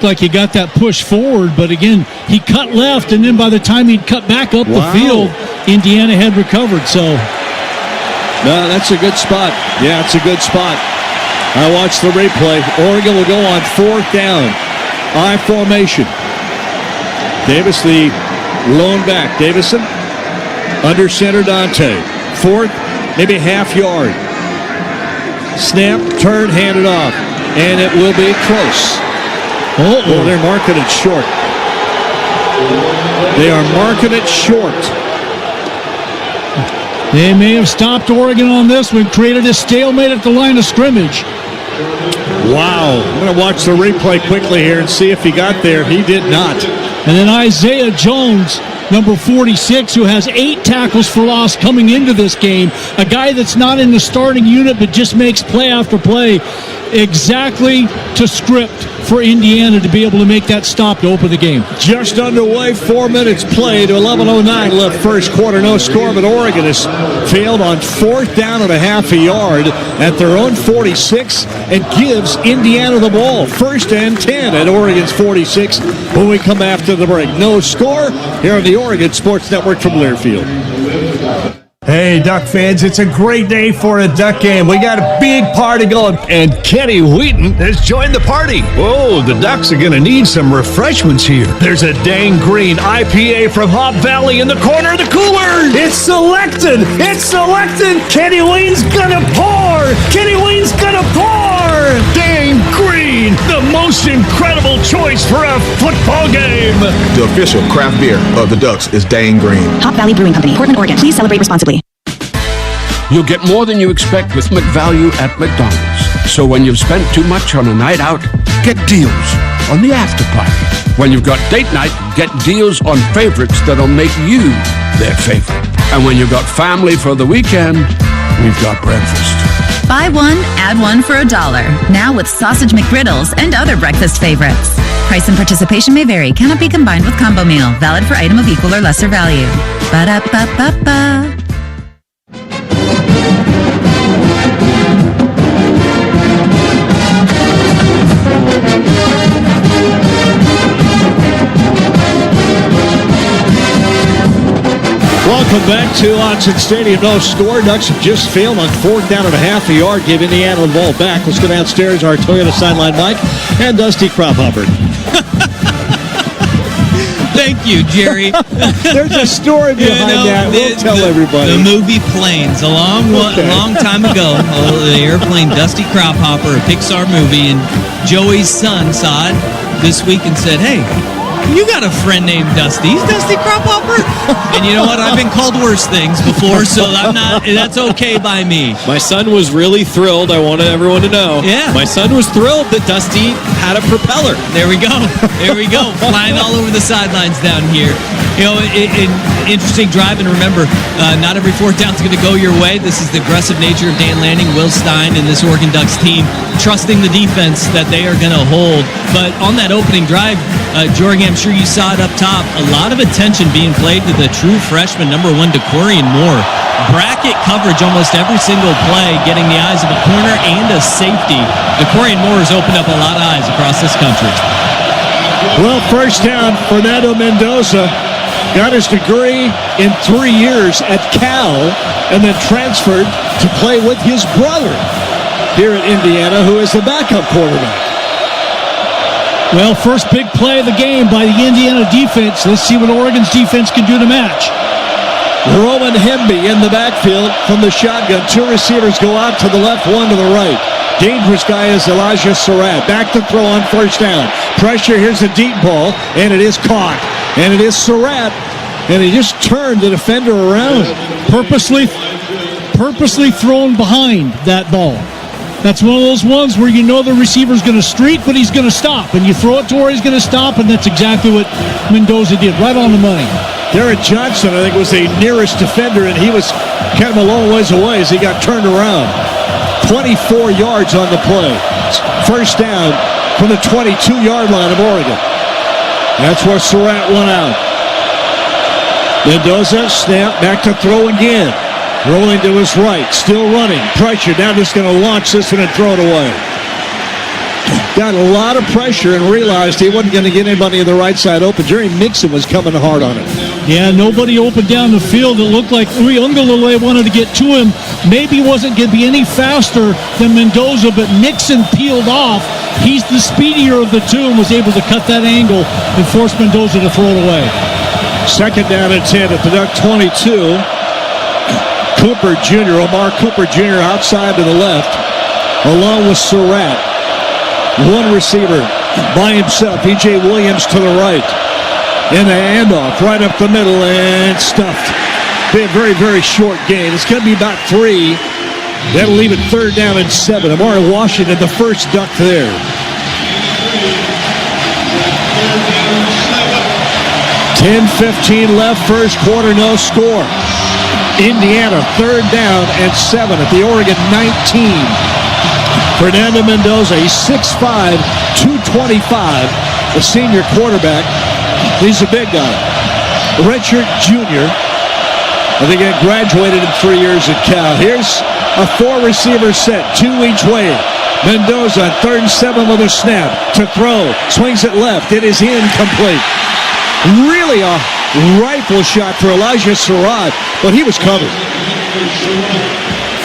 Like he got that push forward, but again, he cut left, and then by the time he'd cut back up the field, Indiana had recovered. So, no, that's a good spot. Yeah, it's a good spot. I watched the replay. Oregon will go on 4th down. I formation. Davis, the lone back. Davison, under center Dante. 4th, maybe half yard. Snap, turn, hand it off, and it will be close. Oh, they're marking it short. They are marking it short. They may have stopped Oregon on this one, created a stalemate at the line of scrimmage. Wow. I'm going to watch the replay quickly here and see if he got there. He did not. And then Isaiah Jones, number 46, who has 8 tackles for loss coming into this game. A guy that's not in the starting unit but just makes play after play. Exactly to script for Indiana to be able to make that stop to open the game. Just underway, 4 minutes played, 11:09 left first quarter, no score, but Oregon has failed on 4th down and a half a yard at their own 46 and gives Indiana the ball. 1st and 10 at Oregon's 46 when we come after the break. No score here on the Oregon Sports Network from Learfield. Hey, Duck fans, it's a great day for a Duck game. We got a big party going, and Kenny Wheaton has joined the party. Whoa, the Ducks are going to need some refreshments here. There's a dang green IPA from Hop Valley in the corner of the cooler. It's selected. It's selected. Kenny Wheaton's going to pour. Kenny Wheaton's going to pour. Dang green, the most incredible choice for a football game. The official craft beer of the Ducks is Dang Green. Hop Valley Brewing Company, Portland, Oregon. Please celebrate responsibly. You'll get more than you expect with McValue at McDonald's. So when you've spent too much on a night out, get deals on the after party. When you've got date night, get deals on favorites that'll make you their favorite. And when you've got family for the weekend, we've got breakfast. Buy one, add one for $1. Now with sausage McGriddles and other breakfast favorites. Price and participation may vary. Cannot be combined with combo meal. Valid for item of equal or lesser value. Ba-da-ba-ba-ba. Welcome back to Autzen Stadium. No score. Ducks have just failed on 4th down and a half a yard. Give Indiana the ball back. Let's go downstairs. Our Toyota sideline Mike and Dusty Krophopper. Thank you, Jerry. There's a story behind that. We'll tell everybody. The movie Planes, a long time ago. The airplane Dusty Krophopper, a Pixar movie, and Joey's son saw it this week and said, "Hey, you got a friend named Dusty. He's Dusty Krophopper." And you know what? I've been called worse things before, so that's okay by me. My son was really thrilled. I wanted everyone to know. Yeah. My son was thrilled that Dusty had a propeller. There we go. Flying all over the sidelines down here. You know, an interesting drive, and remember, not every 4th down is going to go your way. This is the aggressive nature of Dan Lanning, Will Stein, and this Oregon Ducks team, trusting the defense that they are going to hold. But on that opening drive, Jorge, I'm sure you saw it up top, a lot of attention being played to the true freshman, number 1, DeCorian Moore. Bracket coverage almost every single play, getting the eyes of a corner and a safety. DeCorian Moore has opened up a lot of eyes across this country. Well, 1st down, Fernando Mendoza got his degree in 3 years at Cal and then transferred to play with his brother here at Indiana, who is the backup quarterback. Well, first big play of the game by the Indiana defense. Let's see what Oregon's defense can do to match. Roman Hemby in the backfield from the shotgun. 2 receivers go out to the left, 1 to the right. Dangerous guy is Elijah Surratt. Back to throw on 1st down. Pressure, here's a deep ball, and it is caught. And it is Surratt, and he just turned the defender around. Purposely thrown behind that ball. That's one of those ones where you know the receiver's going to streak, but he's going to stop. And you throw it to where he's going to stop, and that's exactly what Mendoza did, right on the money. Derek Johnson, I think, was the nearest defender, and he was kind of a long ways away as he got turned around. 24 yards on the play. 1st down from the 22-yard line of Oregon. That's where Surratt went out. Mendoza, snap, back to throw again. Rolling to his right, still running. Pressure, now just going to launch this one and throw it away. got a lot of pressure and realized he wasn't going to get anybody on the right side open. Jerry Mixon was coming hard on it. Yeah, nobody opened down the field. It looked like Uyunglele wanted to get to him. Maybe wasn't going to be any faster than Mendoza, but Mixon peeled off. He's the speedier of the two and was able to cut that angle and force Mendoza to throw it away. Second down and 10 at the Duck 22. Cooper Jr., Omar Cooper Jr. outside to the left, along with Surratt. One receiver by himself, E.J. Williams to the right. In the handoff, right up the middle, and stuffed. Be a very, very short gain. It's going to be about 3. That'll leave it third down and 7. Amari Washington, the first Duck there. 10:15 left, first quarter, no score. Indiana, third down and 7 at the Oregon 19. Fernando Mendoza, he's 6'5", 225, a senior quarterback. He's a big guy. Redshirt junior. I think he graduated in 3 years at Cal. Here's a 4-receiver set, 2 each way. Mendoza on 3rd and 7 with a snap to throw. Swings it left. It is incomplete. Really a rifle shot for Elijah Surratt, but he was covered.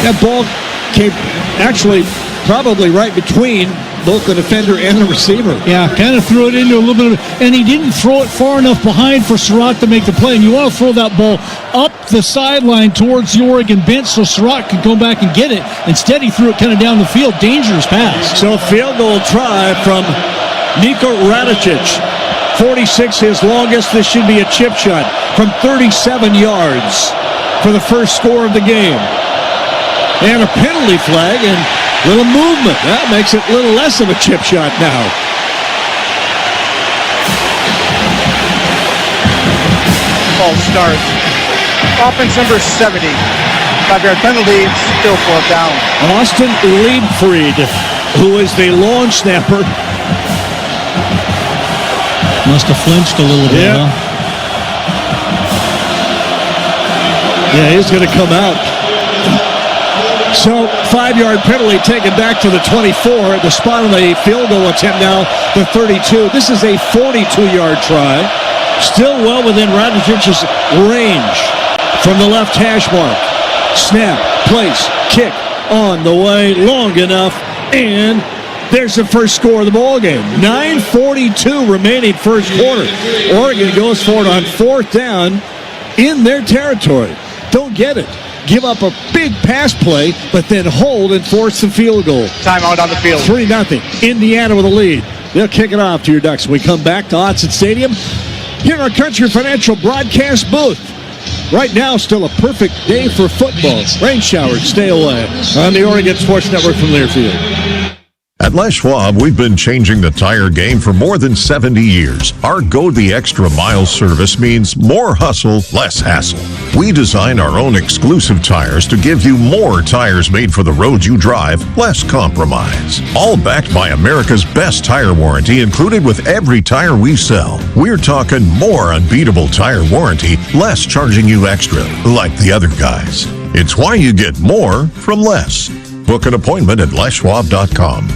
That ball came actually probably right between both the defender and the receiver. Yeah, kind of threw it into a little bit of, and he didn't throw it far enough behind for Surratt to make the play. And you want to throw that ball up the sideline towards the Oregon bench so Surratt could go back and get it. Instead, he threw it kind of down the field. Dangerous pass. So field goal try from Niko Radicic. 46, his longest. This should be a chip shot from 37 yards for the first score of the game. And a penalty flag and a little movement. That makes it a little less of a chip shot now. Ball starts. Offense number 70. 5-yard penalty, still 4th down. Austin Liebfried, who is the long snapper. Must have flinched a little bit, huh? Yeah, he's going to come out. So, 5-yard penalty taken back to the 24. The spot on the field goal attempt now, the 32. This is a 42-yard try. Still well within Radicic's range from the left hash mark. Snap, place, kick on the way, long enough, and there's the first score of the ball game. 9:42 remaining first quarter. Oregon goes for it on 4th down in their territory. Don't get it. Give up a big pass play, but then hold and force the field goal. Timeout on the field. 3-0. Indiana with a lead. They'll kick it off to your Ducks. We come back to Autzen Stadium here in our Country Financial broadcast booth. Right now, still a perfect day for football. Rain showers, stay away. On the Oregon Sports Network from Learfield. At Les Schwab, we've been changing the tire game for more than 70 years. Our Go the Extra Mile service means more hustle, less hassle. We design our own exclusive tires to give you more tires made for the road you drive, less compromise. All backed by America's best tire warranty included with every tire we sell. We're talking more unbeatable tire warranty, less charging you extra, like the other guys. It's why you get more from less. Book an appointment at leschwab.com.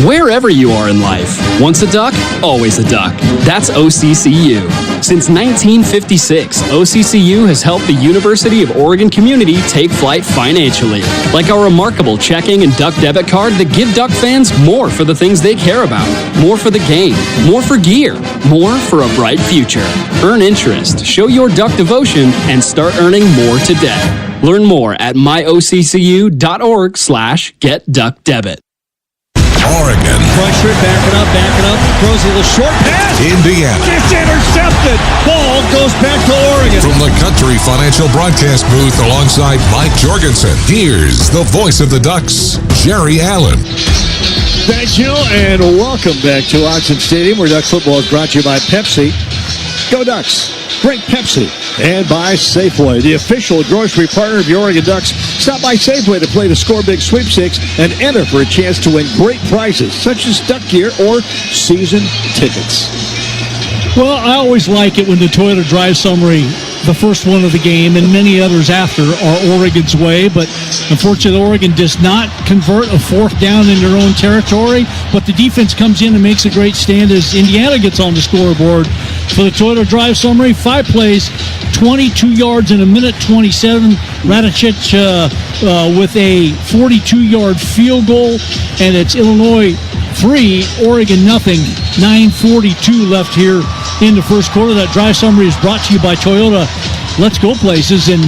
Wherever you are in life, once a duck, always a duck. That's OCCU. Since 1956, OCCU has helped the University of Oregon community take flight financially, like our remarkable checking and duck debit card that give Duck fans more for the things they care about, more for the game, more for gear, more for a bright future. Earn interest, show your Duck devotion, and start earning more today. Learn more at myoccu.org/getduckdebit. Oregon. Pressure, backing up, throws a little short pass. Indiana. It's intercepted. Ball goes back to Oregon. From the Country Financial broadcast booth alongside Mike Jorgensen, here's the voice of the Ducks, Jerry Allen. Thank you, and welcome back to Autzen Stadium, where Duck football is brought to you by Pepsi. Go Ducks. Drink Pepsi. And by Safeway, the official grocery partner of the Oregon Ducks. Stop by Safeway to play the Score Big Sweepstakes and enter for a chance to win great prizes, such as Duck gear or season tickets. Well, I always like it when the Toyota Drive Summary, the first one of the game, and many others after, are Oregon's way. But Unfortunately, Oregon does not convert a fourth down in their own territory, but the defense comes in and makes a great stand as Indiana gets on the scoreboard. For the Toyota Drive summary, 5 plays, 22 yards in a minute 27. Radicic with a 42-yard field goal, and it's Illinois 3, Oregon nothing. 9:42 left here in the first quarter. That drive summary is brought to you by Toyota. Let's go places. And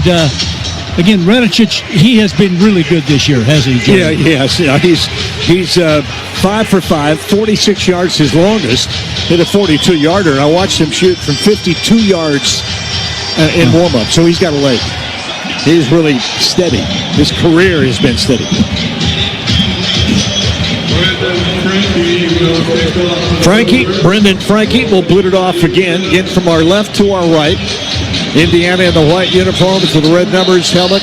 again, Radicic, he has been really good this year, hasn't he, Jerry? Yeah, he's 5 for 5, 46 yards his longest, hit a 42-yarder. I watched him shoot from 52 yards in warm-up, so he's got a leg. He's really steady. His career has been steady. Brendan Frankie will boot it off again from our left to our right. Indiana in the white uniforms with the red numbers, helmet.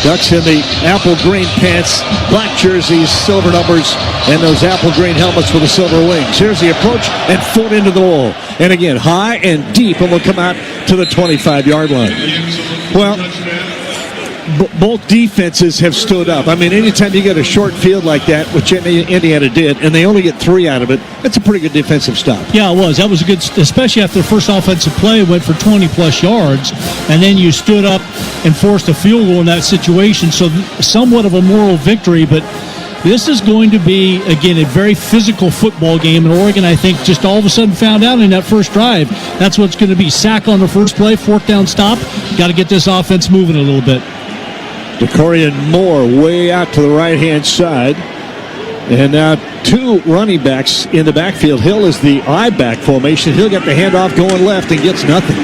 Ducks in the apple green pants, black jerseys, silver numbers, and those apple green helmets with the silver wings. Here's the approach and foot into the wall. And again, high and deep, and will come out to the 25-yard line. Well, both defenses have stood up. I mean, anytime you get a short field like that, which Indiana did, and they only get 3 out of it, that's a pretty good defensive stop. Yeah, it was. That was a good, especially after the first offensive play went for 20-plus yards, and then you stood up and forced a field goal in that situation. So somewhat of a moral victory, but this is going to be, again, a very physical football game, and Oregon, I think, just all of a sudden found out in that first drive. That's what it's going to be. Sack on the first play, 4th down stop. Got to get this offense moving a little bit. DeCorian Moore way out to the right-hand side. And now 2 running backs in the backfield. Hill is the I-back formation. He'll get the handoff going left and gets nothing.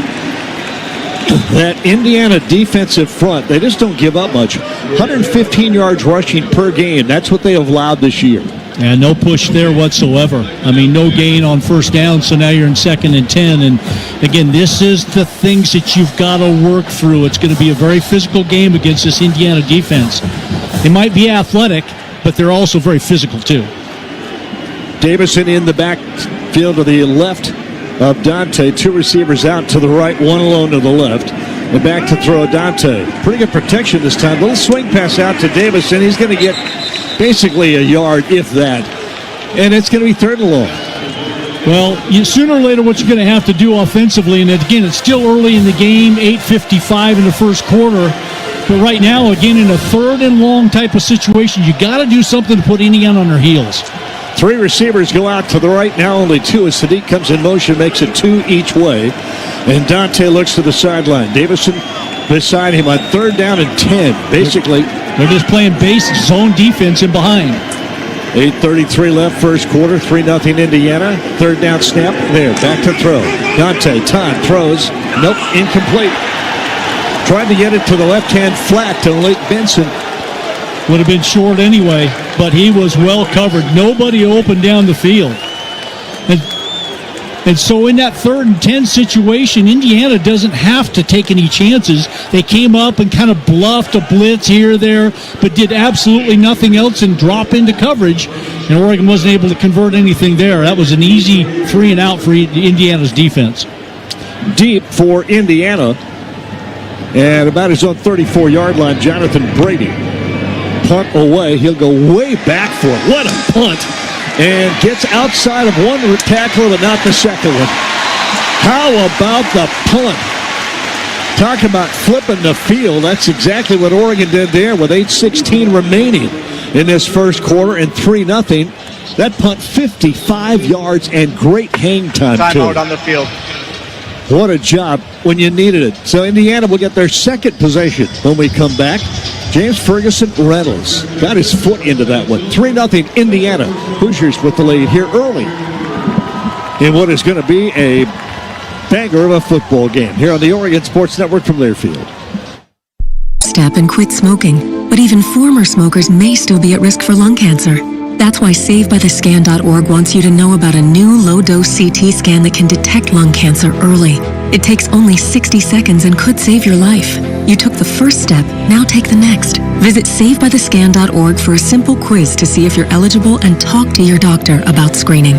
That Indiana defensive front, they just don't give up much. 115 yards rushing per game. That's what they have allowed this year. And no push there whatsoever. I mean, no gain on first down, so now you're in 2nd and 10. And again, this is the things that you've got to work through. It's going to be a very physical game against this Indiana defense. They might be athletic, but they're also very physical too. Davison in the backfield to the left of Dante. 2 receivers out to the right, 1 alone to the left. And back to throw Dante. Pretty good protection this time. Little swing pass out to Davison. He's going to get basically a yard, if that. And it's going to be 3rd and long. Well, sooner or later, what you're going to have to do offensively, and again, it's still early in the game, 8:55 in the first quarter. But right now, again, in a 3rd and long type of situation, you got to do something to put Indiana on their heels. 3 receivers go out to the right, now only 2 as Sadiq comes in motion, makes it 2 each way. And Dante looks to the sideline. Davison beside him on 3rd down and 10. Basically, they're just playing base zone defense in behind. 8:33 left first quarter, 3-0 Indiana. 3rd down snap, there, back to throw. Dante, time, throws, nope, incomplete. Tried to get it to the left-hand flat to Lake Benson. Would have been short anyway, but he was well covered. Nobody open down the field. And so in that 3rd and 10 situation, Indiana doesn't have to take any chances. They came up and kind of bluffed a blitz here or there, but did absolutely nothing else and drop into coverage. And Oregon wasn't able to convert anything there. That was an easy 3 and out for Indiana's defense. Deep for Indiana. And about his own 34-yard line, Jonathan Brady. Punt away. He'll go way back for it. What a punt. And gets outside of 1 tackle, but not the second one. How about the punt? Talk about flipping the field. That's exactly what Oregon did there with 8:16 remaining in this first quarter and 3-0. That punt 55 yards and great hang time, too. Timeout on the field. What a job when you needed it. So Indiana will get their 2nd possession when we come back. James Ferguson Reynolds got his foot into that one. 3-0 Indiana. Hoosiers with the lead here early in what is going to be a banger of a football game here on the Oregon Sports Network from Learfield. Step and quit smoking, but even former smokers may still be at risk for lung cancer. That's why SaveByTheScan.org wants you to know about a new low-dose CT scan that can detect lung cancer early. It takes only 60 seconds and could save your life. You took the first step, now take the next. Visit SaveByTheScan.org for a simple quiz to see if you're eligible and talk to your doctor about screening.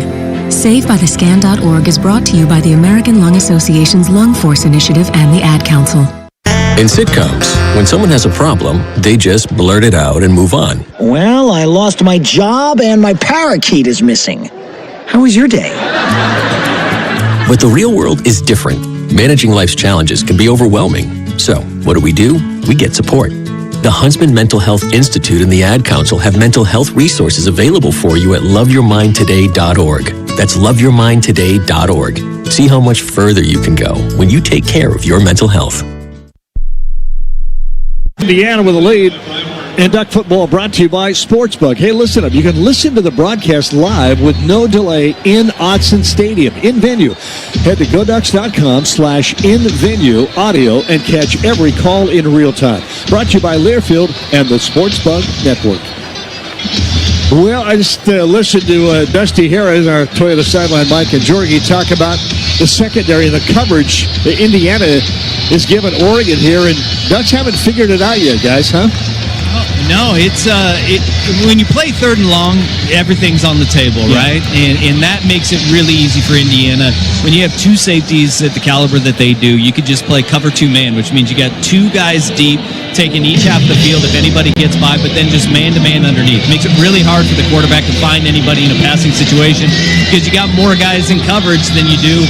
SaveByTheScan.org is brought to you by the American Lung Association's Lung Force Initiative and the Ad Council. In sitcoms, when someone has a problem, they just blurt it out and move on. Well, I lost my job and my parakeet is missing. How was your day? But the real world is different. Managing life's challenges can be overwhelming. So, what do? We get support. The Huntsman Mental Health Institute and the Ad Council have mental health resources available for you at loveyourmindtoday.org. That's loveyourmindtoday.org. See how much further you can go when you take care of your mental health. Indiana with a lead in Duck football, brought to you by Sportsbug. Hey, listen up. You can listen to the broadcast live with no delay in Autzen Stadium, in venue. Head to GoDucks.com/in-venue audio and catch every call in real time. Brought to you by Learfield and the Sportsbug Network. Well, I just listened to Dusty Harris, our Toyota sideline Mike and Jorgie, talk about the secondary and the coverage that Indiana is giving Oregon here, and Ducks haven't figured it out yet, guys, huh? No, it's when you play third and long, everything's on the table, right? And that makes it really easy for Indiana. When you have two safeties at the caliber that they do, you could just play cover two-man, which means you got two guys deep taking each half of the field if anybody gets by, but then just man-to-man underneath. Makes it really hard for the quarterback to find anybody in a passing situation because you got more guys in coverage than you do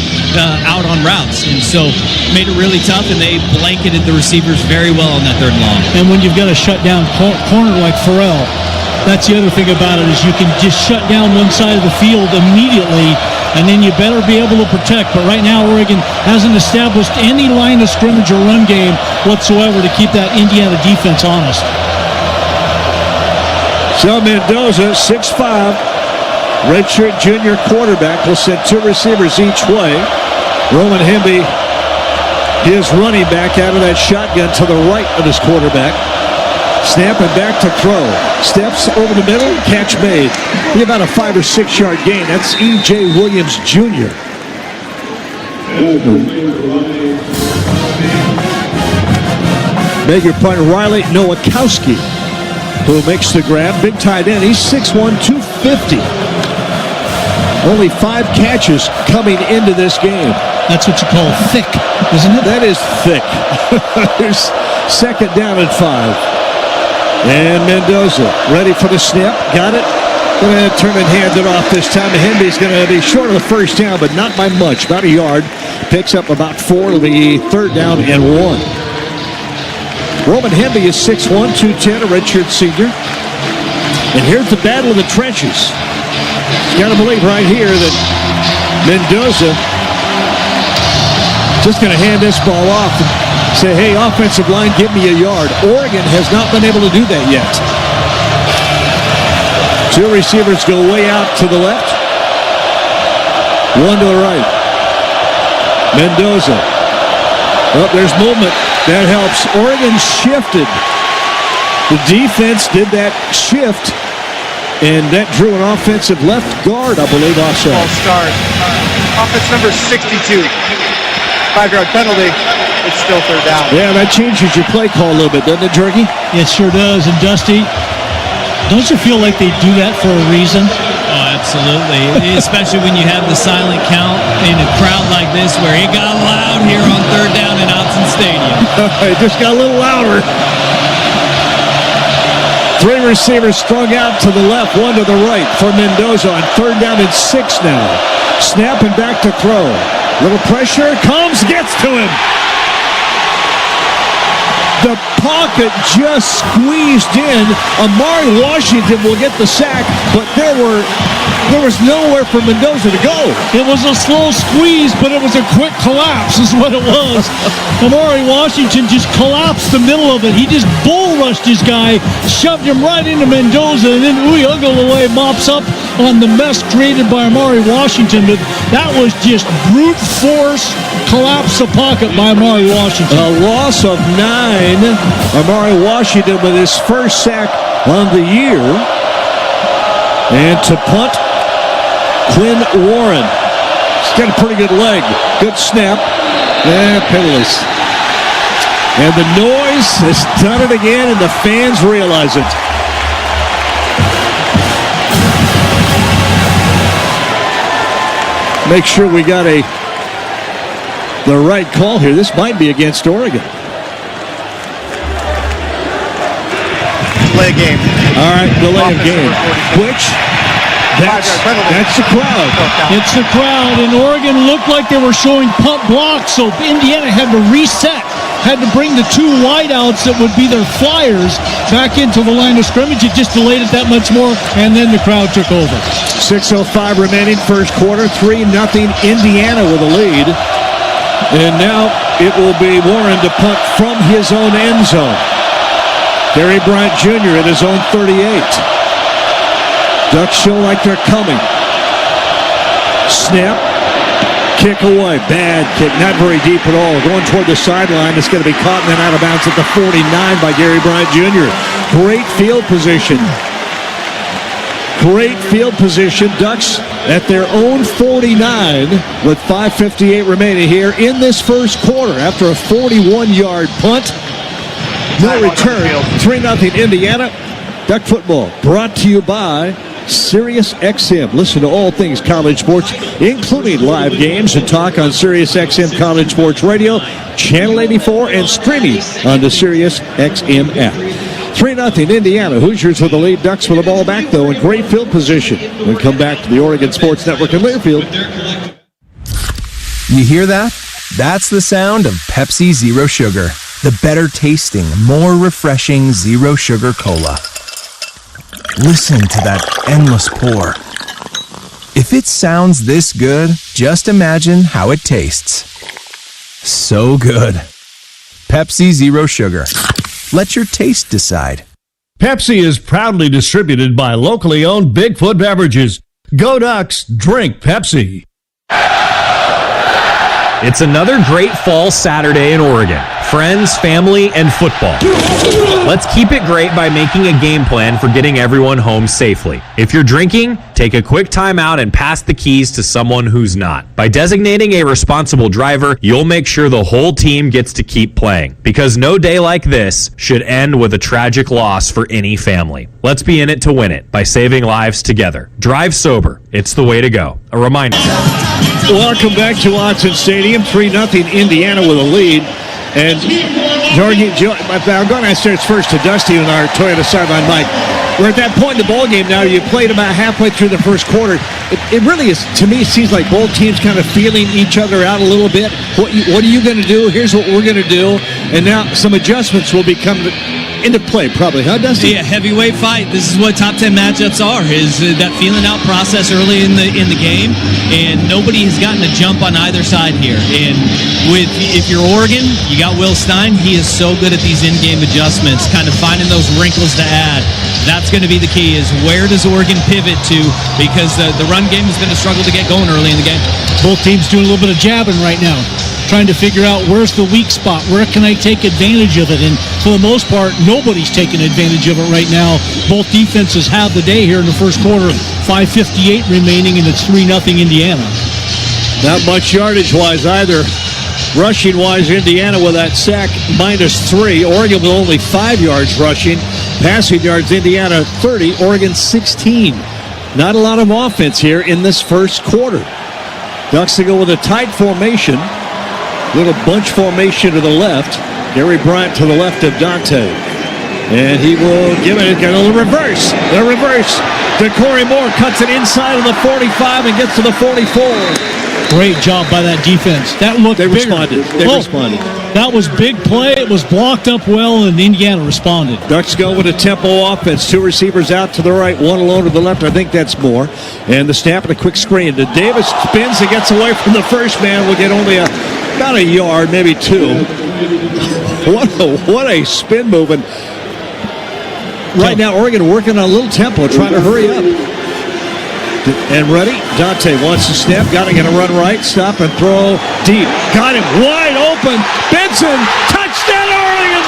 out on routes. And so made it really tough, and they blanketed the receivers very well on that third and long. And when you've got a shutdown corner like Farrell, that's the other thing about it, is you can just shut down one side of the field immediately, and then you better be able to protect. But right now, Oregon hasn't established any line of scrimmage or run game whatsoever to keep that Indiana defense honest. So Mendoza, 6'5", redshirt junior quarterback, will send two receivers each way. Roman Hemby, his running back, out of that shotgun to the right of his quarterback. Snap and back to throw. Steps over the middle, catch made. Be about a 5 or 6 yard gain. That's E.J. Williams Jr. Beg your pardon, Riley Nowakowski, who makes the grab. Big tight end. He's 6'1", 250. Only 5 catches coming into this game. That's what you call thick, isn't it? That is thick. There's second down and 5. And Mendoza ready for the snap. Got it. Going to turn and hand it off this time. Hemby's going to be short of the first down, but not by much. About a yard. Picks up about 4. It'll be third down and 1. Roman Hemby is 6'1", 210, a redshirt senior. And here's the battle of the trenches. You got to believe right here that Mendoza just going to hand this ball off and say, hey, offensive line, give me a yard. Oregon has not been able to do that yet. Two receivers go way out to the left. One to the right. Mendoza. Oh, there's movement. That helps. Oregon shifted. The defense did that shift, and that drew an offensive left guard, I believe, offside. False start. Offense number 62. 5-yard penalty. It's still third down. Yeah, that changes your play call a little bit, doesn't it, Jerky? It sure does. And Dusty, don't you feel like they do that for a reason? Oh, absolutely. Especially when you have the silent count in a crowd like this, where it got loud here on third down in Autzen Stadium. It just got a little louder. 3 receivers strung out to the left, 1 to the right for Mendoza on third down and 6 now. Snap and back to throw. Little pressure, comes, gets to him. The pocket just squeezed in. Amari Washington will get the sack, but there was nowhere for Mendoza to go. It was a slow squeeze, but it was a quick collapse is what it was. Amari Washington just collapsed the middle of it. He just bull rushed his guy, shoved him right into Mendoza, and then Uiagalelei mops up on the mess created by Amari Washington. But that was just brute force collapse the pocket by Amari Washington. A loss of 9. Amari Washington with his first sack on the year. And to punt, Quinn Warren. He's got a pretty good leg. Good snap. Penalties. And the noise has done it again, and the fans realize it. Make sure we got the right call here. This might be against Oregon. Delay game. All right, delay of game. Which, that's the crowd. It's the crowd, and Oregon looked like they were showing punt blocks, so Indiana had to reset, had to bring the two wideouts that would be their flyers back into the line of scrimmage. It just delayed it that much more, and then the crowd took over. 6:05 remaining first quarter, 3-0 Indiana with a lead. And now it will be Warren to punt from his own end zone. Gary Bryant Jr. at his own 38. Ducks show like they're coming. Snap. Kick away. Bad kick. Not very deep at all. Going toward the sideline. It's going to be caught and then out of bounds at the 49 by Gary Bryant Jr. Great field position. Great field position. Ducks at their own 49 with 5:58 remaining here in this first quarter after a 41-yard punt. No return. 3-0 Indiana. Duck football brought to you by Sirius XM. Listen to all things college sports, including live games and talk on Sirius XM College Sports Radio, Channel 84, and streaming on the Sirius XM app. 3-0 Indiana. Hoosiers with the lead. Ducks with the ball back, though, in great field position. We come back to the Oregon Sports Network in Learfield. You hear that? That's the sound of Pepsi Zero Sugar. The better tasting, more refreshing Zero Sugar Cola. Listen to that endless pour. If it sounds this good, just imagine how it tastes. So good. Pepsi Zero Sugar. Let your taste decide. Pepsi is proudly distributed by locally owned Bigfoot Beverages. Go Ducks, drink Pepsi. It's another great fall Saturday in Oregon. Friends, family, and football. Let's keep it great by making a game plan for getting everyone home safely. If you're drinking, take a quick time out and pass the keys to someone who's not. By designating a responsible driver, you'll make sure the whole team gets to keep playing. Because no day like this should end with a tragic loss for any family. Let's be in it to win it by saving lives together. Drive sober. It's the way to go. A reminder. Welcome back to Autzen Stadium. 3-0 Indiana with a lead. And I'm going downstairs first to Dusty and our Toyota sideline mic. We're at that point in the ball game now. You played about halfway through the first quarter. It really is, to me, it seems like both teams kind of feeling each other out a little bit. What are you going to do? Here's what we're going to do. And now some adjustments will be coming into play, probably, huh, Dusty? Yeah, heavyweight fight. This is what top 10 matchups are, is that feeling out process early in the game, and nobody has gotten a jump on either side here. And if you're Oregon, you got Will Stein. He is so good at these in-game adjustments, kind of finding those wrinkles to add. That's going to be the key, is where does Oregon pivot to, because the run game has been a struggle to get going early in the game. Both teams doing a little bit of jabbing right now, trying to figure out where's the weak spot, where can I take advantage of it, and for the most part, nobody's taking advantage of it right now. Both defenses have the day here in the first quarter, 5:58 remaining, and it's 3-0 Indiana. Not much yardage-wise either. Rushing-wise, Indiana with that sack, -3. Oregon with only 5 yards rushing. Passing yards, Indiana 30, Oregon 16. Not a lot of offense here in this first quarter. Ducks to go with a tight formation. Little bunch formation to the left. Gary Bryant to the left of Dante. And he will give it a reverse. The reverse. DeCorey Moore cuts it inside of the 45 and gets to the 44. Great job by that defense. That looked They bigger. responded. They responded. That was big play. It was blocked up well, and Indiana responded. Ducks go with a tempo offense. 2 receivers out to the right, 1 alone to the left. I think that's more. And the snap and a quick screen. To Davis spins and gets away from the first man. Will get only about a yard, maybe 2. What a spin move. And right now, Oregon working on a little tempo, trying to hurry up. And ready. Dante wants to snap. Got to get a run right. Stop and throw deep. Got him wide open. Benson. Touchdown, Oregon.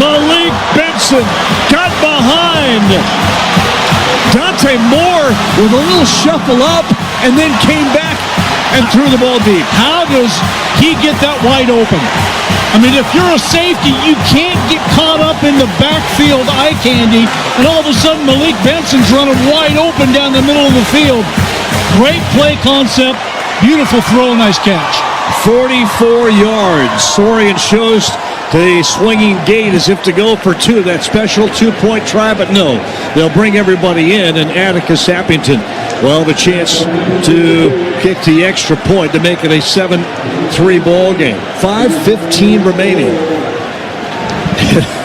Malik Benson got behind. Dante Moore with a little shuffle up and then came back and threw the ball deep. How does he get that wide open? I mean, if you're a safety, you can't get caught up in the backfield eye candy, and all of a sudden Malik Benson's running wide open down the middle of the field. Great play concept, beautiful throw, nice catch. 44 yards. Oregon shows to the swinging gate as if to go for two. That special 2-point try, but no. They'll bring everybody in, and Atticus Sappington will have a chance to kick the extra point to make it a 7-3 ball game. 5:15 remaining.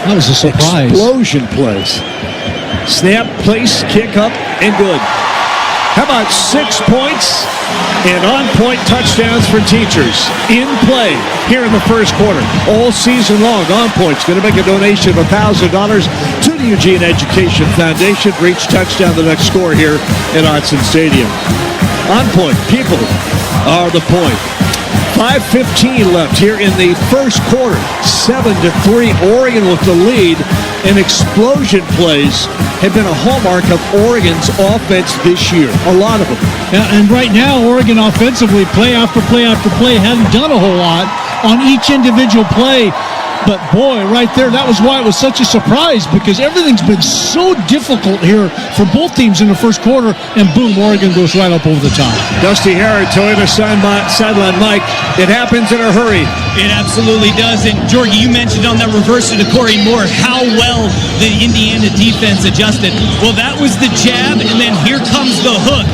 That was a surprise. Explosion plays. Snap, place, kick up, and good. How about 6 points and on-point touchdowns for teachers in play here in the first quarter? All season long, on-point's going to make a donation of $1,000 to the Eugene Education Foundation for each touchdown the next score here at Autzen Stadium. On-point, people are the point. 5:15 left here in the first quarter. 7-3, Oregon with the lead. And explosion plays have been a hallmark of Oregon's offense this year. A lot of them. And right now, Oregon offensively, play after play after play, hadn't done a whole lot on each individual play. But boy, right there, that was why it was such a surprise, because everything's been so difficult here for both teams in the first quarter, and boom, Oregon goes right up over the top. Dusty Harrod, Toyota sideline Mike. It happens in a hurry. It absolutely does. And Jorgie, you mentioned on that reverse to Corey Moore how well the Indiana defense adjusted. Well, that was the jab, and then here comes the hook.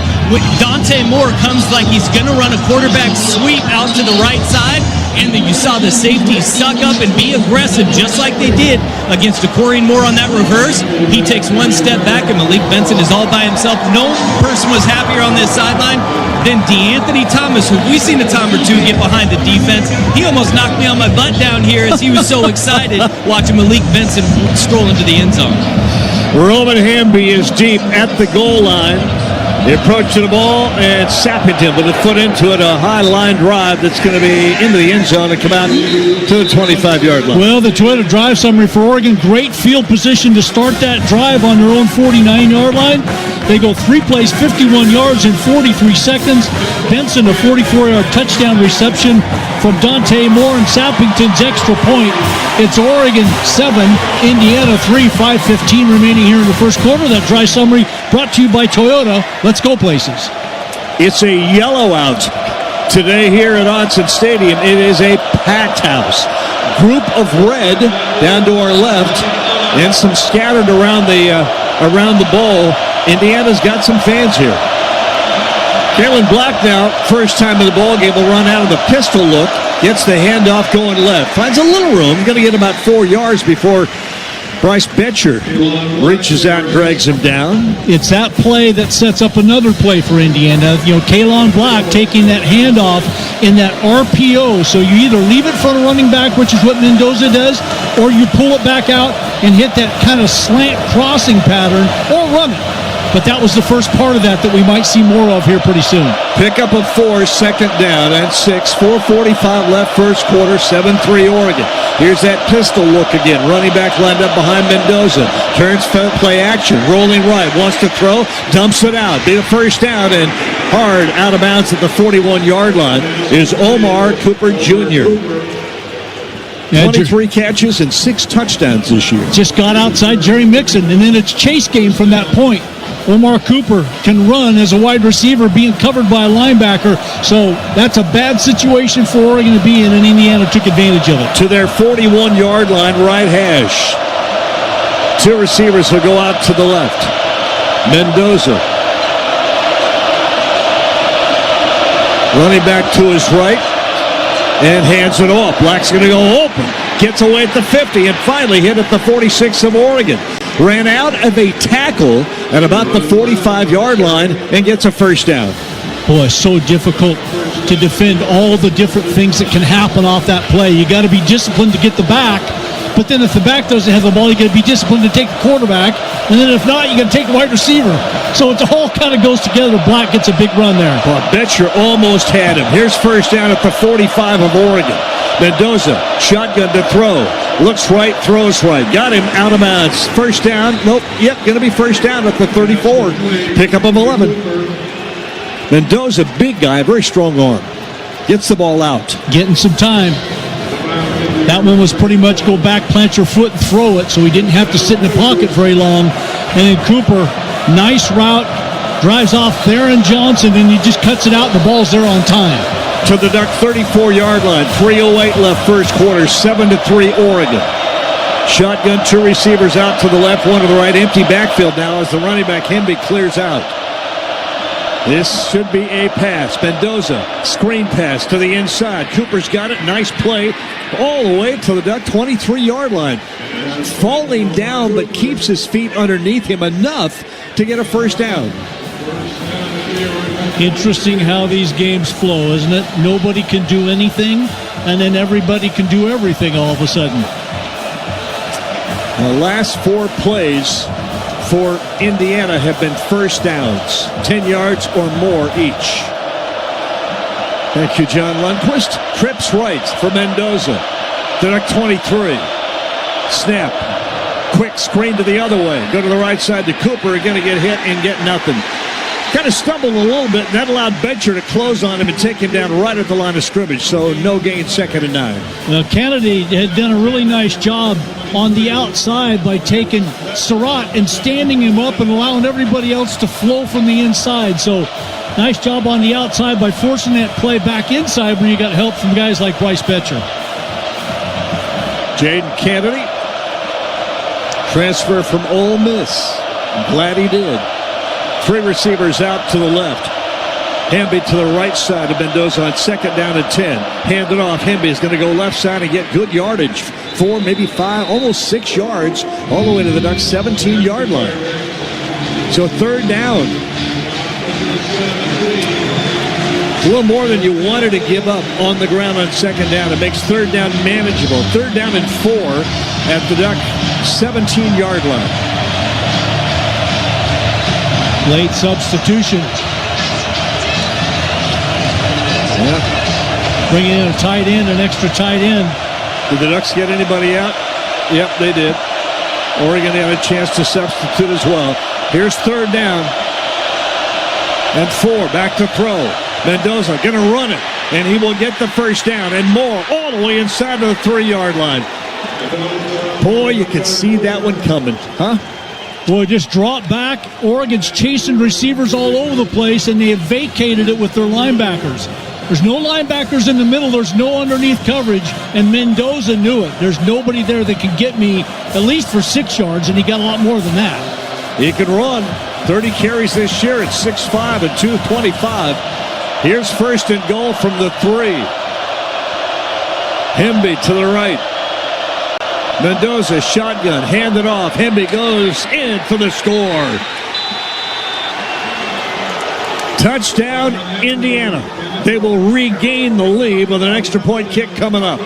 Dante Moore comes like he's going to run a quarterback sweep out to the right side, and then you saw the safety suck up and be aggressive just like they did against Corey Moore on that reverse. He takes one step back, and Malik Benson is all by himself. No person was happier on this sideline than DeAnthony Thomas, who we've seen a time or two get behind the defense. He almost knocked me on my butt down here as he was so excited watching Malik Benson stroll into the end zone. Roman Hamby is deep at the goal line. The approach to the ball, and Sappington with a foot into it, a high line drive that's going to be into the end zone and come out to the 25-yard line. Well, the Toyota drive summary for Oregon, great field position to start that drive on their own 49-yard line. They go 3 plays, 51 yards in 43 seconds. Benson, a 44-yard touchdown reception from Dante Moore, and Sappington's extra point. It's Oregon 7, Indiana 3, 5:15 remaining here in the first quarter. That dry summary brought to you by Toyota. Let's go places. It's a yellow out today here at Autzen Stadium. It is a packed house. Group of red down to our left, and some scattered around the bowl. Indiana's got some fans here. Kalen Black now, first time in the ball game, will run out of the pistol look. Gets the handoff going left. Finds a little room. Going to get about 4 yards before Bryce Betcher reaches out and drags him down. It's that play that sets up another play for Indiana. You know, Kalen Black taking that handoff in that RPO. So you either leave it for the running back, which is what Mendoza does, or you pull it back out and hit that kind of slant crossing pattern or run it. But that was the first part of that we might see more of here pretty soon. Pickup of 4, second down and 6. 4:45 left first quarter, 7-3 Oregon. Here's that pistol look again. Running back lined up behind Mendoza. Turns play action, rolling right, wants to throw, dumps it out. Be a first down, and hard out of bounds at the 41-yard line is Omar Cooper Jr. 23 catches and 6 touchdowns this year. Just got outside Jerry Mixon, and then it's chase game from that point. Omar Cooper can run as a wide receiver being covered by a linebacker, so that's a bad situation for Oregon to be in, and Indiana took advantage of it. To their 41-yard line, right hash. 2 receivers will go out to the left. Mendoza. Running back to his right and hands it off. Black's going to go open. Gets away at the 50 and finally hit at the 46 of Oregon. Ran out of a tackle at about the 45-yard line and gets a first down. Boy, so difficult to defend all the different things that can happen off that play. You got to be disciplined to get the back, but then if the back doesn't have the ball, you got to be disciplined to take the quarterback, and then if not, you got to take the wide receiver. So it all kind of goes together. Black gets a big run there. Well, Betcher almost had him. Here's first down at the 45 of Oregon. Mendoza, shotgun to throw. Looks right, throws right. Got him out of bounds. First down. Nope. Yep, going to be first down at the 34. Pickup of 11. Mendoza, big guy, very strong arm. Gets the ball out. Getting some time. That one was pretty much go back, plant your foot, and throw it, so he didn't have to sit in the pocket very long. And then Cooper, nice route, drives off Theron Johnson, and he just cuts it out, and the ball's there on time. to the Duck 34-yard line. 3:08 left first quarter, 7-3 Oregon. Shotgun, 2 receivers out to the left, 1 to the right. Empty backfield now as the running back Hemby clears out. This should be a pass. Mendoza, screen pass to the inside. Cooper's got it. Nice play all the way to the Duck 23-yard line. Falling down, but keeps his feet underneath him enough to get a first down. Interesting how these games flow, isn't it? Nobody can do anything, and then everybody can do everything all of a sudden. The last 4 plays for Indiana have been first downs, 10 yards or more each. Thank you, John Lundquist. Trips right for Mendoza. The Duck 23. Snap. Quick screen to the other way. Go to the right side to Cooper. Going to get hit and get nothing. Kind of stumbled a little bit, and that allowed Bencher to close on him and take him down right at the line of scrimmage. So no gain, 2nd and 9. Now, Kennedy had done a really nice job on the outside by taking Surratt and standing him up and allowing everybody else to flow from the inside. So nice job on the outside by forcing that play back inside where you got help from guys like Bryce Betcher. Jaden Kennedy, transfer from Ole Miss. I'm glad he did. 3 receivers out to the left. Hemby to the right side of Mendoza on 2nd down and 10. Hand it off. Hemby is going to go left side and get good yardage. 4, maybe 5, almost 6 yards all the way to the Ducks' 17-yard line. So 3rd down. A little more than you wanted to give up on the ground on 2nd down. It makes 3rd down manageable. 3rd down and 4 at the Duck 17-yard line. Late substitution. Yeah. Bringing in a tight end, an extra tight end. Did the Ducks get anybody out? Yep, they did. Oregon had a chance to substitute as well. Here's 3rd down. And 4, back to throw. Mendoza going to run it, and he will get the first down and more all the way inside of the 3-yard line. Boy, you could see that one coming, huh? Boy, just drop back. Oregon's chasing receivers all over the place, and they have vacated it with their linebackers. There's no linebackers in the middle. There's no underneath coverage, and Mendoza knew it. There's nobody there that can get me at least for 6 yards, and he got a lot more than that. He can run. 30 carries this year at 6'5" and 225. Here's 1st and goal from the 3. Hemby to the right. Mendoza shotgun, handed off. Hemby goes in for the score. Touchdown, Indiana. They will regain the lead with an extra point kick coming up.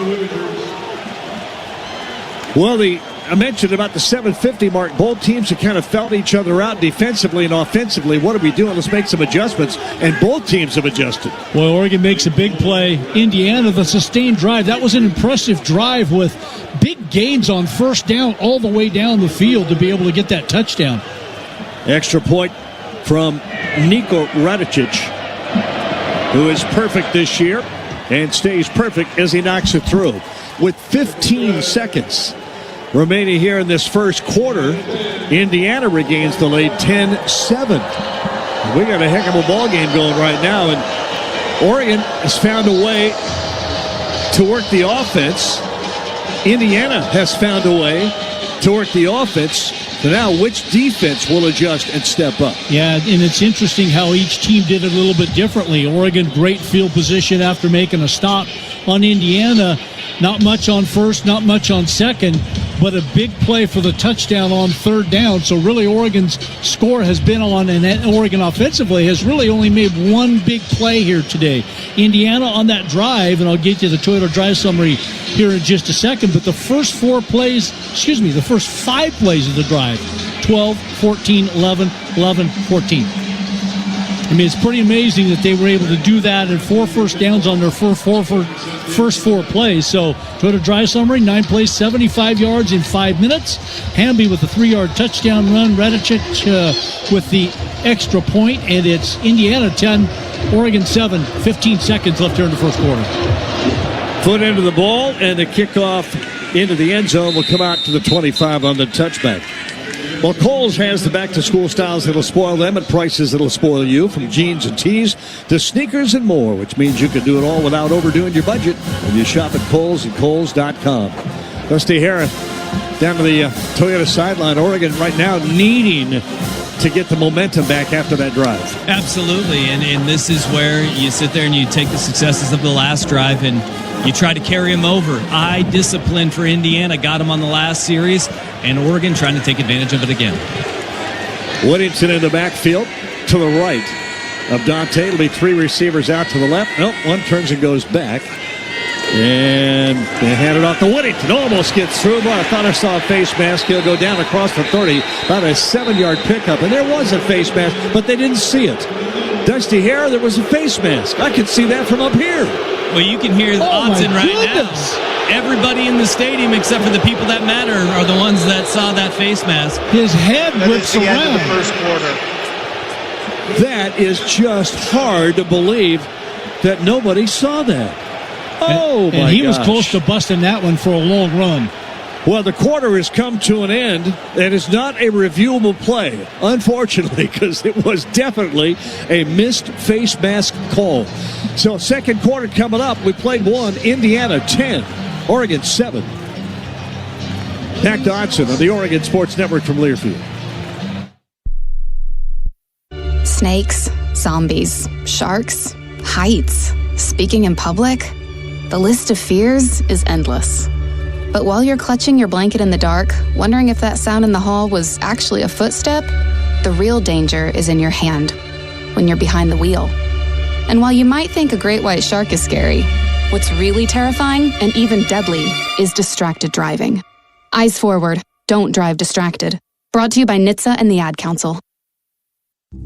Well, I mentioned about the 7:50 mark. Both teams have kind of felt each other out defensively and offensively. What are we doing? Let's make some adjustments. And both teams have adjusted. Well, Oregon makes a big play. Indiana, the sustained drive. That was an impressive drive with big gains on 1st down all the way down the field to be able to get that touchdown. Extra point from Niko Radicic, who is perfect this year and stays perfect as he knocks it through. With 15 seconds remaining here in this first quarter, Indiana regains the lead 10-7. We got a heck of a ball game going right now, and Oregon has found a way to work the offense. Indiana has found a way to work the offense. So now which defense will adjust and step up? Yeah, and it's interesting how each team did it a little bit differently. Oregon, great field position after making a stop on Indiana. Not much on 1st, not much on 2nd, but a big play for the touchdown on 3rd down. So really Oregon's score has been on, and Oregon offensively has really only made one big play here today. Indiana on that drive, and I'll get you the Toyota drive summary here in just a second, but the first 5 plays of the drive, 12, 14, 11, 11, 14. I mean, it's pretty amazing that they were able to do that and 4 first downs on their first four plays. So, Toyota drive summary, 9 plays, 75 yards in 5 minutes. Hamby with a 3-yard touchdown run. Radicic with the extra point, and it's Indiana 10, Oregon 7, 15 seconds left here in the first quarter. Foot into the ball, and the kickoff into the end zone will come out to the 25 on the touchback. Well, Kohl's has the back-to-school styles that'll spoil them at prices that'll spoil you, from jeans and tees to sneakers and more, which means you can do it all without overdoing your budget when you shop at Kohl's and Kohl's.com. Dusty Hare down to the Toyota sideline. Oregon right now needing to get the momentum back after that drive. Absolutely, and this is where you sit there and you take the successes of the last drive and you try to carry them over. High discipline for Indiana, got them on the last series, and Oregon trying to take advantage of it again. Whittington in the backfield to the right of Dante. It'll be three receivers out to the left. Nope, one turns and goes back. And they hand it off to Whittington. Almost gets through. But I thought I saw a face mask. He'll go down across the 30. About a 7-yard pickup. And there was a face mask, but they didn't see it. Dusty Hare, there was a face mask. I could see that from up here. Well, you can hear the Autzen right now. Everybody in the stadium, except for the people that matter, are the ones that saw that face mask. His head whips around. End of the first quarter. That is just hard to believe that nobody saw that. Oh, and he was close to busting that one for a long run. Well, the quarter has come to an end, and it's not a reviewable play, unfortunately, because it was definitely a missed face mask call. So, second quarter coming up. We played 1, Indiana 10, Oregon 7. Back to Autzen on the Oregon Sports Network from Learfield. Snakes, zombies, sharks, heights, speaking in public. The list of fears is endless. But while you're clutching your blanket in the dark, wondering if that sound in the hall was actually a footstep, the real danger is in your hand, when you're behind the wheel. And while you might think a great white shark is scary, what's really terrifying and even deadly is distracted driving. Eyes forward, don't drive distracted. Brought to you by NHTSA and the Ad Council.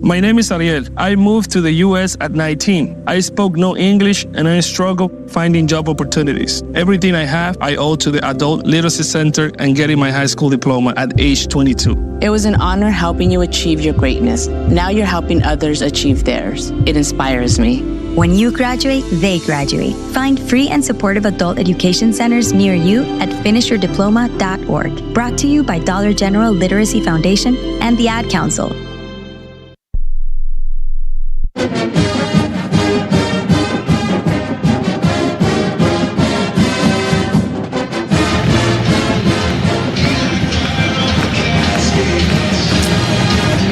My name is Ariel. I moved to the U.S. at 19. I spoke no English and I struggled finding job opportunities. Everything I have, I owe to the Adult Literacy Center and getting my high school diploma at age 22. It was an honor helping you achieve your greatness. Now you're helping others achieve theirs. It inspires me. When you graduate, they graduate. Find free and supportive adult education centers near you at finishyourdiploma.org. Brought to you by Dollar General Literacy Foundation and the Ad Council.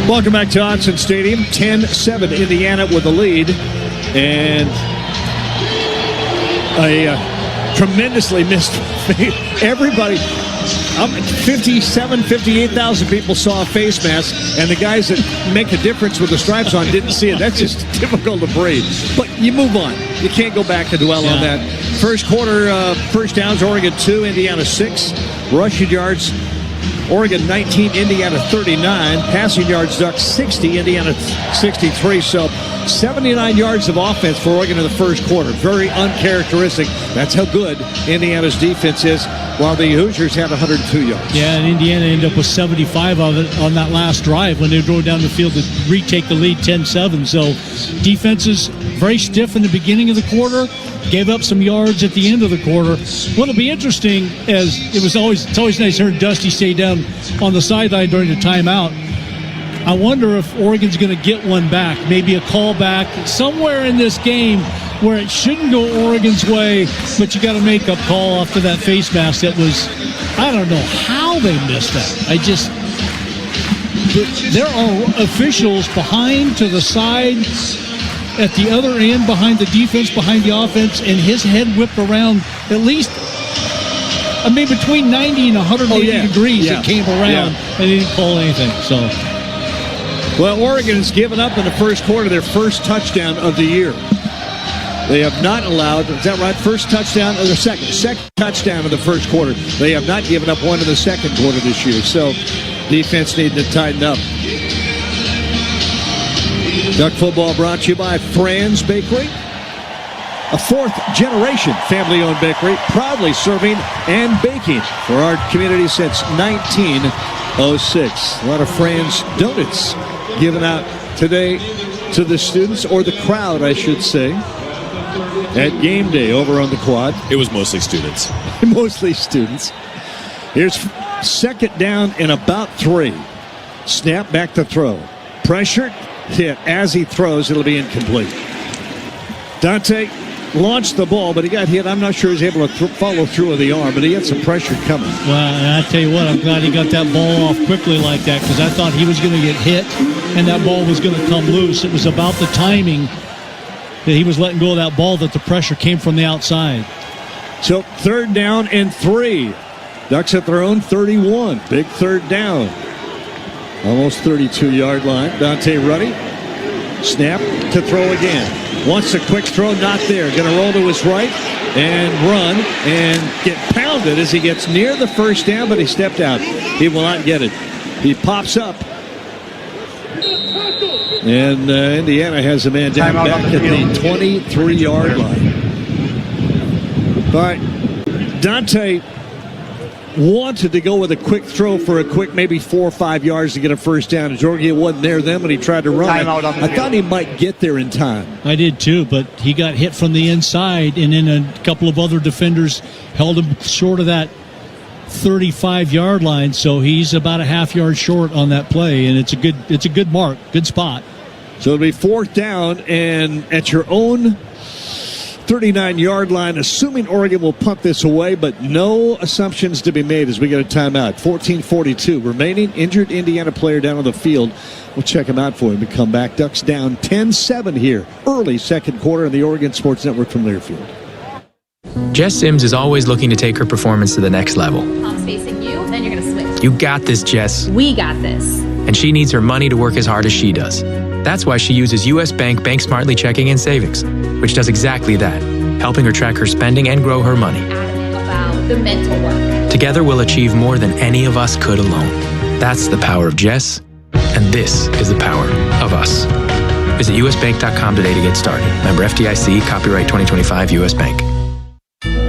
Welcome back to Autzen Stadium. 10-7 Indiana with the lead. And a tremendously missed everybody. 58,000 people saw a face mask, and the guys that make a difference with the stripes on didn't see it. That's just difficult to breathe. But you move on. You can't go back and dwell on that. First quarter, first downs, Oregon 2, Indiana 6. Rushing yards, Oregon 19, Indiana 39. Passing yards, Ducks 60, Indiana 63. So 79 yards of offense for Oregon in the first quarter. Very uncharacteristic. That's how good Indiana's defense is, while the Hoosiers had 102 yards. Yeah, and Indiana ended up with 75 of it on that last drive when they drove down the field to retake the lead 10-7. So defense is very stiff in the beginning of the quarter, gave up some yards at the end of the quarter. What'll be interesting, as it's always nice hearing Dusty stay down on the sideline during the timeout. I wonder if Oregon's going to get one back, maybe a call back somewhere in this game where it shouldn't go Oregon's way, but you got to make a call after that face mask. That was, I don't know how they missed that. There are officials behind to the side, at the other end, behind the defense, behind the offense, and his head whipped around at least, between 90 and 180 degrees. It came around, and they didn't call anything. So, well, Oregon has given up in the first quarter their first touchdown of the year. They have not allowed, is that right? First touchdown or the second touchdown of the first quarter. They have not given up one in the second quarter this year. So defense needing to tighten up. Duck football brought to you by Fran's Bakery, a fourth-generation family-owned bakery, proudly serving and baking for our community since 1906. A lot of Fran's donuts given out today to the students, or the crowd, I should say, at game day over on the quad. It was mostly students. Mostly students. Here's second down and about 3. Snap, back to throw. Pressured, hit. As he throws, it'll be incomplete. Dante launched the ball, but he got hit. I'm not sure he's able to follow through with the arm, but he had some pressure coming. Well, and I tell you what, I'm glad he got that ball off quickly like that, because I thought he was going to get hit and that ball was going to come loose. It was about the timing that he was letting go of that ball that the pressure came from the outside. So 3rd down and 3. Ducks at their own 31. Big 3rd down. Almost 32-yard line. Dante Ruddy. Snap to throw again. Wants a quick throw, not there. Going to roll to his right and run and get pounded as he gets near the 1st down, but he stepped out. He will not get it. He pops up. And Indiana has a man down back at the 23-yard line. All right. Dante wanted to go with a quick throw for a quick maybe 4 or 5 yards to get a 1st down. And Georgia wasn't there then when he tried to run. I thought he might get there in time. I did too, but he got hit from the inside, and then a couple of other defenders held him short of that 35-yard line, so he's about a half yard short on that play, and it's a good mark, good spot. So it'll be 4th down, and at your own 39-yard line, assuming Oregon will punt this away, but no assumptions to be made as we get a timeout. 14:42 remaining. Injured Indiana player down on the field. We'll check him out for him and come back. Ducks down 10-7 here. Early 2nd quarter in the Oregon Sports Network from Learfield. Jess Sims is always looking to take her performance to the next level. Palms facing you, then you're going to switch. You got this, Jess. We got this. And she needs her money to work as hard as she does. That's why she uses U.S. Bank Bank Smartly Checking and Savings, which does exactly that, helping her track her spending and grow her money. About the mental work. Together we'll achieve more than any of us could alone. That's the power of Jess, and this is the power of us. Visit usbank.com today to get started. Member FDIC, copyright 2025 U.S. Bank.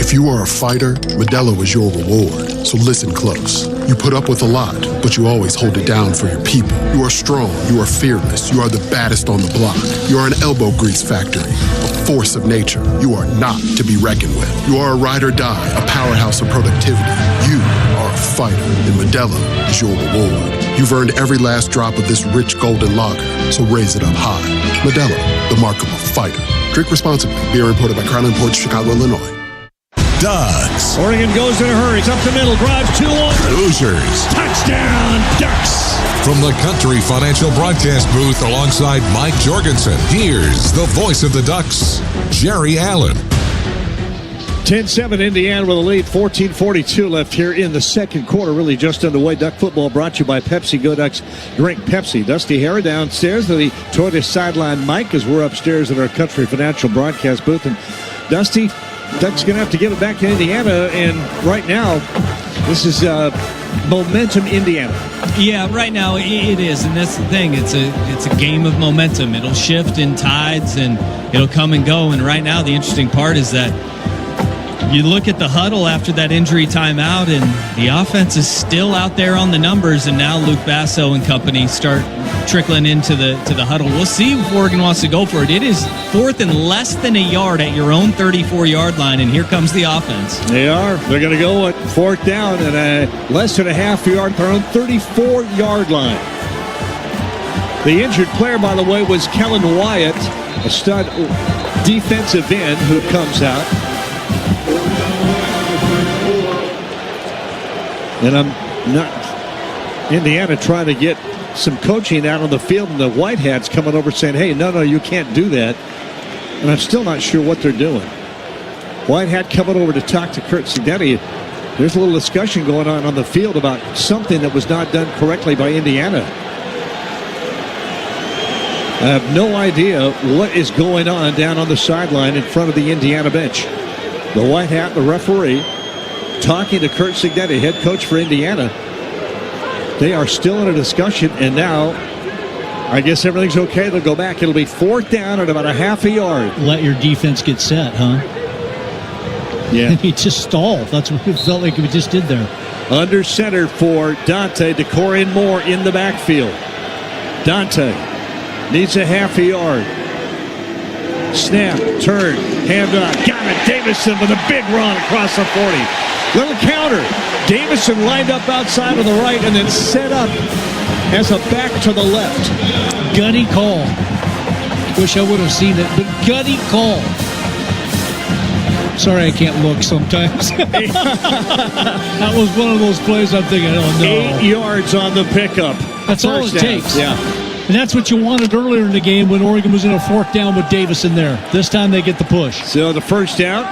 If you are a fighter, Modelo is your reward. So listen close. You put up with a lot, but you always hold it down for your people. You are strong. You are fearless. You are the baddest on the block. You are an elbow grease factory, a force of nature. You are not to be reckoned with. You are a ride or die, a powerhouse of productivity. You are a fighter, and Modelo is your reward. You've earned every last drop of this rich golden lager, so raise it up high. Modelo, the mark of a fighter. Drink responsibly. Beer imported by Crown Imports, Chicago, Illinois. Ducks. Oregon goes in a hurry. It's up the middle. Drive 2 on. Hoosiers. Touchdown, Ducks. From the Country Financial Broadcast booth alongside Mike Jorgensen, here's the voice of the Ducks, Jerry Allen. 10-7 Indiana with a lead. 14:42 left here in the 2nd quarter. Really just underway. Duck football brought to you by Pepsi. Go Ducks. Drink Pepsi. Dusty Harris downstairs to the Toyota sideline mic as we're upstairs at our Country Financial Broadcast booth. And Dusty, Ducks going to have to give it back to Indiana, and right now, this is momentum Indiana. Yeah, right now it is, and that's the thing. It's a game of momentum. It'll shift in tides, and it'll come and go. And right now, the interesting part is that you look at the huddle after that injury timeout, and the offense is still out there on the numbers. And now Luke Basso and company start trickling into the huddle. We'll see if Oregon wants to go for it. It is 4th and less than a yard at your own 34-yard line, and here comes the offense. They are. They're going to go at 4th down and less than a half yard at their own 34-yard line. The injured player, by the way, was Kellen Wyatt, a stud defensive end who comes out. And I'm not. Indiana trying to get some coaching out on the field, and the White Hats coming over saying, hey, no, you can't do that. And I'm still not sure what they're doing. White Hat coming over to talk to Kurt Signetti. There's a little discussion going on the field about something that was not done correctly by Indiana. I have no idea what is going on down on the sideline in front of the Indiana bench. The White Hat, the referee, talking to Kurt Signetti, head coach for Indiana. They are still in a discussion, and now I guess everything's okay. They'll go back. It'll be 4th down at about a half a yard. Let your defense get set, huh? Yeah. He just stalled. That's what it felt like we just did there. Under center for Dante, DeCorian Moore in the backfield. Dante needs a half a yard. Snap, turn, hand off. Got it. Davison with a big run across the 40. Little counter. Davison lined up outside of the right and then set up as a back to the left. Gutty call. Wish I would have seen it, but gutty call. Sorry, I can't look sometimes. That was one of those plays I'm thinking, oh, no. 8 yards on the pickup. That's all it takes. Yeah. And that's what you wanted earlier in the game when Oregon was in a 4th down with Davis in there. This time they get the push. So the first down.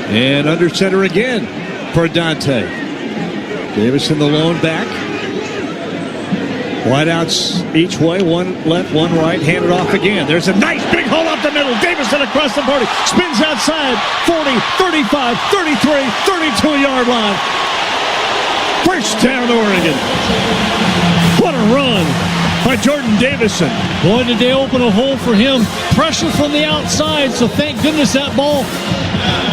And under center again for Dante. Davis in the lone back. Wideouts each way, one left, one right, handed off again. There's a nice big hole up the middle. Davison across the 40, spins outside, 40, 35, 33, 32-yard line. First down, Oregon. What a run by Jordan Davison. Boy, did they open a hole for him. Pressure from the outside, so thank goodness that ball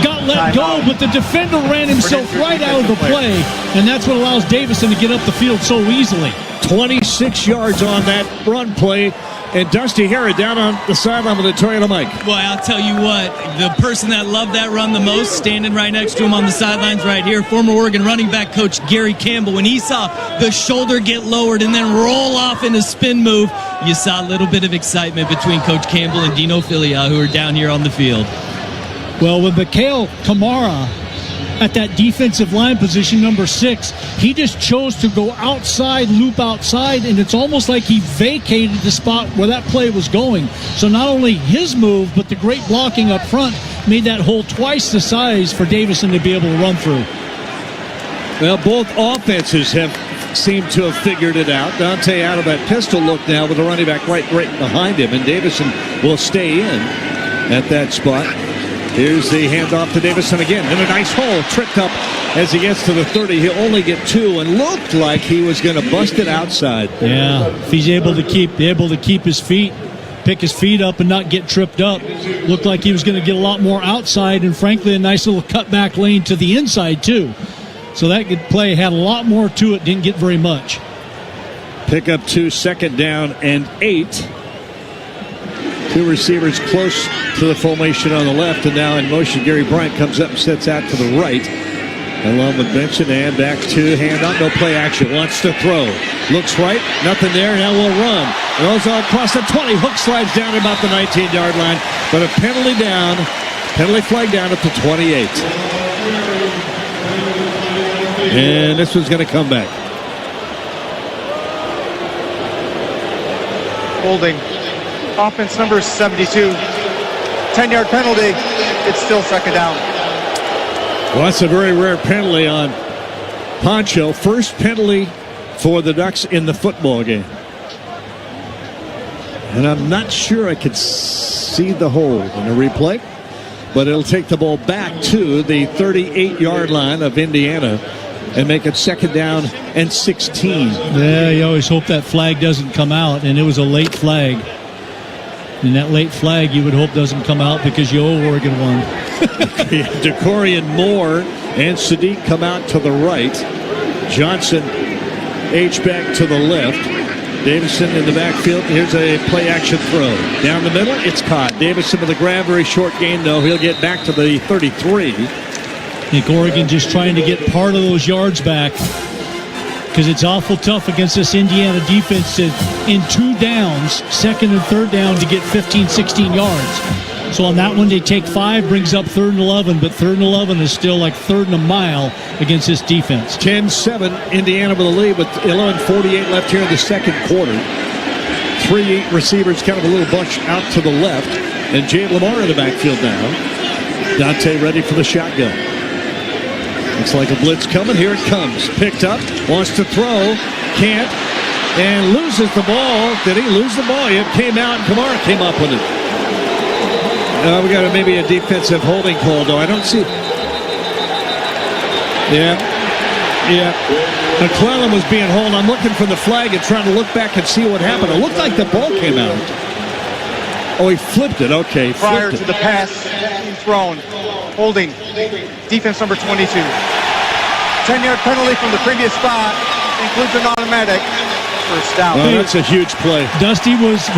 got let go, but the defender ran himself right out of the play, and that's what allows Davison to get up the field so easily. 26 yards on that run play, and Dusty Harrod down on the sideline with a Toyota mic. Boy, I'll tell you what, the person that loved that run the most, standing right next to him on the sidelines right here, former Oregon running back coach Gary Campbell. When he saw the shoulder get lowered and then roll off in a spin move, you saw a little bit of excitement between Coach Campbell and Dino Filia, who are down here on the field. Well, with Mikhail Kamara at that defensive line position, number 6, he just chose to go outside, loop outside, and it's almost like he vacated the spot where that play was going. So not only his move, but the great blocking up front made that hole twice the size for Davison to be able to run through. Well, both offenses have seemed to have figured it out. Dante out of that pistol look now with the running back right behind him, and Davison will stay in at that spot. Here's the handoff to Davison again. In a nice hole, tripped up as he gets to the 30. He'll only get 2 and looked like he was going to bust it outside. Yeah, if he's able to keep his feet, pick his feet up and not get tripped up. Looked like he was going to get a lot more outside, and frankly, a nice little cutback lane to the inside, too. So that good play had a lot more to it, didn't get very much. Pick up 2, 2nd down and 8. 2 receivers close to the formation on the left, and now in motion, Gary Bryant comes up and sets out to the right, along with Benson, and back to handoff. No play action. Wants to throw. Looks right. Nothing there. Now we'll run. Goes across the 20. Hook slides down at about the 19-yard line, but a penalty flag down at the 28. And this one's going to come back. Holding. Offense number 72. 10-yard penalty. It's still 2nd down. Well, that's a very rare penalty on Poncho. First penalty for the Ducks in the football game. And I'm not sure I could see the hold in the replay, but it'll take the ball back to the 38-yard line of Indiana and make it 2nd down and 16. Yeah, you always hope that flag doesn't come out, and it was a late flag. And that late flag you would hope doesn't come out because you owe Oregon one. DeCorian Moore and Sadiq come out to the right. Johnson H-back to the left. Davison in the backfield. Here's a play-action throw. Down the middle, it's caught. Davison with a grab, very short gain, though. He'll get back to the 33. I think Oregon just trying to get part of those yards back because it's awful tough against this Indiana defense to, in 2 downs, 2nd and 3rd down, to get 15, 16 yards. So on that one, they take 5, brings up 3rd and 11, but 3rd and 11 is still like 3rd and a mile against this defense. 10-7, Indiana with a lead with 11:48 left here in the 2nd quarter. 3 receivers, kind of a little bunch out to the left, and Jay Lamar in the backfield now. Dante ready for the shotgun. Looks like a blitz coming. Here it comes. Picked up. Wants to throw. Can't. And loses the ball. Did he lose the ball? It came out, and Kamara came up with it. We got maybe a defensive holding call, though. I don't see. Yeah. McClellan was being held. I'm looking for the flag and trying to look back and see what happened. It looked like the ball came out. Oh, he flipped it. Okay. Prior to the pass being thrown. Holding. Defense number 22. 10-yard penalty from the previous spot. Includes an automatic. first down. Oh, that's a huge play. Dusty, was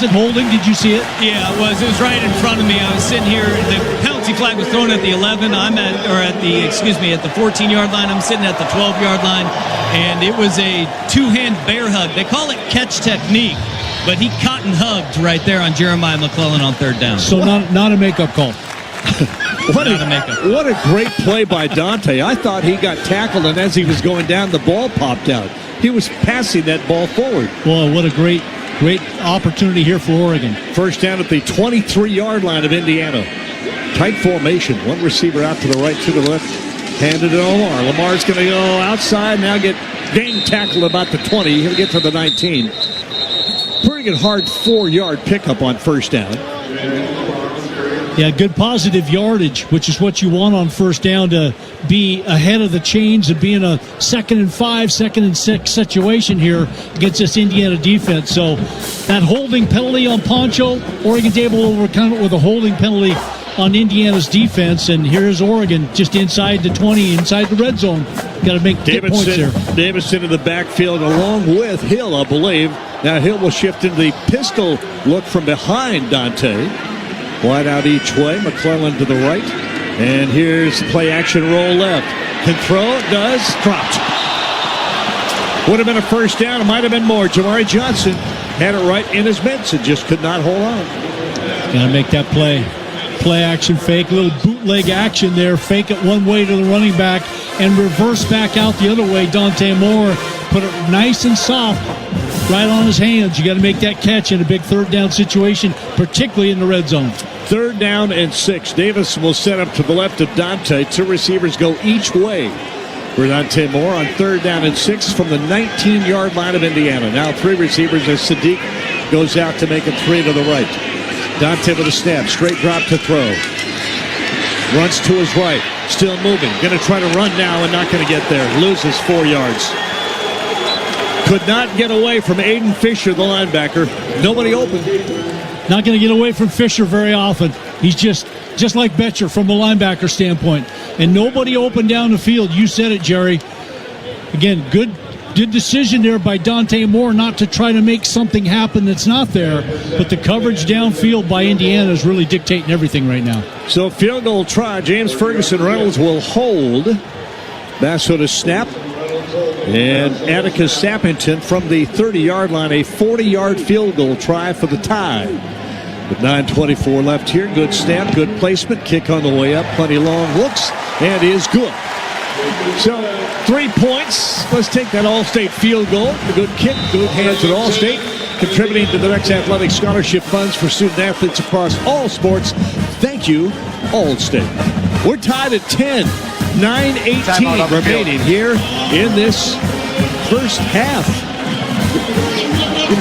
it holding? Did you see it? Yeah, it was. It was right in front of me. I was sitting here. The penalty flag was thrown at the 11. At the 14-yard line. I'm sitting at the 12-yard line, and it was a two-hand bear hug. They call it catch technique, but he caught and hugged right there on Jeremiah McClellan on third down. So not a makeup call. What a great play by Dante. I thought he got tackled, and as he was going down, the ball popped out. He was passing that ball forward. Well, what a great opportunity here for Oregon. First down at the 23-yard line of Indiana. Tight formation. One receiver out to the right, two to the left. Handed to Lamar. Lamar's going to go outside, now get gang tackled about the 20. He'll get to the 19. Pretty good hard 4-yard pickup on first down. Yeah, good positive yardage, which is what you want on first down, to be ahead of the chains and be in a 2nd and 5, 2nd and 6 situation here against this Indiana defense. So that holding penalty on Poncho, Oregon's able to overcome it with a holding penalty on Indiana's defense, and here's Oregon just inside the 20, inside the red zone. Got to make points here. Davidson in the backfield along with Hill, I believe. Now Hill will shift into the pistol look from behind Dante. Wide out each way. McClellan to the right. And here's play action roll left. Can throw, does, dropped. Would have been a first down. It might have been more. Jamari Johnson had it right in his mitts and just could not hold on. Got to make that play. Play action fake. A little bootleg action there. Fake it one way to the running back and reverse back out the other way. Dante Moore put it nice and soft right on his hands. You got to make that catch in a big third down situation, particularly in the red zone. 3rd down and 6. Davis will set up to the left of Dante. 2 receivers go each way for Dante Moore on 3rd down and 6 from the 19-yard line of Indiana. Now 3 receivers as Sadiq goes out to make it 3 to the right. Dante with a snap. Straight drop to throw. Runs to his right. Still moving. Going to try to run now and not going to get there. Loses 4 yards. Could not get away from Aiden Fisher, the linebacker. Nobody open. Not going to get away from Fisher very often. He's just like Betcher from a linebacker standpoint. And nobody open down the field. You said it, Jerry. Again, good decision there by Dante Moore not to try to make something happen that's not there. But the coverage downfield by Indiana is really dictating everything right now. So field goal try. James Ferguson Reynolds will hold. Basso to snap. And Atticus Sappington from the 30-yard line, a 40-yard field goal try for the tie. With 9:24 left here, good snap, good placement, kick on the way up, plenty long looks, and is good. So 3 points. Let's take that All-State field goal. A good kick, good hands at All-State, contributing to the next athletic scholarship funds for student athletes across all sports. Thank you, All-State. We're tied at 10. 9:18 remaining here in this first half.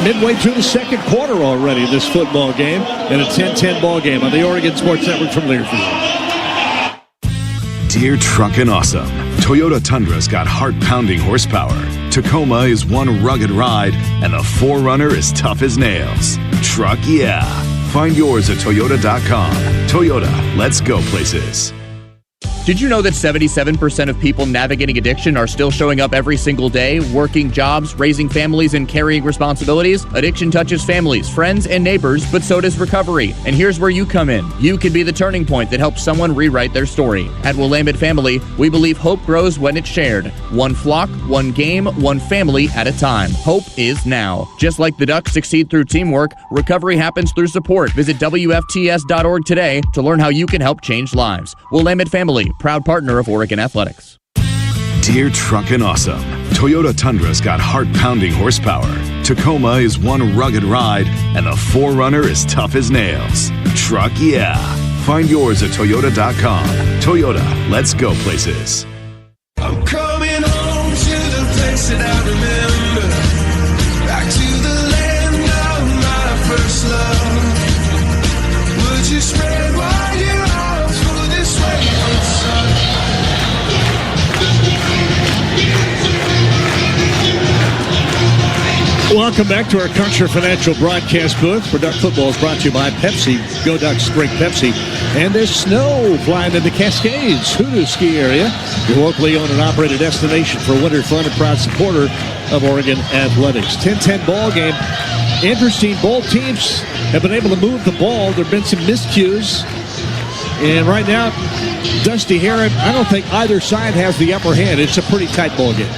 Midway through the second quarter already, this football game, and a 10-10 ball game on the Oregon Sports Network from Learfield. Dear Truckin' Awesome, Toyota Tundra's got heart-pounding horsepower. Tacoma is one rugged ride, and the 4Runner is tough as nails. Truck yeah. Find yours at Toyota.com. Toyota, let's go places. Did you know that 77% of people navigating addiction are still showing up every single day, working jobs, raising families, and carrying responsibilities? Addiction touches families, friends, and neighbors, but so does recovery. And here's where you come in. You can be the turning point that helps someone rewrite their story. At Willamette Family, we believe hope grows when it's shared. One flock, one game, one family at a time. Hope is now. Just like the Ducks succeed through teamwork, recovery happens through support. Visit WFTS.org today to learn how you can help change lives. Willamette Family, proud partner of Oregon Athletics. Dear Truckin' Awesome, Toyota Tundra's got heart-pounding horsepower. Tacoma is one rugged ride, and the 4Runner is tough as nails. Truck yeah. Find yours at Toyota.com. Toyota, let's go places. I'm coming home to the place that I remember. Back to the land of my first love. Would you spread wide your arms for this wayward son? Welcome back to our Country Financial broadcast booth. For Duck Football is brought to you by Pepsi. Go Ducks, drink Pepsi. And there's snow flying in the Cascades, Hoosiers ski area. Your locally owned and operated destination for winter fun and proud supporter of Oregon athletics. 10-10 ball game. Interesting. Both teams have been able to move the ball. There have been some miscues. And right now, Dusty Heron, I don't think either side has the upper hand. It's a pretty tight ball game.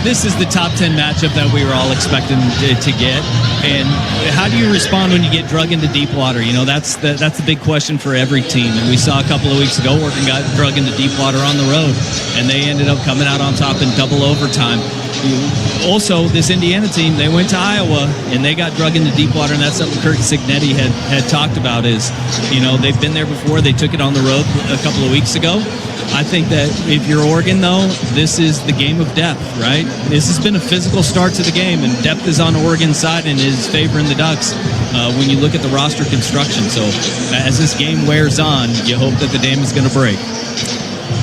This is the top 10 matchup that we were all expecting to get. And how do you respond when you get drug into deep water? You know, that's the big question for every team. And we saw a couple of weeks ago, Oregon got drug into deep water on the road, and they ended up coming out on top in double overtime. Also, this Indiana team, they went to Iowa, and they got drug into deep water, and that's something Kurt Cignetti had talked about is, you know, they've been there before. They took it on the road a couple of weeks ago. I think that if you're Oregon, though, this is the game of depth, right? This has been a physical start to the game, and depth is on Oregon's side and is favoring the Ducks when you look at the roster construction. So as this game wears on, you hope that the dam is going to break.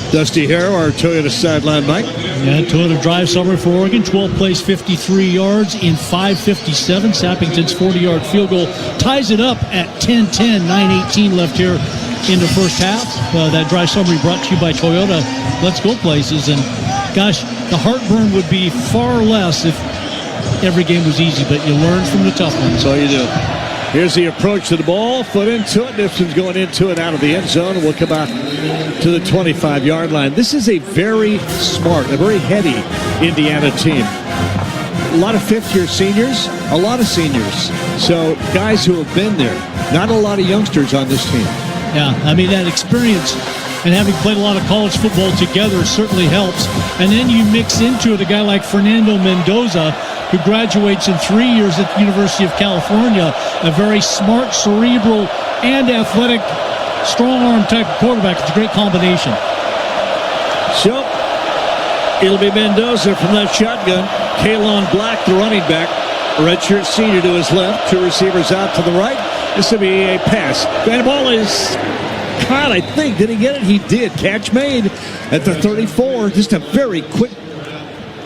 Dusty Harrow, our Toyota sideline, Mike. Yeah, Toyota drive summary for Oregon. 12 plays, 53 yards in 5:57. Sappington's 40-yard field goal ties it up at 10-10. 9:18 left here in the first half. That drive summary brought to you by Toyota. Let's go places. And gosh, the heartburn would be far less if every game was easy, but you learn from the tough ones. That's all you do. Here's the approach to the ball. Foot into it. Nipson's going into it out of the end zone. We'll come out to the 25-yard line. This is a very smart, a very heady Indiana team. A lot of fifth-year seniors, a lot of seniors. So guys who have been there. Not a lot of youngsters on this team. Yeah, I mean, that experience and having played a lot of college football together certainly helps. And then you mix into it a guy like Fernando Mendoza, who graduates in 3 years at the University of California, a very smart, cerebral, and athletic, strong-arm type of quarterback. It's a great combination. So, it'll be Mendoza from that shotgun. Kalon Black, the running back. Redshirt senior to his left. Two receivers out to the right. This will be a pass. That ball is caught, I think. Did he get it? He did. Catch made at the 34. Just a very quick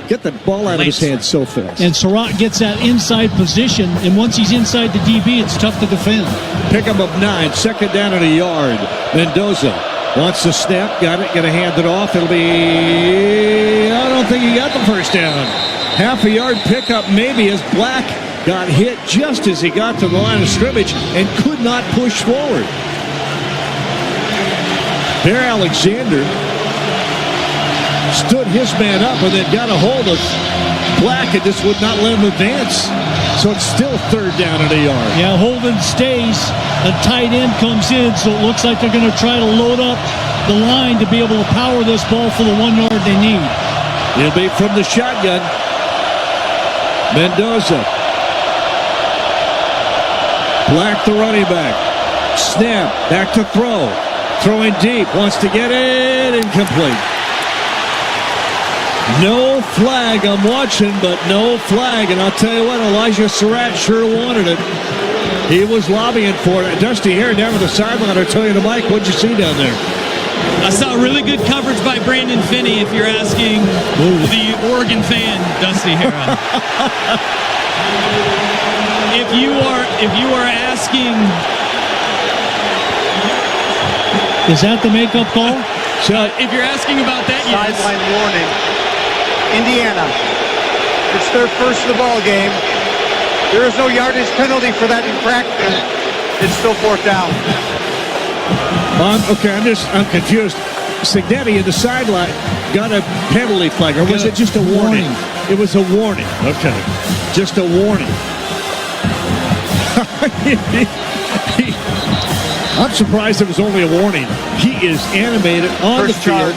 get the ball out of his hands so fast. And Surratt gets that inside position, and once he's inside the DB, it's tough to defend. Pickup of 9, second down and a yard. Mendoza wants the snap, got it, going to hand it off. It'll be, I don't think he got the first down. Half a yard pickup maybe as Black got hit just as he got to the line of scrimmage and could not push forward. Bear Alexander stood his man up and then got a hold of Black and just would not let him advance. So it's still third down and a yard. Yeah, Holden stays. A tight end comes in, so it looks like they're going to try to load up the line to be able to power this ball for the 1 yard they need. It'll be from the shotgun. Mendoza. Black, the running back. Snap, back to throw. Throwing deep, wants to get it, incomplete. No flag, I'm watching, but no flag. And I'll tell you what, Elijah Surratt sure wanted it. He was lobbying for it. Dusty Hare down to the sideline. I'll tell you to Mike, what'd you see down there? I saw really good coverage by Brandon Finney, if you're asking the Oregon fan, Dusty Hare. If you are asking, is that the makeup call? So if you're asking about that, yes. Sideline warning. Indiana. It's their first of the ball game. There is no yardage penalty for that infraction. It's still fourth down. Okay, I'm confused. Cignetti in the sideline got a penalty flag, or was it just a warning? It was a warning. Okay, just a warning. I'm surprised it was only a warning. He is animated on First the field.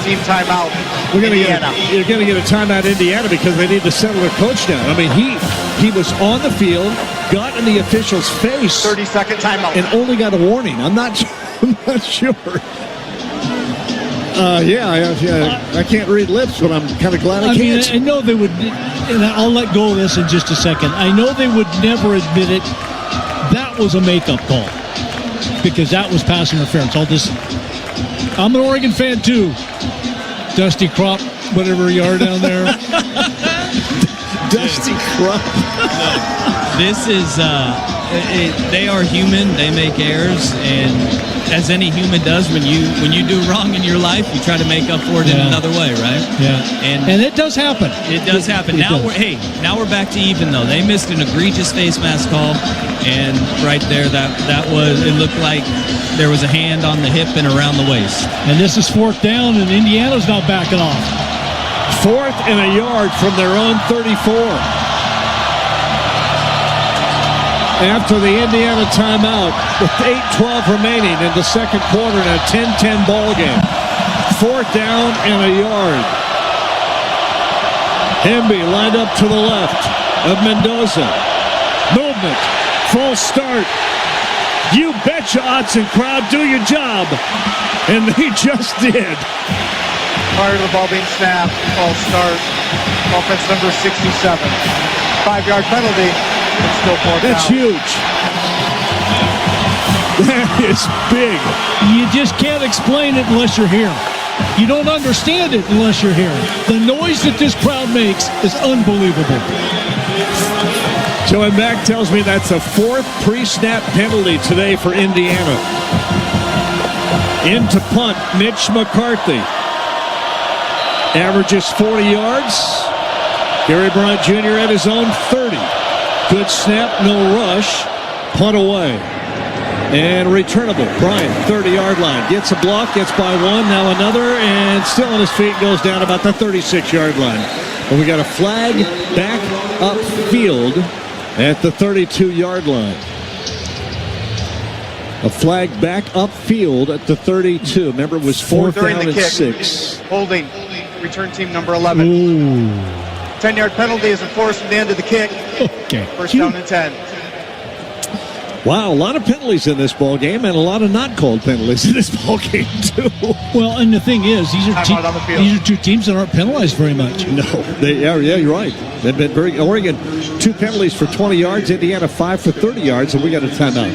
Team timeout. You're going to get a timeout, Indiana, because they need to settle their coach down. I mean, he was on the field, got in the official's face. 30-second timeout. And only got a warning. I'm not sure. I can't read lips, but I'm kind of glad I can't. I know they would, and I'll let go of this in just a second. I know they would never admit it. That was a makeup call because that was pass interference. I'm an Oregon fan too. Dusty Crop, whatever you are down there. Dusty Crop. This is they are human. They make errors, and as any human does, when you do wrong in your life, you try to make up for it in another way, right? Yeah, and it does happen. It does happen. Now we're back to even though they missed an egregious face mask call, and right there it looked like there was a hand on the hip and around the waist. And this is 4th down, and Indiana's now backing off. 4th and a yard from their own 34. After the Indiana timeout, with 8:12 remaining in the second quarter in a 10-10 ball game. 4th down and a yard. Hemby lined up to the left of Mendoza. Movement. False start. You betcha, Autzen crowd, do your job. And they just did. Prior to the ball being snapped, false start. Offense number 67. 5-yard penalty. It's still 4th down. That's huge. That is big. You just can't explain it unless you're here. You don't understand it unless you're here. The noise that this crowd makes is unbelievable. Joey Mack tells me that's a 4th pre-snap penalty today for Indiana. Into punt, Mitch McCarthy. Averages 40 yards. Gary Bryant Jr. at his own 30. Good snap, no rush. Punt away. And returnable. Bryant, 30-yard line. Gets a block, gets by one, now another, and still on his feet, goes down about the 36-yard line. And we got a flag back upfield at the 32-yard line. A flag back upfield at the 32. Remember, it was 4th down and 6. Holding. Return team number 11. Ooh. 10-yard penalty is enforced from the end of the kick. Okay. 1st down and 10. Wow, a lot of penalties in this ball game, and a lot of not called penalties in this ball game too. Well, and the thing is, these are two teams that aren't penalized very much. No, you're right. They've been very. Oregon 2 penalties for 20 yards. Indiana 5 for 30 yards, and we got a timeout.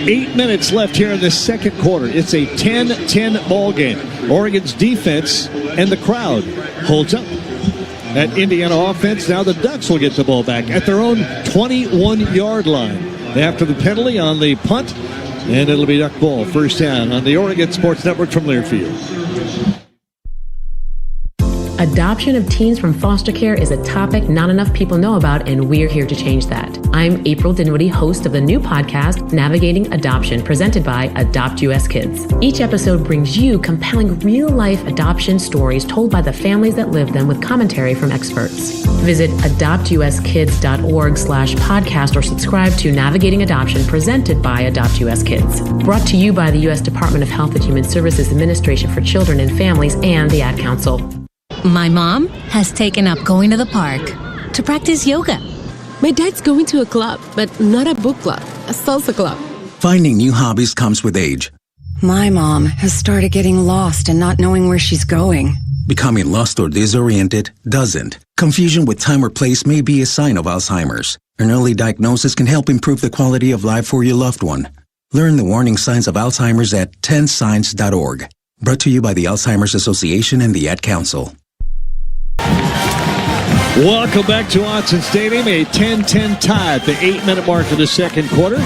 8 minutes left here in the second quarter. It's a 10-10 ball game. Oregon's defense and the crowd holds up. At Indiana offense, now the Ducks will get the ball back at their own 21-yard line after the penalty on the punt, and it'll be Duck ball, 1st down on the Oregon Sports Network from Learfield. Adoption of teens from foster care is a topic not enough people know about, and we're here to change that. I'm April Dinwiddie, host of the new podcast, Navigating Adoption, presented by Adopt US Kids. Each episode brings you compelling real-life adoption stories told by the families that live them with commentary from experts. Visit adoptuskids.org/podcast or subscribe to Navigating Adoption, presented by Adopt US Kids. Brought to you by the U.S. Department of Health and Human Services Administration for Children and Families and the Ad Council. My mom has taken up going to the park to practice yoga. My dad's going to a club, but not a book club, a salsa club. Finding new hobbies comes with age. My mom has started getting lost and not knowing where she's going. Becoming lost or disoriented doesn't. Confusion with time or place may be a sign of Alzheimer's. An early diagnosis can help improve the quality of life for your loved one. Learn the warning signs of Alzheimer's at 10signs.org. Brought to you by the Alzheimer's Association and the Ad Council. Welcome back to Autzen Stadium, a 10-10 tie at the 8-minute mark of the second quarter.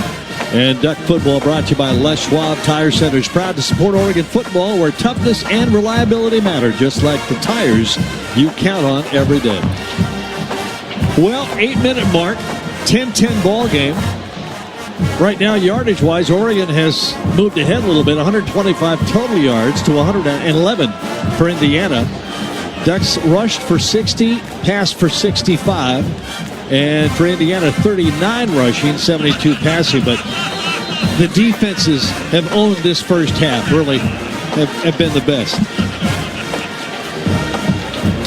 And Duck football brought to you by Les Schwab Tire Centers, proud to support Oregon football where toughness and reliability matter, just like the tires you count on every day. Well, 8-minute mark, 10-10 ball game. Right now, yardage-wise, Oregon has moved ahead a little bit, 125 total yards to 111 for Indiana. Ducks rushed for 60, passed for 65, and for Indiana, 39 rushing, 72 passing. But the defenses have owned this first half, really have been the best.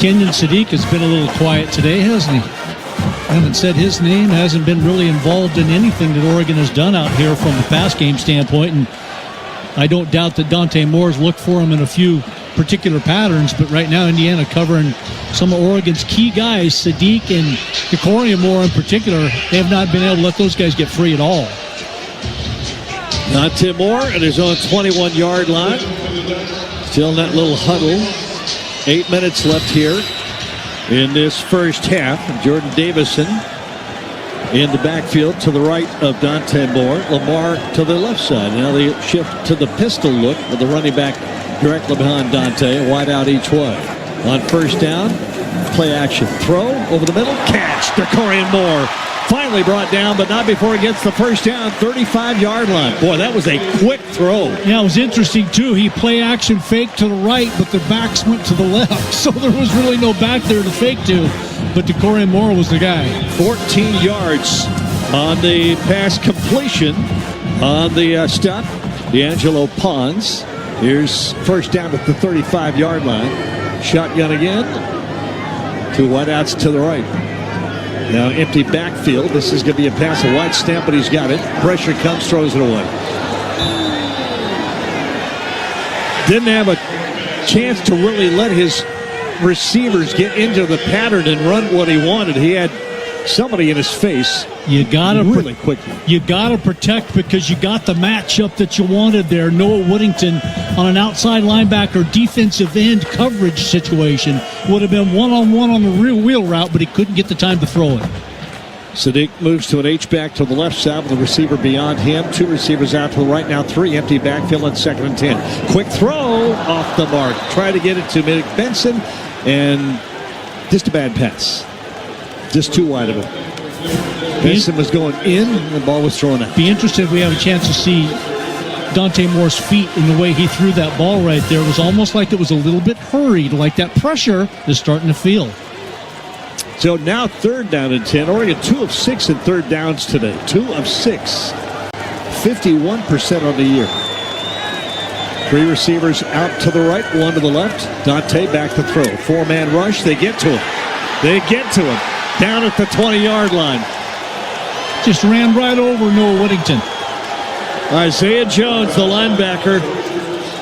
Kenyon Sadiq has been a little quiet today, hasn't he? Haven't said his name, hasn't been really involved in anything that Oregon has done out here from a pass game standpoint, and I don't doubt that Dante Moore's looked for him in a few particular patterns, but right now Indiana covering some of Oregon's key guys, Sadiq and Decoria Moore in particular. They have not been able to let those guys get free at all. Dante Moore at his own 21-yard line. Still in that little huddle. 8 minutes left here in this first half. Jordan Davison in the backfield to the right of Dante Moore. Lamar to the left side. Now they shift to the pistol look with the running back directly behind Dante, wide out each way. On first down, play action. Throw over the middle, catch. DeCorian Moore finally brought down, but not before he gets the first down, 35-yard line. Boy, that was a quick throw. Yeah, it was interesting, too. He play action fake to the right, but the backs went to the left, so there was really no back there to fake to. But DeCorian Moore was the guy. 14 yards on the pass completion on the stop. D'Angelo Pons. Here's first down at the 35-yard line. Shotgun again. Two wideouts to the right. Now empty backfield. This is going to be a pass, a wide snap, but he's got it. Pressure comes, throws it away. Didn't have a chance to really let his receivers get into the pattern and run what he wanted. He had somebody in his face. You gotta really quickly. You gotta protect because you got the matchup that you wanted there. Noah Whittington on an outside linebacker defensive end coverage situation would have been one-on-one on the rear wheel route, but he couldn't get the time to throw it. Sadiq moves to an H-back to the left side with the receiver beyond him. Two receivers out to the right now. Three empty backfield on 2nd and 10. Quick throw off the mark. Try to get it to Mick Benson, and just a bad pass. Just too wide of it. Benson was going in, and the ball was thrown out. Be interested if we have a chance to see Dante Moore's feet in the way he threw that ball right there. It was almost like it was a little bit hurried, like that pressure is starting to feel. So now 3rd down and 10. Oregon 2 of 6 in 3rd downs today. 2 of 6. 51% on the year. Three receivers out to the right, one to the left. Dante back to throw. 4-man rush. They get to him. They get to him. Down at the 20-yard line. Just ran right over Noah Whittington. Isaiah Jones, the linebacker,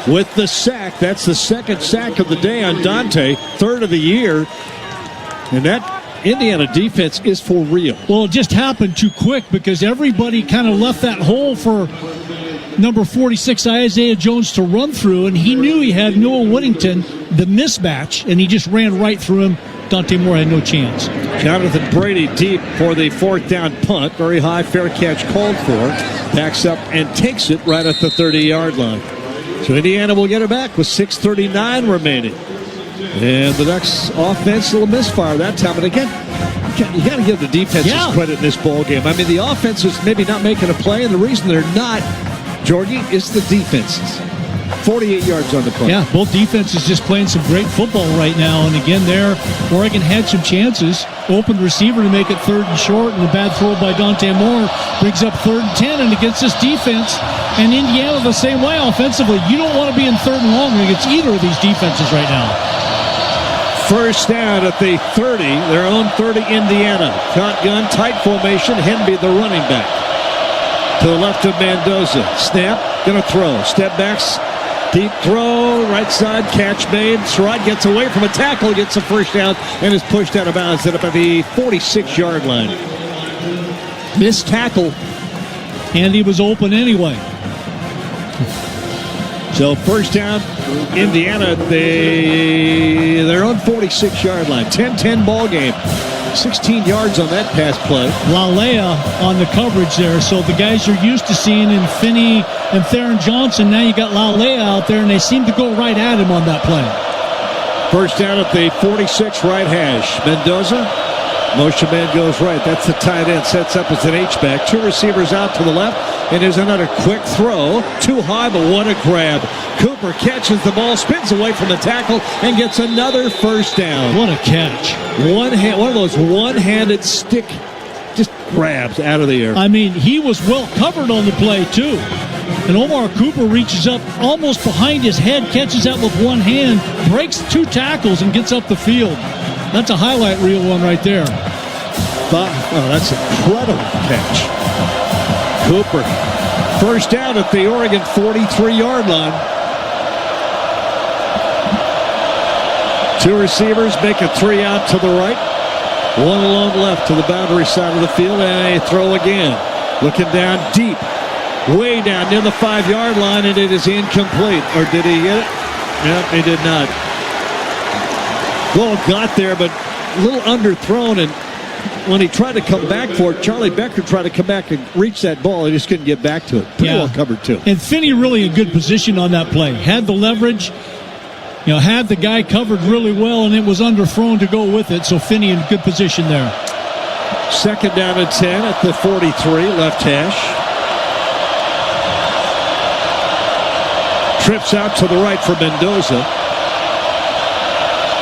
with the sack. That's the 2nd sack of the day on Dante. 3rd of the year. And that Indiana defense is for real. Well, it just happened too quick because everybody kind of left that hole for number 46, Isaiah Jones, to run through, and he knew he had Noah Whittington, the mismatch, and he just ran right through him. Dante Moore had no chance. Jonathan Brady deep for the 4th down punt. Very high, fair catch called for. Backs up and takes it right at the 30-yard line. So Indiana will get it back with 6:39 remaining. And the Ducks offense, a little misfire that time. And again, you got to give the defenses credit in this ball game. I mean, the offense is maybe not making a play, and the reason they're not, Jorgie, is the defenses. 48 yards on the play. Yeah, both defenses just playing some great football right now. And again, there, Oregon had some chances. Open receiver to make it 3rd and short, and a bad throw by Dante Moore brings up 3rd and 10. And against this defense, and Indiana the same way offensively, you don't want to be in 3rd and long against either of these defenses right now. First down at the 30, their own 30, Indiana. Shotgun, tight formation, Henby the running back. To the left of Mendoza. Snap, gonna throw. Step backs, deep throw, right side, catch made. Sherrod gets away from a tackle, gets a first down, and is pushed out of bounds at the 46-yard line. Missed tackle. And he was open anyway. So first down, Indiana, they're on 46-yard line. 10-10 ball game. 16 yards on that pass play. Lalea on the coverage there. So the guys you're used to seeing in Finney and Theron Johnson, now you got Lalea out there, and they seem to go right at him on that play. First down at the 46 right hash. Mendoza. Motion man goes right. That's the tight end. Sets up as an H-back. Two receivers out to the left. And there's another quick throw. Too high, but what a grab. Cooper catches the ball, spins away from the tackle, and gets another first down. What a catch. One of those one-handed stick just grabs out of the air. I mean, he was well covered on the play, too. And Omar Cooper reaches up almost behind his head, catches that with one hand, breaks 2 tackles, and gets up the field. That's a highlight reel one right there. Oh, that's an incredible catch. Cooper, first down at the Oregon 43-yard line. Two receivers make a 3 out to the right. One alone left to the boundary side of the field, and a throw again. Looking down deep, way down near the 5-yard line, and it is incomplete. Or did he get it? Nope, he did not. Ball got there, but a little underthrown, and when he tried to come back for it, Charlie Becker tried to come back and reach that ball. He just couldn't get back to it. Pretty well covered, too. And Finney really in good position on that play. Had the leverage, had the guy covered really well, and it was underthrown to go with it. So Finney in good position there. Second down and 10 at the 43, left hash. Trips out to the right for Mendoza.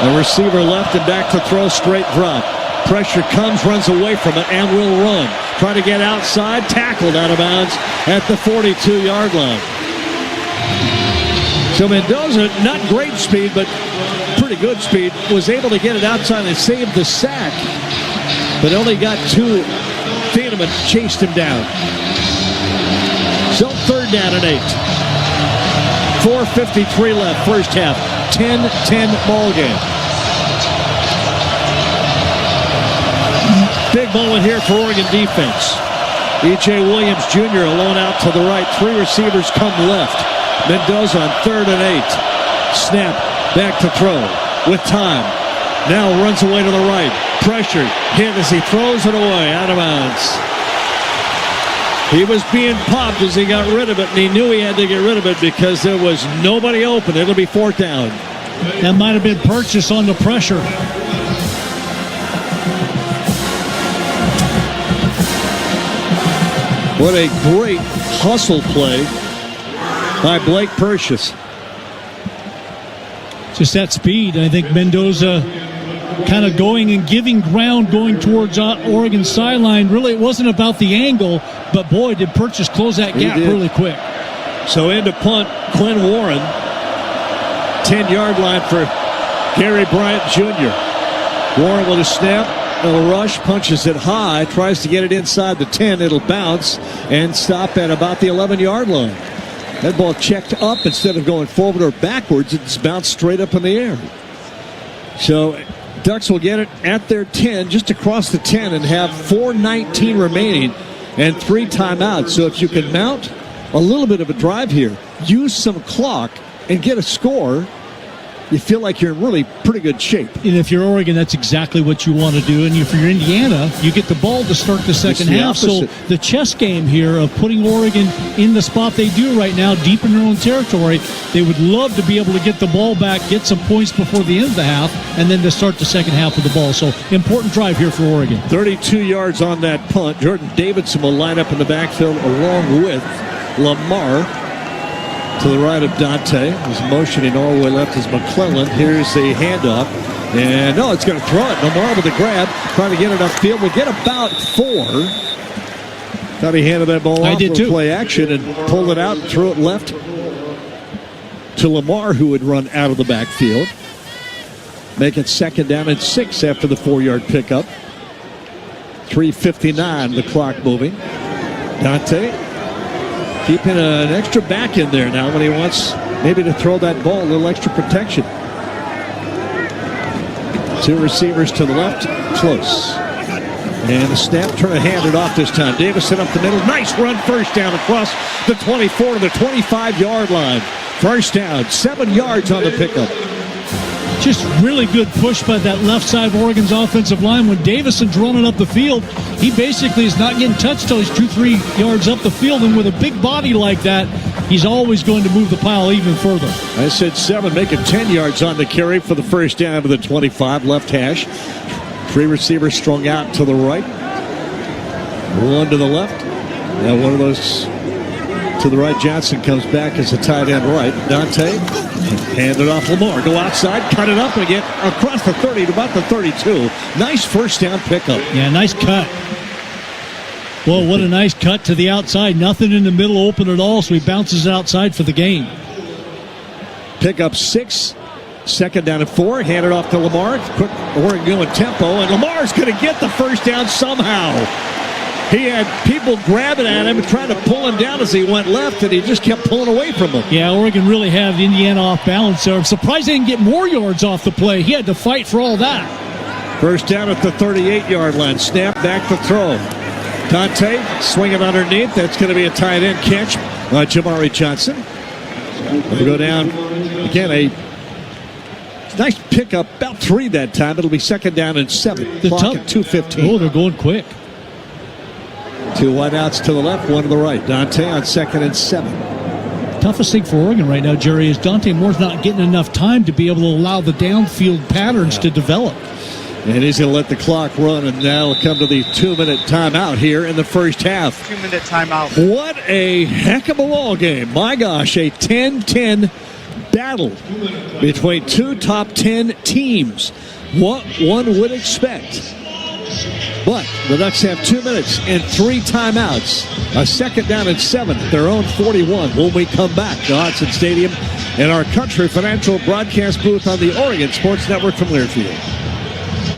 The receiver left and back to throw, straight drop. Pressure comes, runs away from it, and will run. Trying to get outside, tackled out of bounds at the 42-yard line. So Mendoza, not great speed, but pretty good speed, was able to get it outside and save the sack, but only got 2. Thieneman chased him down. So third down and 8. 4:53 left, first half. 10-10 ball game. Big moment here for Oregon defense. E.J. Williams Jr. alone out to the right. 3 receivers come left. Mendoza on 3rd and 8. Snap, back to throw with time. Now runs away to the right. Pressured, hit as he throws it away, out of bounds. He was being popped as he got rid of it, and he knew he had to get rid of it because there was nobody open. It'll be 4th down. That might have been purchase on the pressure. What a great hustle play by Blake Purchase. Just that speed. I think Mendoza kind of going and giving ground going towards Oregon sideline. Really, it wasn't about the angle, but boy, did Purchase close that gap really quick. So into punt, Quinn Warren. 10-yard line for Gary Bryant Jr. Warren with a snap. A rush, punches it high, tries to get it inside the 10. It'll bounce and stop at about the 11-yard line. That ball checked up instead of going forward or backwards. It's bounced straight up in the air. So Ducks will get it at their 10, just across the 10, and have 4:19 remaining and 3 timeouts. So if you can mount a little bit of a drive here, use some clock, and get a score, you feel like you're in really pretty good shape. And if you're Oregon, that's exactly what you want to do. And if you're Indiana, you get the ball to start the second half. So the chess game here of putting Oregon in the spot they do right now, deep in their own territory, they would love to be able to get the ball back, get some points before the end of the half, and then to start the second half with the ball. So important drive here for Oregon. 32 yards on that punt. Jordan Davidson will line up in the backfield along with Lamar. To the right of Dante. He's motioning all the way left is McClellan. Here's the handoff. And no, it's going to throw it. Lamar with the grab. Trying to get it upfield. We'll get about 4. Thought he handed that ball off for play action and pulled it out and threw it left to Lamar, who would run out of the backfield. Make it 2nd down and 6 after the 4-yard pickup. 3:59, the clock moving. Dante keeping an extra back in there now when he wants maybe to throw that ball, a little extra protection. 2 receivers to the left, close. And the snap, trying to hand it off this time. Davison up the middle, nice run, first down across the 24 to the 25-yard line. First down, 7 yards on the pickup. Just really good push by that left side of Oregon's offensive line. When Davison's running up the field, he basically is not getting touched till he's 2-3 yards up the field. And with a big body like that, he's always going to move the pile even further. I said 7, make it 10 yards on the carry for the first down to the 25, left hash. 3 receivers strung out to the right. 1 to the left. Now one of those to the right. Johnson comes back as a tight end right. Dante, hand it off Lamar. Go outside, cut it up, and get across the 30 to about the 32. Nice first down pickup. Yeah, nice cut. Well, what a nice cut to the outside. Nothing in the middle open at all, so he bounces outside for the gain. Pickup 6. 2nd down and 4. Hand it off to Lamar. Quick Oregon going tempo, and Lamar's going to get the first down somehow. He had people grabbing at him and trying to pull him down as he went left, and he just kept pulling away from him. Yeah, Oregon really had Indiana off balance there. I'm surprised they didn't get more yards off the play. He had to fight for all that. First down at the 38-yard line. Snap, back to throw. Dante swinging underneath. That's going to be a tight end catch by Jamari Johnson. We'll go down again. A Nice pickup, about 3 that time. It'll be second down and 7. Clock at 2:15. Oh, they're going quick. 2 wideouts to the left, 1 to the right. Dante on second and 7. Toughest thing for Oregon right now, Jerry, is Dante Moore's not getting enough time to be able to allow the downfield patterns to develop. And he's going to let the clock run, and now we'll come to the 2-minute timeout here in the first half. 2-minute timeout. What a heck of a ball game. My gosh, a 10-10 battle between 2 top 10 teams. What one would expect. But the Ducks have 2 minutes and 3 timeouts. A second down and 7 at their own 41 when we come back to Hudson Stadium in our Country Financial broadcast booth on the Oregon Sports Network from Learfield.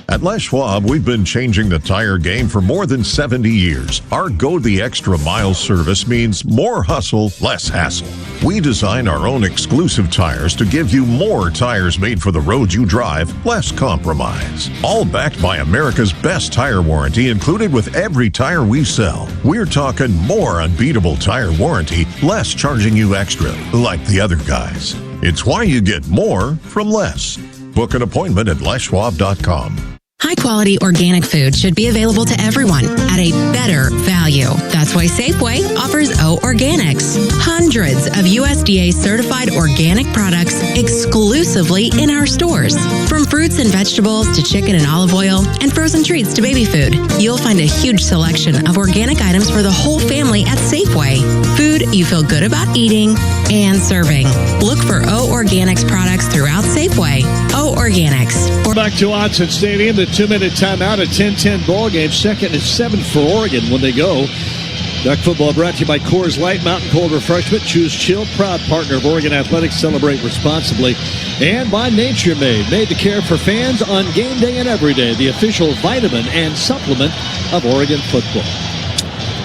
At Les Schwab, we've been changing the tire game for more than 70 years. Our Go the Extra Mile service means more hustle, less hassle. We design our own exclusive tires to give you more tires made for the road you drive, less compromise. All backed by America's best tire warranty included with every tire we sell. We're talking more unbeatable tire warranty, less charging you extra, like the other guys. It's why you get more from less. Book an appointment at leschwab.com. High-quality organic food should be available to everyone at a better value. That's why Safeway offers O Organics. Hundreds of USDA-certified organic products exclusively in our stores. From fruits and vegetables to chicken and olive oil and frozen treats to baby food, you'll find a huge selection of organic items for the whole family at Safeway. Food you feel good about eating and serving. Look for O Organics products throughout Safeway. O Organics. Back to Hudson Stadium, the 2-minute timeout, a 10-10 ball game. Second and 7 for Oregon when they go. Duck football brought to you by Coors Light, Mountain Cold Refreshment. Choose chill, proud partner of Oregon Athletics. Celebrate responsibly. And by Nature Made, made to care for fans on game day and every day. The official vitamin and supplement of Oregon football.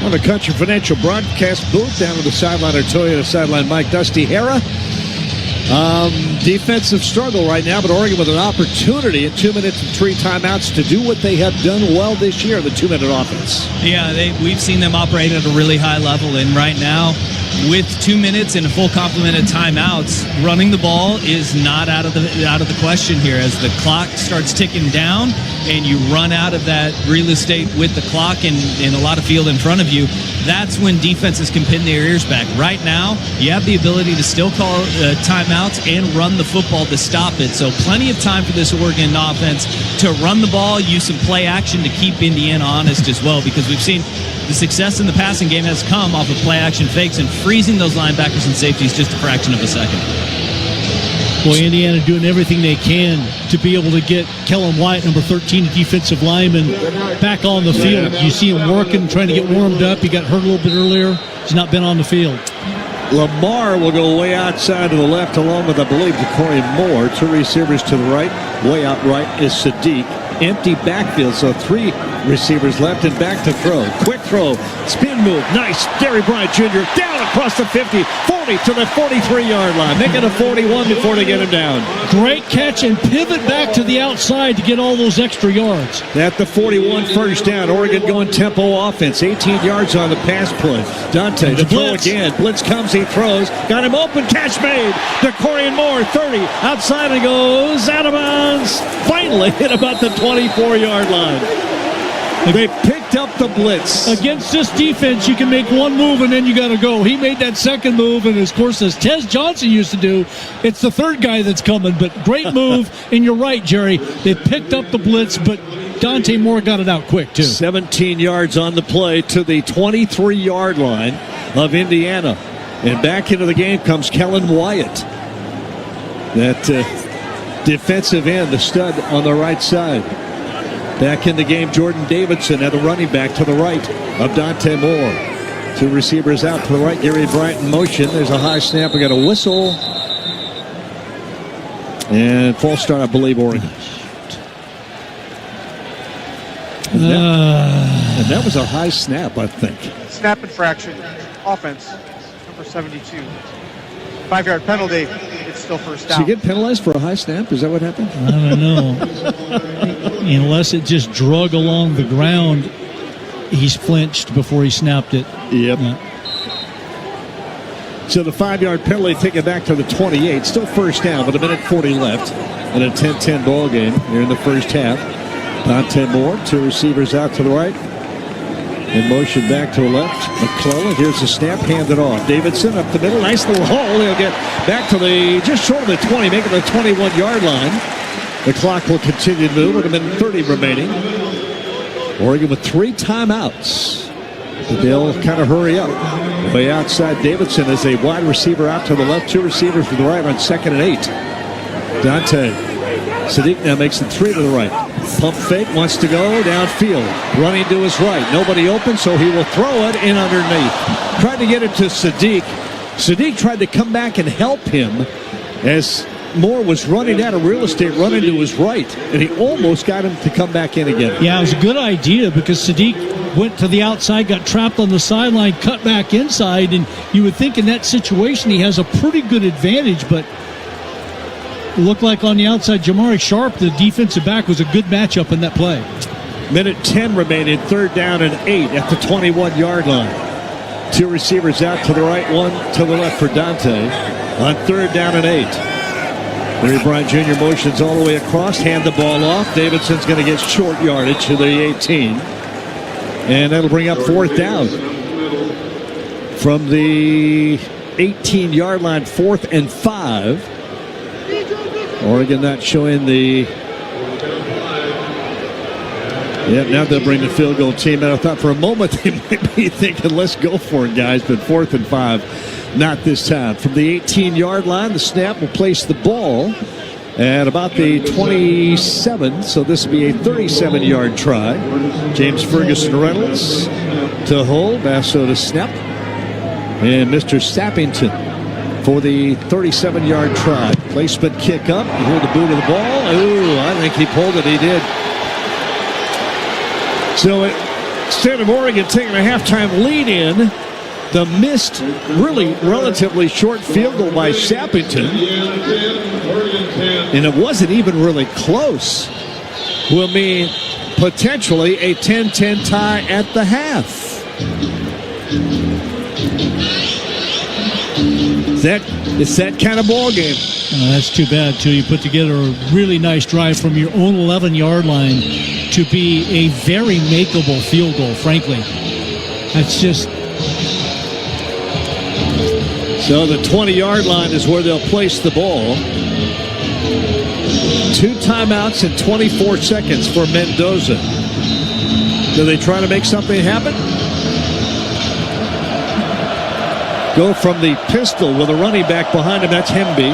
On the Country Financial broadcast booth, down to the sideline, our Toyota sideline, Mike Dusty Hara. Defensive struggle right now, but Oregon with an opportunity in 2 minutes and 3 timeouts to do what they have done well this year, the 2-minute offense. Yeah, we've seen them operate at a really high level, and right now, with 2 minutes and a full complement of timeouts, running the ball is not out of the question here. As the clock starts ticking down and you run out of that real estate with the clock and a lot of field in front of you, that's when defenses can pin their ears back. Right now, you have the ability to still call timeouts and run the football to stop it. So plenty of time for this Oregon offense to run the ball, use some play action to keep Indiana honest as well, because we've seen the success in the passing game has come off of play action fakes and freezing those linebackers and safeties just a fraction of a second. Boy, Indiana doing everything they can to be able to get Kellen White, number 13, defensive lineman, back on the field. You see him working, trying to get warmed up. He got hurt a little bit earlier. He's not been on the field. Lamar will go way outside to the left, along with, I believe, Corey Moore. 2 receivers to the right. Way out right is Sadiq. Empty backfield, so 3 receivers left and back to throw. Quick throw, spin move, nice. Gary Bryant Jr. down across the 50, 40 to the 43-yard line. Make it a 41 before they get him down. Great catch and pivot back to the outside to get all those extra yards. At the 41, first down. Oregon going tempo offense. 18 yards on the pass play. Dante, the throw again. Blitz comes, he throws. Got him open, catch made. To Corey Moore, 30. Outside he goes, out of bounds. Finally hit about the 24-yard line. They picked up the blitz. Against this defense, you can make one move and then you got to go. He made that second move, and of course, as Tez Johnson used to do, it's the third guy that's coming. But great move, and you're right, Jerry. They picked up the blitz, but Dante Moore got it out quick, too. 17 yards on the play to the 23-yard line of Indiana. And back into the game comes Kellen Wyatt. That defensive end, the stud on the right side. Back in the game, Jordan Davidson at the running back to the right of Dante Moore. 2 receivers out to the right. Gary Bryant in motion. There's a high snap. We got a whistle. And false start, I believe, Oregon. And that was a high snap, I think. Snap infraction. Offense. Number 72. 5-yard penalty. It's still first down. Did you get penalized for a high snap? Is that what happened? I don't know. Unless it just drug along the ground, he's flinched before he snapped it. Yep. So the 5-yard penalty, take it back to the 28. Still first down, but a minute 40 left in a 10-10 ball game here in the first half. Dante Moore, 2 receivers out to the right. In motion back to the left. McClellan, here's the snap, handed off. Davidson up the middle, nice little hole. He'll get back to just short of the 20, making the 21-yard line. The clock will continue to move with a minute 30 remaining. Oregon with 3 timeouts. But they'll kind of hurry up. Way outside, Davidson is a wide receiver out to the left, 2 receivers to the right on 2nd and 8. Dante Sadiq now makes it 3 to the right. Pump fake, wants to go downfield. Running to his right. Nobody open, so he will throw it in underneath. Tried to get it to Sadiq. Sadiq tried to come back and help him as Moore was running out of real estate, running to his right, and he almost got him to come back in again. Yeah, it was a good idea because Sadiq went to the outside, got trapped on the sideline, cut back inside, and you would think in that situation he has a pretty good advantage, but it looked like on the outside, Jamari Sharp, the defensive back, was a good matchup in that play. Minute 10 remaining, 3rd down and 8 at the 21-yard line. 2 receivers out to the right, 1 to the left for Dante on 3rd down and 8. Larry Bryant Jr. motions all the way across, hand the ball off. Davidson's going to get short yardage to the 18. And that'll bring up 4th down. From the 18-yard line, 4th and 5. Oregon not showing the... Yeah, now they'll bring the field goal team. And I thought for a moment they might be thinking, let's go for it, guys. But 4th and 5, not this time. From the 18-yard line, the snap will place the ball at about the 27. So this will be a 37-yard try. James Ferguson Reynolds to hold. Basso to snap. And Mr. Sappington for the 37-yard try. Placement kick up. You hear the boot of the ball. Ooh, I think he pulled it. He did. So instead of Oregon taking a halftime lead in, the missed, really relatively short field goal by Sappington, and it wasn't even really close, will mean potentially a 10-10 tie at the half. It's that kind of ball game. That's too bad, too. You put together a really nice drive from your own 11-yard line to be a very makeable field goal, frankly. That's just... So the 20-yard line is where they'll place the ball. 2 timeouts and 24 seconds for Mendoza. Do they try to make something happen? Go from the pistol with a running back behind him. That's Hemby.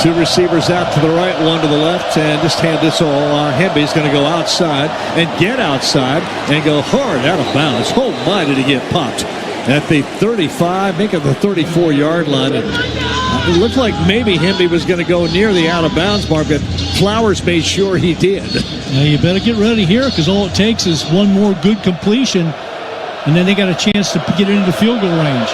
2 receivers out to the right, 1 to the left, and just hand this all. Hemby's going to go outside and get outside and go hard out of bounds. Oh my, did he get popped at the 35, making the 34-yard line. And it looked like maybe Hemby was going to go near the out of bounds mark, but Flowers made sure he did. Now you better get ready here because all it takes is one more good completion, and then they got a chance to get into field goal range.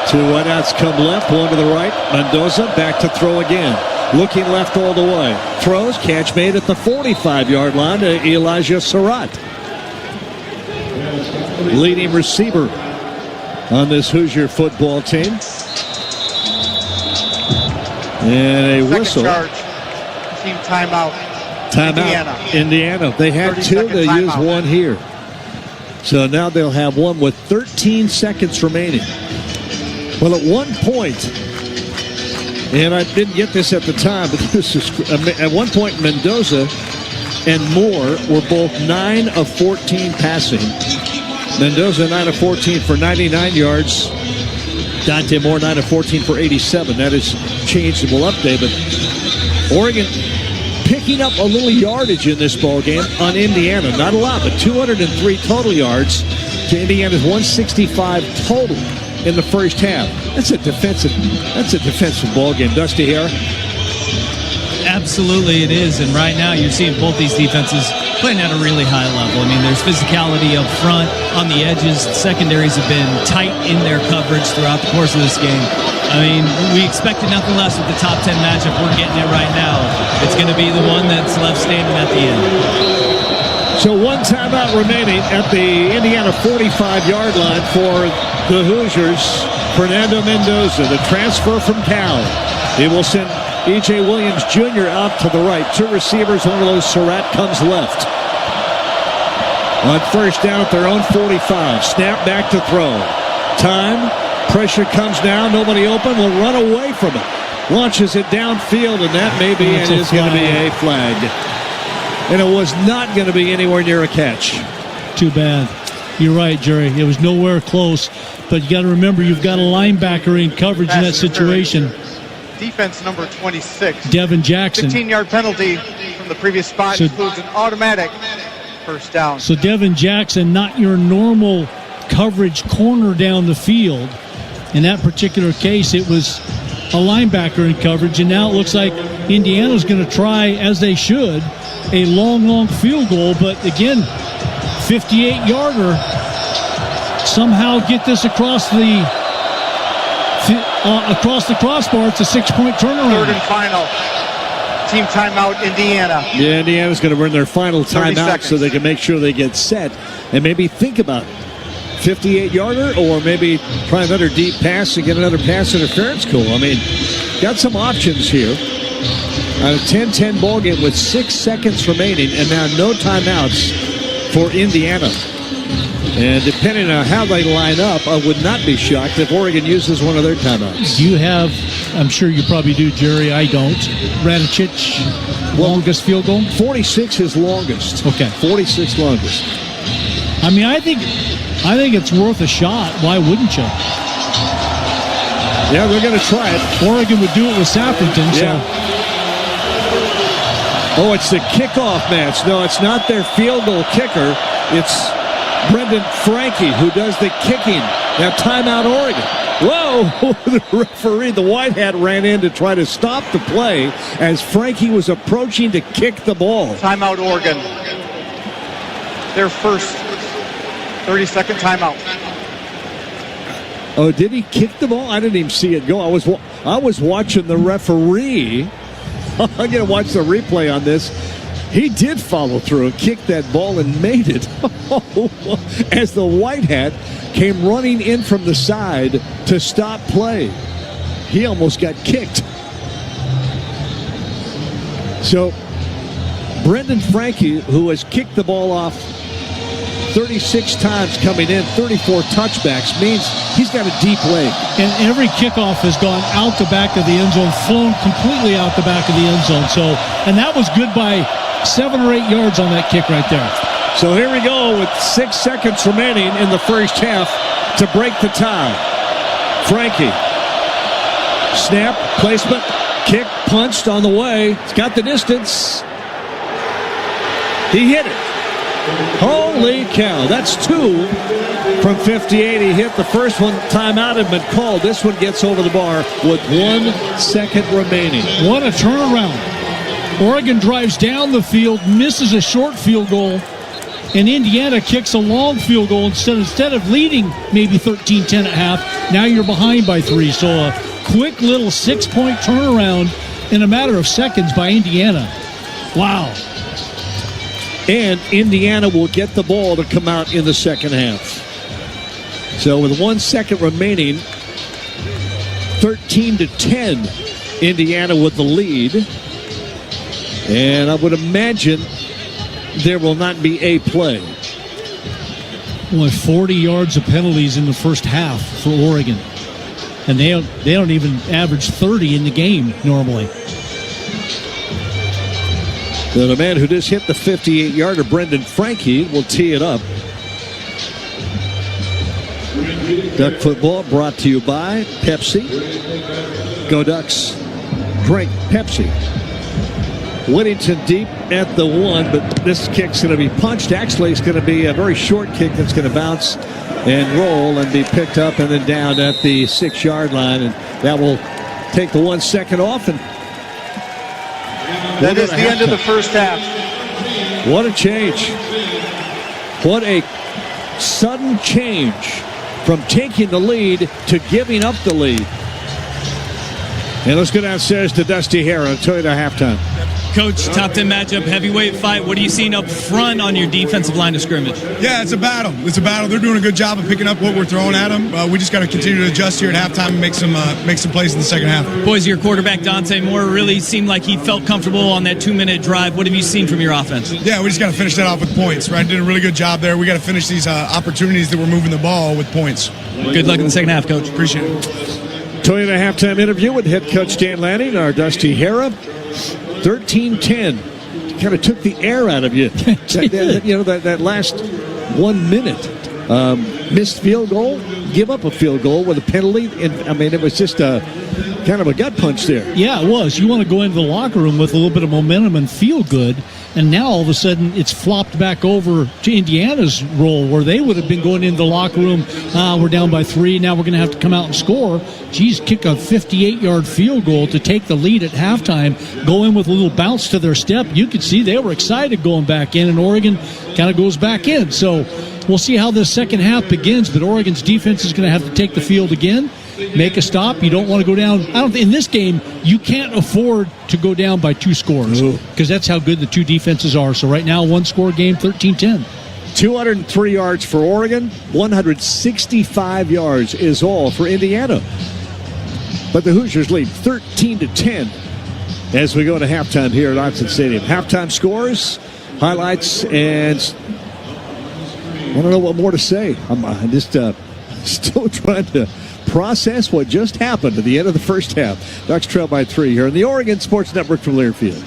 2 wideouts come left, 1 to the right. Mendoza back to throw again. Looking left all the way. Throws, catch made at the 45-yard line to Elijah Surratt. Leading receiver on this Hoosier football team. And a whistle. Charge. Team timeout. Timeout. Indiana. They had 2. They'll use 1 here. So now they'll have 1 with 13 seconds remaining. Well, at one point, and I didn't get this at the time, but this is at one point Mendoza and Moore were both 9 of 14 passing. Mendoza 9 of 14 for 99 yards. Dante Moore 9 of 14 for 87. That has changed and will update, but Oregon picking up a little yardage in this ball game on Indiana. Not a lot, but 203 total yards to Indiana's 165 total in the first half. That's a defensive ball game. Dusty Hare. Absolutely it is, and right now you're seeing both these defenses playing at a really high level. I mean, there's physicality up front, on the edges. The secondaries have been tight in their coverage throughout the course of this game. I mean, we expected nothing less with the top 10 matchup. We're getting it right now. It's going to be the one that's left standing at the end. So one timeout remaining at the Indiana 45-yard line for the Hoosiers. Fernando Mendoza, the transfer from Cal. He will send E.J. Williams Jr. out to the right. Two receivers, one of those, Surratt, comes left. On first down at their own 45. Snap back to throw. Time. Pressure comes down. Nobody open. Will run away from it. Launches it downfield, and that may be and is going to be a flag. And it was not going to be anywhere near a catch. Too bad. You're right, Jerry. It was nowhere close. But you got to remember, you've got a linebacker in coverage in that situation. Defense number 26. Devin Jackson. 15-yard penalty from the previous spot includes an automatic first down. So Devin Jackson, not your normal coverage corner down the field. In that particular case, it was a linebacker in coverage, and now it looks like Indiana's going to try, as they should, a long field goal. But again, 58-yarder, somehow get this across the crossbar. It's a 6-point turnaround. Third and final. Team timeout, Indiana. Yeah, Indiana's going to run their final timeout so they can make sure they get set and maybe think about it. 58-yarder, or maybe try another deep pass and get another pass interference call. I mean, got some options here. A 10-10 ball game with 6 seconds remaining, and now no timeouts for Indiana. And depending on how they line up, I would not be shocked if Oregon uses one of their timeouts. You have, I'm sure you probably do, Jerry. I don't. Radicic, longest field goal? 46 is longest. Okay. 46 longest. I mean, I think it's worth a shot. Why wouldn't you? Yeah, they're going to try it. Oregon would do it with Saffington. Yeah. Oh, it's the kickoff match. No, it's not their field goal kicker. It's Brendan Frankie who does the kicking. Now, timeout Oregon. Whoa! The referee, the white hat, ran in to try to stop the play as Frankie was approaching to kick the ball. Timeout Oregon. Their first 30-second timeout. Oh, did he kick the ball? I didn't even see it go. I was watching the referee. I'm going to watch the replay on this. He did follow through and kick that ball and made it. As the white hat came running in from the side to stop play. He almost got kicked. So, Brendan Frankie, who has kicked the ball off 36 times coming in, 34 touchbacks, means he's got a deep leg. And every kickoff has gone out the back of the end zone, flown completely out the back of the end zone. So, and that was good by 7 or 8 yards on that kick right there. So here we go with 6 seconds remaining in the first half to break the tie. Frankie. Snap, placement, kick, punched on the way. He's got the distance. He hit it. Holy cow, that's 2 from 58. He hit the first one. Timeout had been called. This one gets over the bar with 1 second remaining. What a turnaround. Oregon drives down the field, misses a short field goal, and Indiana kicks a long field goal. Instead of leading maybe 13-10 at half, now you're behind by 3. So a quick little 6-point turnaround in a matter of seconds by Indiana. Wow. And Indiana will get the ball to come out in the second half. So with 1 second remaining, 13-10, Indiana with the lead. And I would imagine there will not be a play. Boy, 40 yards of penalties in the first half for Oregon. And they don't even average 30 in the game normally. So the man who just hit the 58-yarder, Brendan Frankie, will tee it up. Duck football brought to you by Pepsi. Go Ducks. Drink Pepsi. Whittington deep at the 1, but this kick's going to be punched. Actually, it's going to be a very short kick that's going to bounce and roll and be picked up and then down at the 6-yard line. And that will take the 1 second off. And that is the end of the first half. What a change. What a sudden change from taking the lead to giving up the lead. And let's go downstairs to Dusty Hare and tell you the halftime. Coach, top 10 matchup, heavyweight fight. What are you seeing up front on your defensive line of scrimmage? Yeah, it's a battle. They're doing a good job of picking up what we're throwing at them. We just got to continue to adjust here at halftime and make some plays in the second half. Boys, your quarterback, Dante Moore, really seemed like he felt comfortable on that 2-minute drive. What have you seen from your offense? Yeah, we just got to finish that off with points, right? Did a really good job there. We got to finish these opportunities that we're moving the ball with points. Good luck in the second half, Coach. Appreciate it. Toyota halftime interview with head coach Dan Lanning, our Dusty Hera. 13-10. Kind of took the air out of you. that last 1 minute. Missed field goal, give up a field goal with a penalty. And it was just a kind of a gut punch there. Yeah, it was. You want to go into the locker room with a little bit of momentum and feel good. And now all of a sudden it's flopped back over to Indiana's role where they would have been going into the locker room. We're down by 3. Now we're going to have to come out and score. Geez, kick a 58-yard field goal to take the lead at halftime. Go in with a little bounce to their step. You could see they were excited going back in, and Oregon kind of goes back in. So we'll see how this second half begins, but Oregon's defense is going to have to take the field again. Make a stop. You don't want to go down. In this game, you can't afford to go down by 2 scores because that's how good the two defenses are. So right now, 1-score game, 13-10. 203 yards for Oregon. 165 yards is all for Indiana. But the Hoosiers lead 13-10 as we go to halftime here at Autzen Stadium. Halftime scores, highlights, and I don't know what more to say. I'm just still trying to process what just happened at the end of the first half. Ducks trail by 3 here on the Oregon Sports Network from Learfield.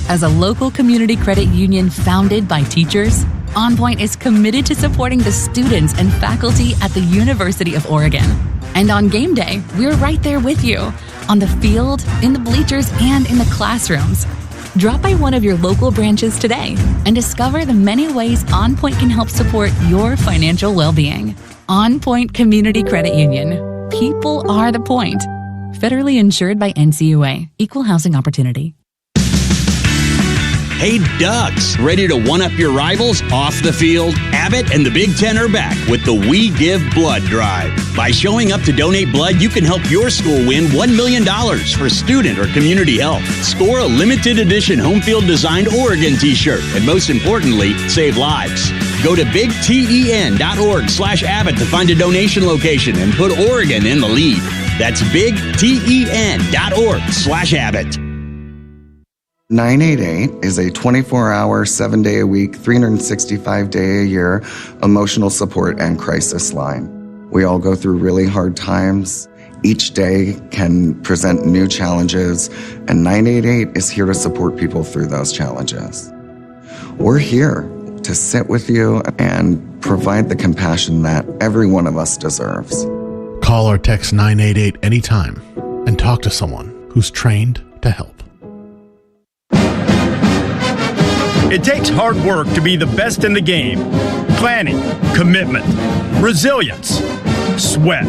As a local community credit union founded by teachers, OnPoint is committed to supporting the students and faculty at the University of Oregon. And on game day, we're right there with you, on the field, in the bleachers, and in the classrooms. Drop by one of your local branches today and discover the many ways OnPoint can help support your financial well-being. OnPoint Community Credit Union. People are the point. Federally insured by NCUA. Equal housing opportunity. Hey, Ducks, ready to one-up your rivals off the field? Abbott and the Big Ten are back with the We Give Blood Drive. By showing up to donate blood, you can help your school win $1 million for student or community health. Score a limited edition home field designed Oregon t-shirt, and most importantly, save lives. Go to bigten.org/Abbott to find a donation location and put Oregon in the lead. That's bigten.org/Abbott. 988 is a 24-hour, 7-day-a-week, 365-day-a-year emotional support and crisis line. We all go through really hard times. Each day can present new challenges, and 988 is here to support people through those challenges. We're here to sit with you and provide the compassion that every one of us deserves. Call or text 988 anytime and talk to someone who's trained to help. It takes hard work to be the best in the game. Planning, commitment, resilience, sweat.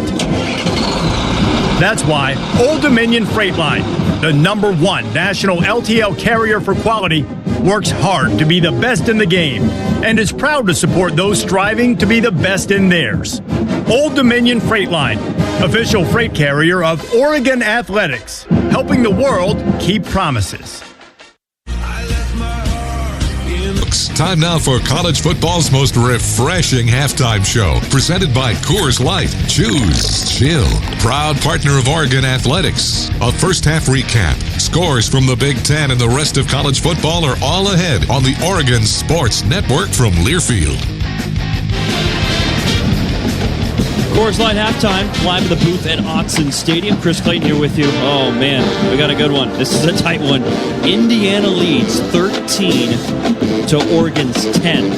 That's why Old Dominion Freight Line, the #1 national LTL carrier for quality, works hard to be the best in the game and is proud to support those striving to be the best in theirs. Old Dominion Freight Line, official freight carrier of Oregon Athletics, helping the world keep promises. Time now for college football's most refreshing halftime show. Presented by Coors Light. Choose chill. Proud partner of Oregon Athletics. A first half recap. Scores from the Big Ten and the rest of college football are all ahead on the Oregon Sports Network from Learfield. Coors Light halftime, live in the booth at Autzen Stadium. Chris Clayton here with you. Oh, man, we got a good one. This is a tight one. Indiana leads 13 to Oregon's 10.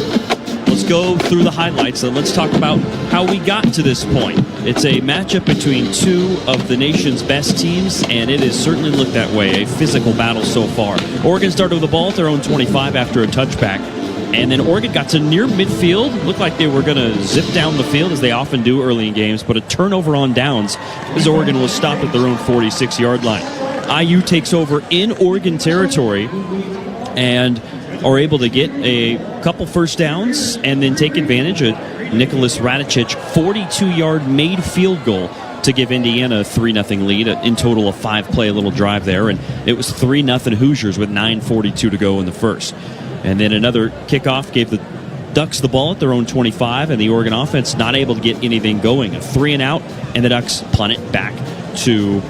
Let's go through the highlights. So let's talk about how we got to this point. It's a matchup between two of the nation's best teams, and it has certainly looked that way. A physical battle so far. Oregon started with the ball at their own 25 after a touchback. And then Oregon got to near midfield. Looked like they were going to zip down the field, as they often do early in games, but a turnover on downs as Oregon was stopped at their own 46-yard line. IU takes over in Oregon territory and are able to get a couple first downs and then take advantage of Nicholas Radicic 42-yard made field goal to give Indiana a 3-0 lead. In total, a 5-play little drive there, and it was 3-0 Hoosiers with 9:42 to go in the first. And then another kickoff gave the Ducks the ball at their own 25, and the Oregon offense not able to get anything going. A 3-and-out, and the Ducks punt it back to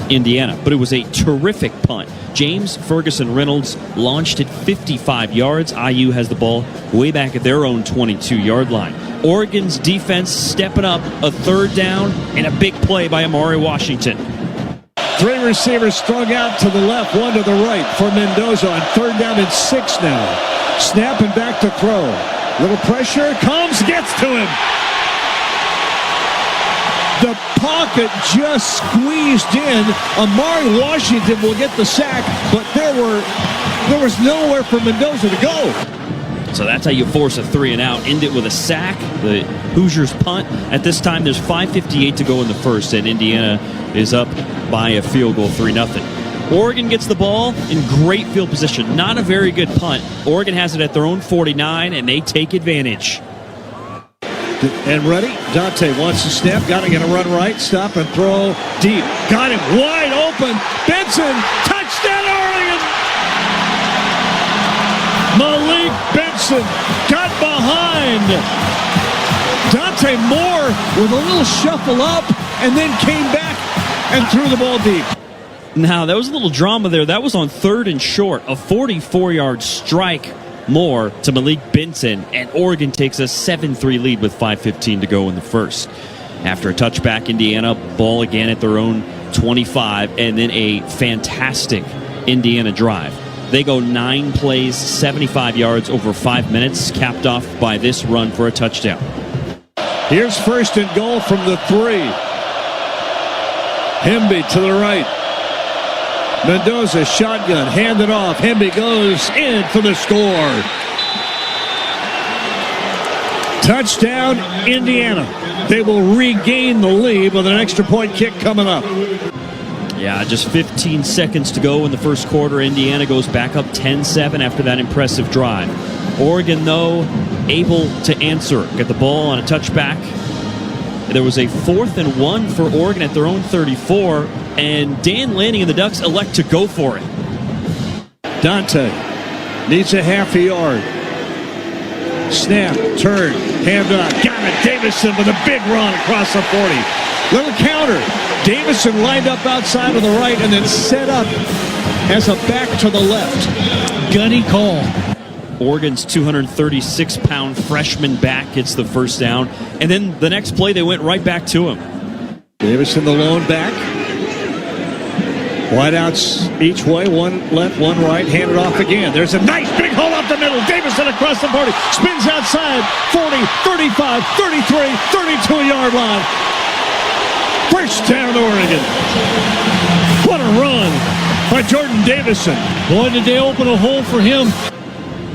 Indiana. But it was a terrific punt. James Ferguson Reynolds launched it 55 yards. IU has the ball way back at their own 22-yard line. Oregon's defense stepping up, a 3rd down, and a big play by Amari Washington. 3 receivers strung out to the left, 1 to the right for Mendoza on 3rd down and 6 now. Snapping back to throw. Little pressure, comes, gets to him. The pocket just squeezed in. Amari Washington will get the sack, but there was nowhere for Mendoza to go. So that's how you force a 3-and-out. End it with a sack. The Hoosiers punt. At this time, there's 5:58 to go in the first, and Indiana is up by a field goal, 3-0. Oregon gets the ball in great field position. Not a very good punt. Oregon has it at their own 49, and they take advantage. And ready. Dante wants to snap. Got to get a run right. Stop and throw deep. Got him wide open. Benson. Touchdown, Oregon. Malik Benson got behind. Dante Moore with a little shuffle up and then came back and threw the ball deep. Now, that was a little drama there. That was on 3rd and short. A 44-yard strike more to Malik Benson, and Oregon takes a 7-3 lead with 5:15 to go in the first. After a touchback, Indiana ball again at their own 25, and then a fantastic Indiana drive. They go 9 plays, 75 yards over 5 minutes, capped off by this run for a touchdown. Here's 1st and goal from the 3. Hemby to the right. Mendoza shotgun, handed off. Hemby goes in for the score. Touchdown, Indiana. They will regain the lead with an extra point kick coming up. Yeah, just 15 seconds to go in the first quarter. Indiana goes back up 10-7 after that impressive drive. Oregon, though, able to answer. Get the ball on a touchback. There was a 4th and 1 for Oregon at their own 34, and Dan Lanning and the Ducks elect to go for it. Dante needs a half a yard. Snap, turn, hand up. Got it. Davison with a big run across the 40. Little counter. Davison lined up outside of the right and then set up as a back to the left. Gunny call. Oregon's 236-pound freshman back gets the first down. And then the next play, they went right back to him. Davison, the lone back. Wideouts each way, 1 left, 1 right, handed off again. There's a nice big hole up the middle. Davison across the 40, spins outside, 40, 35, 33, 32-yard line. First down, Oregon. What a run by Jordan Davison. Boy, did they open a hole for him.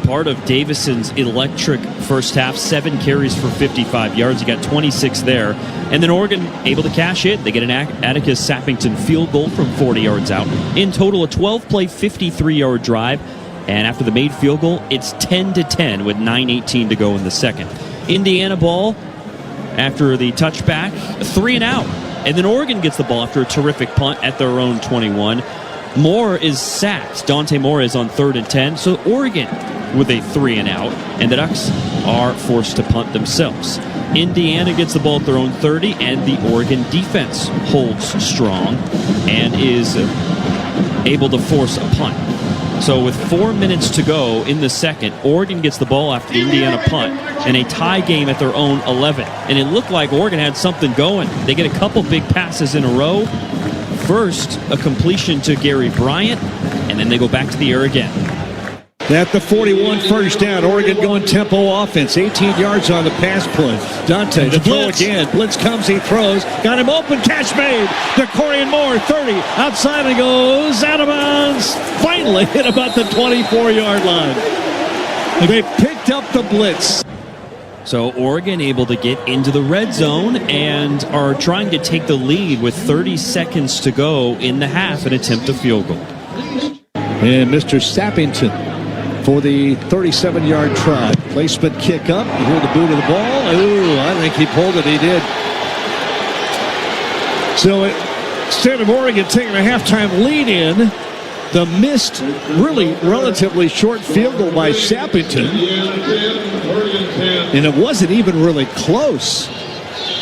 Part of Davison's electric first half, 7 carries for 55 yards. He got 26 there. And then Oregon able to cash it. They get an Atticus Sappington field goal from 40 yards out. In total, a 12-play, 53-yard drive. And after the made field goal, it's 10-10 with 9:18 to go in the second. Indiana ball after the touchback, 3-and-out. And then Oregon gets the ball after a terrific punt at their own 21. Moore is sacked. Dante Moore is on 3rd and 10. So Oregon with a 3-and-out, and the Ducks are forced to punt themselves. Indiana gets the ball at their own 30, and the Oregon defense holds strong and is able to force a punt. So with 4 minutes to go in the second, Oregon gets the ball after the Indiana punt and a tie game at their own 11. And it looked like Oregon had something going. They get a couple big passes in a row. First, a completion to Gary Bryant, and then they go back to the air again. At the 41, first down. Oregon going tempo offense. 18 yards on the pass play. Dante, the throw again. Blitz comes, he throws. Got him open, catch made. DeCorian Moore, 30. Outside he goes, out of bounds. Finally hit about the 24-yard line. They picked up the blitz. So Oregon able to get into the red zone and are trying to take the lead with 30 seconds to go in the half and attempt a field goal. And Mr. Sappington for the 37-yard try. Placement kick up. You hear the boot of the ball. Ooh, I think he pulled it. He did. So instead of Oregon taking a halftime lead in, the missed, really relatively short field goal by Sappington, and it wasn't even really close,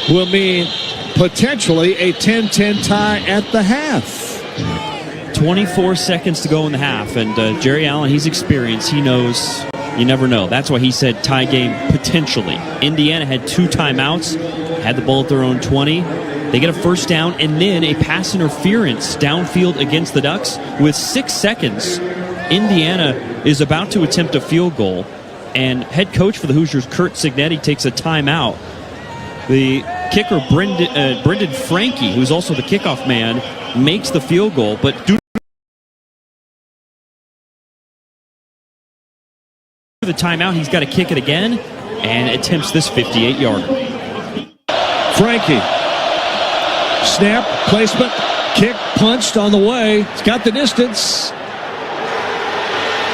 will mean potentially a 10-10 tie at the half. 24 seconds to go in the half, and Jerry Allen, he's experienced. He knows you never know. That's why he said tie game potentially. Indiana had 2 timeouts, had the ball at their own 20. They get a first down and then a pass interference downfield against the Ducks. With 6 seconds, Indiana is about to attempt a field goal, and head coach for the Hoosiers, Curt Cignetti, takes a timeout. The kicker, Brendan Frankie, who's also the kickoff man, makes the field goal, but due to the timeout, he's got to kick it again and attempts this 58-yarder. Frankie. Snap, placement, kick, punched on the way. He's got the distance.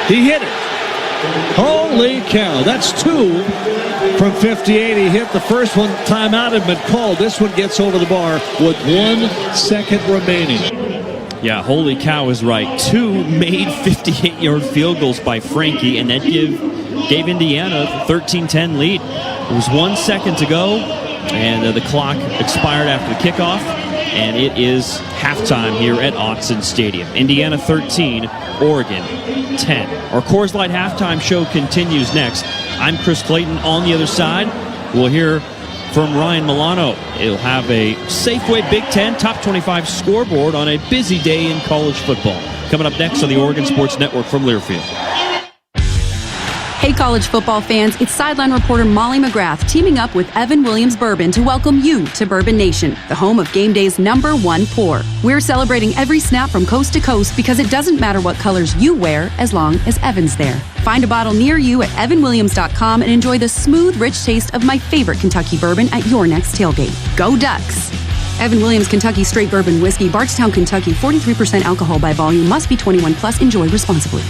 He hit it. Holy cow. That's 2 from 58. He hit the first one. Timeout had been called. This one gets over the bar with 1 second remaining. Yeah, holy cow is right. 2 made 58-yard field goals by Frankie, and that gave Indiana the 13-10 lead. There was 1 second to go, and the clock expired after the kickoff, and it is halftime here at Autzen Stadium. Indiana 13, Oregon 10. Our Coors Light halftime show continues next. I'm Chris Clayton. On the other side, we'll hear from Ryan Milano. He'll have a Safeway Big Ten Top 25 scoreboard on a busy day in college football. Coming up next on the Oregon Sports Network from Learfield. Hey college football fans, it's sideline reporter Molly McGrath teaming up with Evan Williams Bourbon to welcome you to Bourbon Nation, the home of game day's #1 pour. We're celebrating every snap from coast to coast because it doesn't matter what colors you wear as long as Evan's there. Find a bottle near you at evanwilliams.com and enjoy the smooth, rich taste of my favorite Kentucky bourbon at your next tailgate. Go Ducks! Evan Williams Kentucky Straight Bourbon Whiskey, Bardstown, Kentucky, 43% alcohol by volume, must be 21 plus, enjoy responsibly.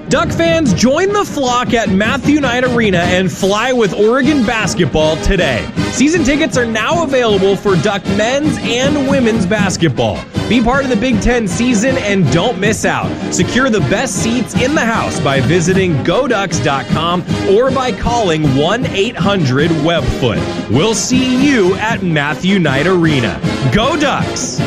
Duck fans, join the flock at Matthew Knight Arena and fly with Oregon basketball today. Season tickets are now available for Duck men's and women's basketball. Be part of the Big Ten season and don't miss out. Secure the best seats in the house by visiting GoDucks.com or by calling 1-800-WEBFOOT. We'll see you at Matthew Knight Arena. Go Ducks!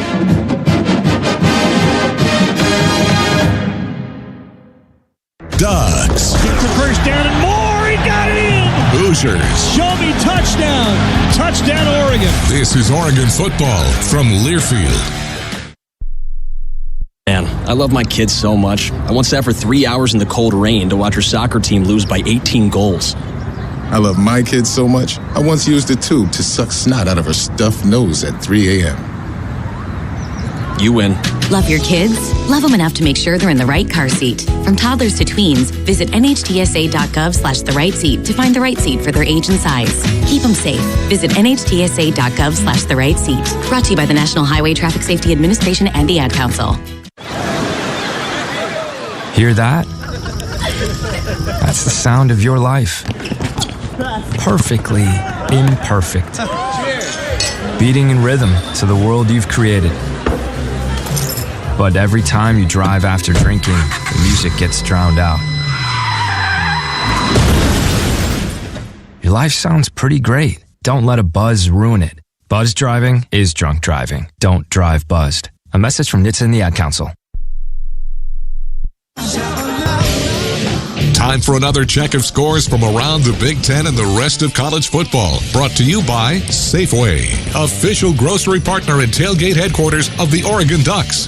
Ducks. Gets the first down and more. He got it in. Hoosiers. Show me touchdown. Touchdown, Oregon. This is Oregon football from Learfield. Man, I love my kids so much. I once sat for 3 hours in the cold rain to watch her soccer team lose by 18 goals. I love my kids so much, I once used a tube to suck snot out of her stuffed nose at 3 a.m. You win. Love your kids? Love them enough to make sure they're in the right car seat. From toddlers to tweens, visit nhtsa.gov/the-right-seat to find the right seat for their age and size. Keep them safe. Visit nhtsa.gov/the-right-seat. Brought to you by the National Highway Traffic Safety Administration and the Ad Council. Hear that? That's the sound of your life. Perfectly imperfect. Beating in rhythm to the world you've created. But every time you drive after drinking, the music gets drowned out. Your life sounds pretty great. Don't let a buzz ruin it. Buzz driving is drunk driving. Don't drive buzzed. A message from NHTSA and the Ad Council. Time for another check of scores from around the Big Ten and the rest of college football. Brought to you by Safeway, official grocery partner and tailgate headquarters of the Oregon Ducks.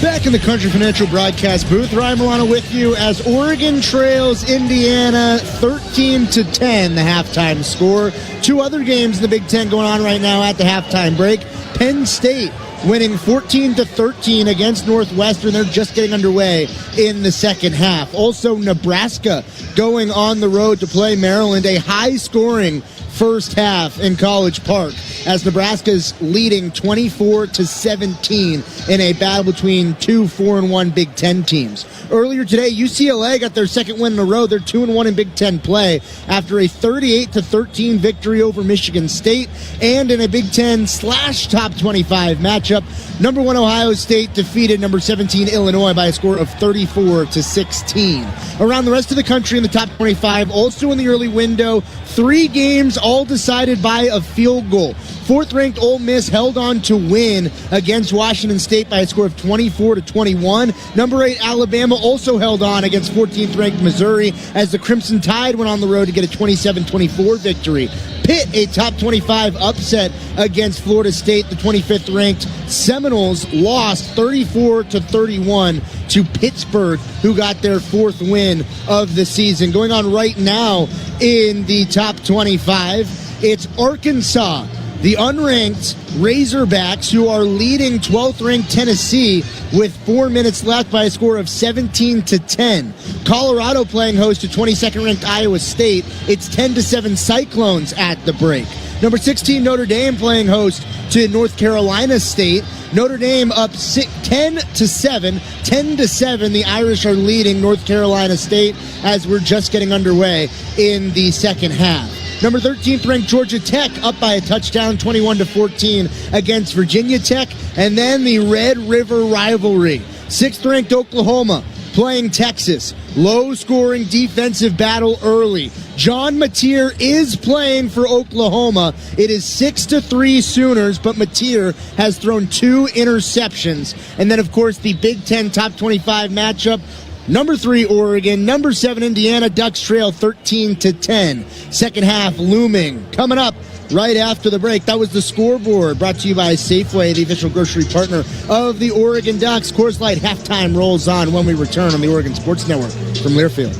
Back in the Country Financial broadcast booth, Ryan Milano with you as Oregon trails Indiana 13-10, the halftime score. 2 other games in the Big Ten going on right now at the halftime break. Penn State winning 14-13 against Northwestern. They're just getting underway in the second half. Also, Nebraska going on the road to play Maryland. A high-scoring first half in College Park as Nebraska's leading 24-17 in a battle between two 4-1 Big Ten teams. Earlier today, UCLA got their second win in a row. They're 2-1 in Big Ten play after a 38-13 victory over Michigan State, and in a Big Ten / top 25 matchup, number 1 Ohio State defeated number 17 Illinois by a score of 34-16. Around the rest of the country in the top 25, also in the early window, 3 games all decided by a field goal. 4th-ranked Ole Miss held on to win against Washington State by a score of 24-21. Number 8 Alabama also held on against 14th-ranked Missouri as the Crimson Tide went on the road to get a 27-24 victory. Pitt, a top 25 upset against Florida State. The 25th-ranked Seminoles lost 34-31 to Pittsburgh, who got their 4th win of the season. Going on right now in the top 25, it's Arkansas, the unranked Razorbacks, who are leading 12th-ranked Tennessee with 4 minutes left by a score of 17-10. Colorado playing host to 22nd-ranked Iowa State. It's 10-7 Cyclones at the break. Number 16 Notre Dame playing host to North Carolina State. Notre Dame up 10-7. 10-7. The Irish are leading North Carolina State as we're just getting underway in the second half. Number 13th ranked Georgia Tech up by a touchdown, 21-14 against Virginia Tech. And then the Red River rivalry. 6th ranked Oklahoma playing Texas. Low-scoring defensive battle early. John Mateer is playing for Oklahoma. It is 6-3 Sooners, but Mateer has thrown 2 interceptions. And then, of course, the Big Ten top 25 matchup. Number 3, Oregon. Number 7, Indiana. Ducks trail 13-10. Second half looming. Coming up right after the break. That was the Scoreboard, brought to you by Safeway, the official grocery partner of the Oregon Ducks. Coors Light halftime rolls on when we return on the Oregon Sports Network from Learfield.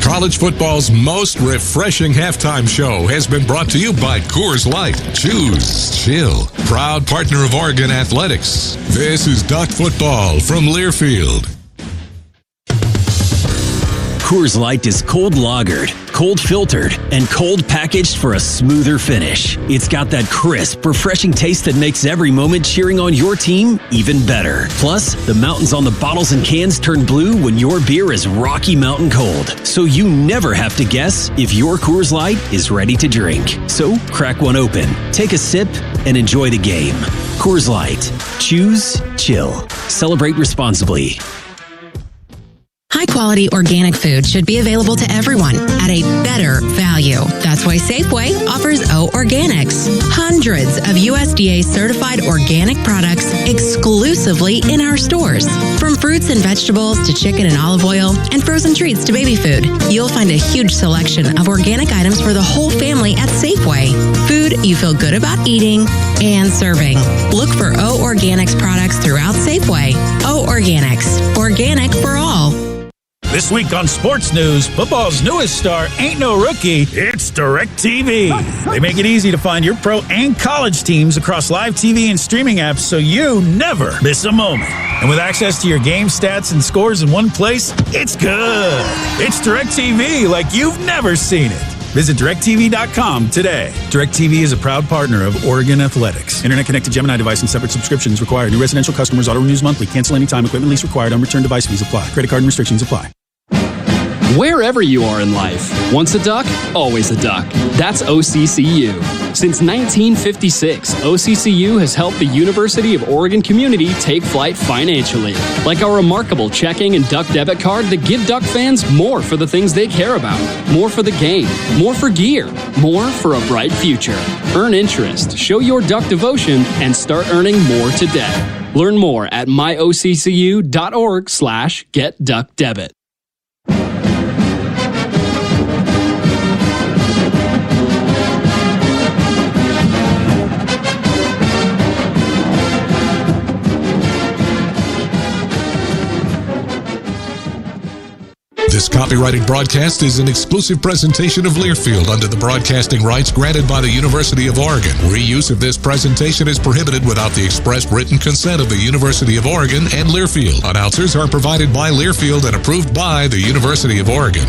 College football's most refreshing halftime show has been brought to you by Coors Light. Choose chill. Proud partner of Oregon Athletics. This is Duck Football from Learfield. Coors Light is cold lagered, cold filtered, and cold packaged for a smoother finish. It's got that crisp, refreshing taste that makes every moment cheering on your team even better. Plus, the mountains on the bottles and cans turn blue when your beer is Rocky Mountain cold. So you never have to guess if your Coors Light is ready to drink. So crack one open, take a sip, and enjoy the game. Coors Light. Choose chill. Celebrate responsibly. High-quality organic food should be available to everyone at a better value. That's why Safeway offers O Organics. Hundreds of USDA-certified organic products exclusively in our stores. From fruits and vegetables to chicken and olive oil and frozen treats to baby food, you'll find a huge selection of organic items for the whole family at Safeway. Food you feel good about eating and serving. Look for O Organics products throughout Safeway. O Organics. Organic for all. This week on Sports News, football's newest star ain't no rookie, it's DirecTV. They make it easy to find your pro and college teams across live TV and streaming apps so you never miss a moment. And with access to your game stats and scores in one place, it's good. It's DirecTV like you've never seen it. Visit DirecTV.com today. DirecTV is a proud partner of Oregon Athletics. Internet-connected Gemini device and separate subscriptions required. New residential customers auto-renews monthly. Cancel anytime. Equipment lease required. Unreturned device fees apply. Credit card and restrictions apply. Wherever you are in life, once a duck, always a duck. That's OCCU. Since 1956, OCCU has helped the University of Oregon community take flight financially. Like our remarkable checking and duck debit card that give duck fans more for the things they care about. More for the game. More for gear. More for a bright future. Earn interest, show your duck devotion, and start earning more today. Learn more at myoccu.org/getduckdebit. This copyrighted broadcast is an exclusive presentation of Learfield under the broadcasting rights granted by the University of Oregon. Reuse of this presentation is prohibited without the express written consent of the University of Oregon and Learfield. Announcers are provided by Learfield and approved by the University of Oregon.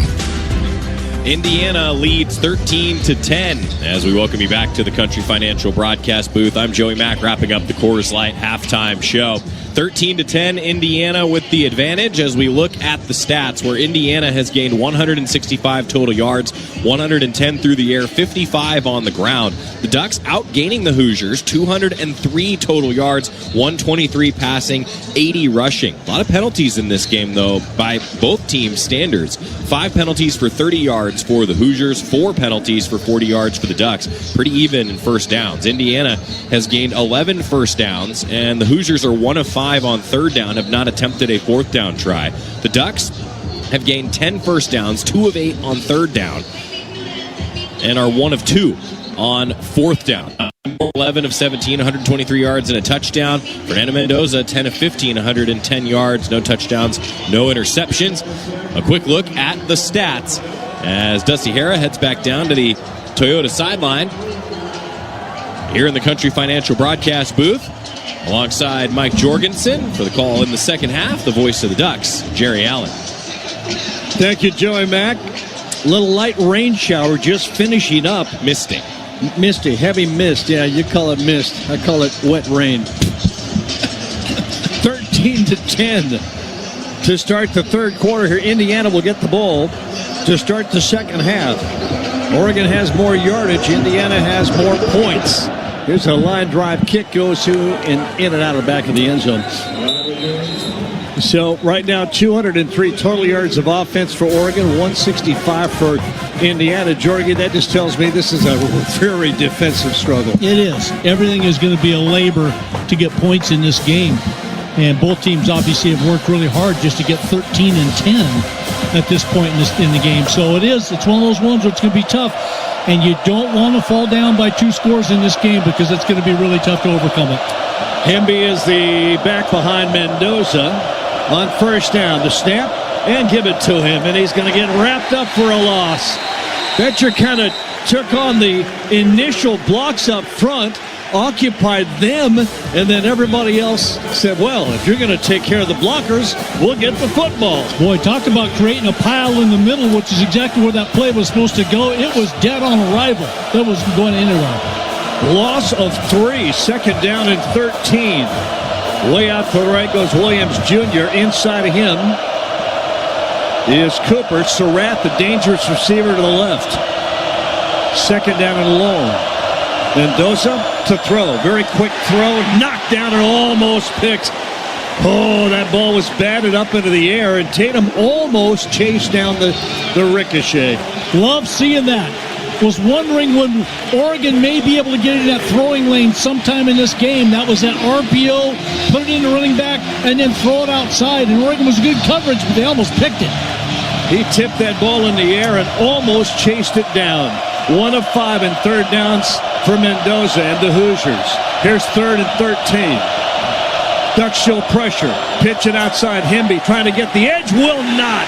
Indiana leads 13-10 as we welcome you back to the Country Financial broadcast booth. I'm Joey Mack, wrapping up the Coors Light halftime show. 13-10 Indiana with the advantage as we look at the stats, where Indiana has gained 165 total yards, 110 through the air, 55 on the ground. The Ducks outgaining the Hoosiers, 203 total yards, 123 passing, 80 rushing. A lot of penalties in this game, though, by both teams' standards. 5 penalties for 30 yards for the Hoosiers, 4 penalties for 40 yards for the Ducks. Pretty even in first downs. Indiana has gained 11 first downs, and the Hoosiers are 1 of 5 on third down, have not attempted a fourth down try. The Ducks have gained 10 first downs, 2 of 8 on third down, and are 1 of 2 on fourth down. 11 of 17, 123 yards and a touchdown. Fernando Mendoza, 10 of 15, 110 yards, no touchdowns, no interceptions. A quick look at the stats as Dusty Hara heads back down to the Toyota sideline here in the Country Financial broadcast booth, alongside Mike Jorgensen for the call in the second half, the voice of the Ducks, Jerry Allen. Thank you, Joey Mack. Little light rain shower just finishing up. Misty, heavy mist. Yeah, you call it mist. I call it wet rain. 13-10 to start the third quarter here. Indiana will get the ball to start the second half. Oregon has more yardage. Indiana has more points. Here's a line drive kick, goes to in and out of the back of the end zone. So right now, 203 total yards of offense for Oregon, 165 for Indiana. Jorgie, that just tells me this is a very defensive struggle. It is. Everything is going to be a labor to get points in this game. And both teams obviously have worked really hard just to get 13-10 at this point in the game. So it's one of those ones where it's going to be tough. And you don't want to fall down by 2 scores in this game because it's going to be really tough to overcome it. Hemby is the back behind Mendoza on first down. The snap and give it to him, and he's going to get wrapped up for a loss. Betcher kind of took on the initial blocks up front, occupied them, and then everybody else said, well, if you're going to take care of the blockers, we'll get the football. Boy, talk about creating a pile in the middle, which is exactly where that play was supposed to go. It was dead on arrival. That wasn't going anywhere. Loss of 3, second down and 13. Way out to the right goes Williams Jr. Inside of him is Cooper. Surratt, the dangerous receiver, to the left. Second down and long. Mendoza to throw. Very quick throw. Knocked down and almost picked. Oh, that ball was batted up into the air, and Tatum almost chased down the ricochet. Love seeing that. Was wondering when Oregon may be able to get in that throwing lane sometime in this game. That was that RPO, put it in the running back, and then throw it outside. And Oregon was good coverage, but they almost picked it. He tipped that ball in the air and almost chased it down. 1 of 5 in third downs for Mendoza and the Hoosiers. Here's 3rd and 13. Ducks show pressure. Pitch it outside. Hemby trying to get the edge. Will not.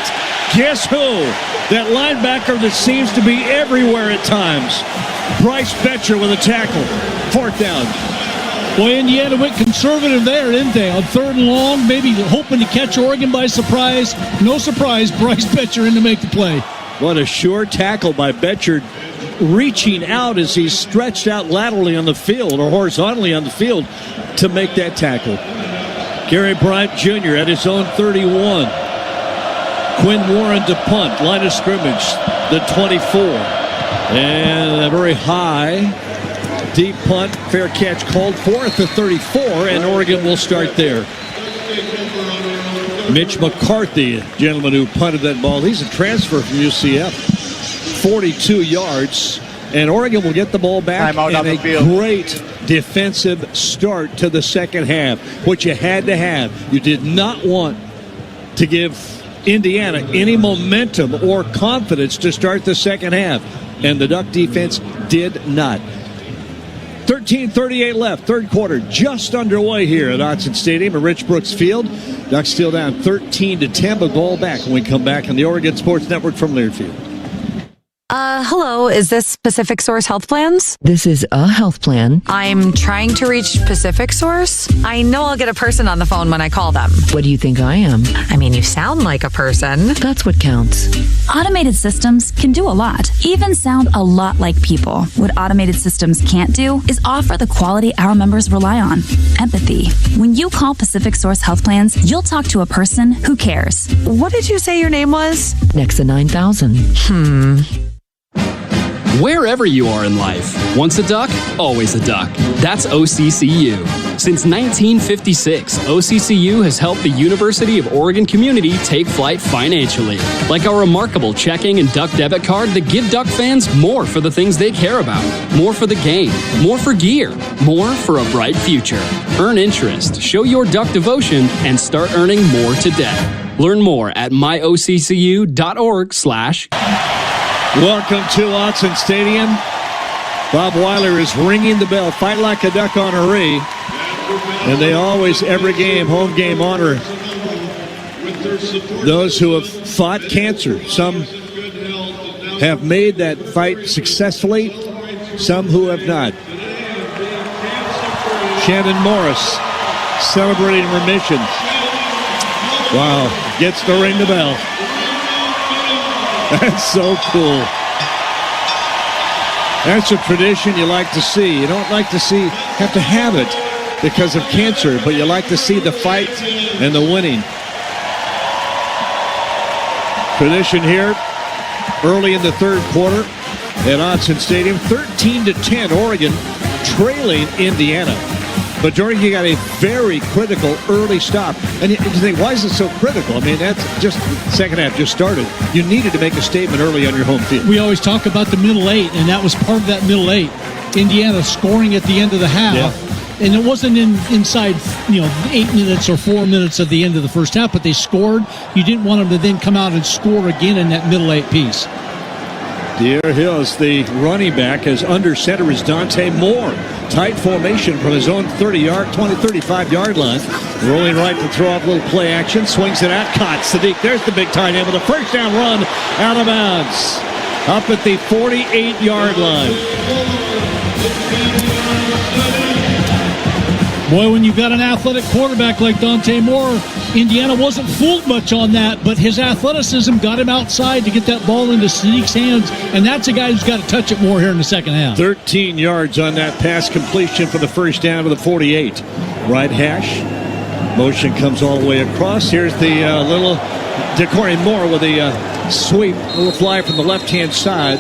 Guess who? That linebacker that seems to be everywhere at times. Bryce Betcher with a tackle. 4th down. Boy, Indiana went conservative there, didn't they? On 3rd and long, maybe hoping to catch Oregon by surprise. No surprise, Bryce Betcher in to make the play. What a sure tackle by Betcher, reaching out as he stretched out laterally on the field or horizontally on the field to make that tackle. Gary Bryant Jr. at his own 31. Quinn Warren to punt. Line of scrimmage, the 24. And a very high, deep punt. Fair catch called for at the 34, and Oregon will start there. Mitch McCarthy, gentleman who punted that ball. He's a transfer from UCF. 42 yards. And Oregon will get the ball back in a great defensive start to the second half, which you had to have. You did not want to give Indiana any momentum or confidence to start the second half, and the Duck defense did not. 13:38 left, third quarter just underway here at Autzen Stadium at Rich Brooks Field. Ducks still down 13-10, but ball back when we come back on the Oregon Sports Network from Learfield. Hello, is this Pacific Source Health Plans? This is a health plan. I'm trying to reach Pacific Source. I know I'll get a person on the phone when I call them. What do you think I am? I mean, you sound like a person. That's what counts. Automated systems can do a lot, even sound a lot like people. What automated systems can't do is offer the quality our members rely on: empathy. When you call Pacific Source Health Plans, you'll talk to a person who cares. What did you say your name was? Nexa 9000. Wherever you are in life, once a duck, always a duck. That's OCCU. Since 1956, OCCU has helped the University of Oregon community take flight financially. Like our remarkable checking and duck debit card that give duck fans more for the things they care about. More for the game, more for gear, more for a bright future. Earn interest, show your duck devotion, and start earning more today. Learn more at myoccu.org/. Welcome to Autzen Stadium. Bob Weiler is ringing the bell. Fight like a duck honoree. And they always, every game, home game, honor those who have fought cancer. Some have made that fight successfully, some who have not. Shannon Morris celebrating remission. Wow, gets to ring the bell. That's so cool. That's a tradition you like to see. You don't like to have to have it because of cancer, but you like to see the fight and the winning. Tradition here early in the third quarter at Autzen Stadium. 13-10, Oregon trailing Indiana. But Jordan, you got a very critical early stop. And you think, why is it so critical? I mean, that's just second half just started. You needed to make a statement early on your home field. We always talk about the middle eight, and that was part of that middle eight. Indiana scoring at the end of the half. Yeah. And it wasn't inside, 8 minutes or 4 minutes at the end of the first half, but they scored. You didn't want them to then come out and score again in that middle eight piece. De'Aaron Hills, the running back, as under center is Dante Moore. Tight formation from his own 35-yard line. Rolling right to throw off a little play action. Swings it out. Caught. Sadiq, there's the big tight end with a first down run out of bounds. Up at the 48-yard line. Boy, when you've got an athletic quarterback like Dante Moore, Indiana wasn't fooled much on that, but his athleticism got him outside to get that ball into Sadiq's hands, and that's a guy who's got to touch it more here in the second half. 13 yards on that pass completion for the first down to the 48. Right hash. Motion comes all the way across. Here's the little Decory Moore with a sweep, a little fly from the left-hand side.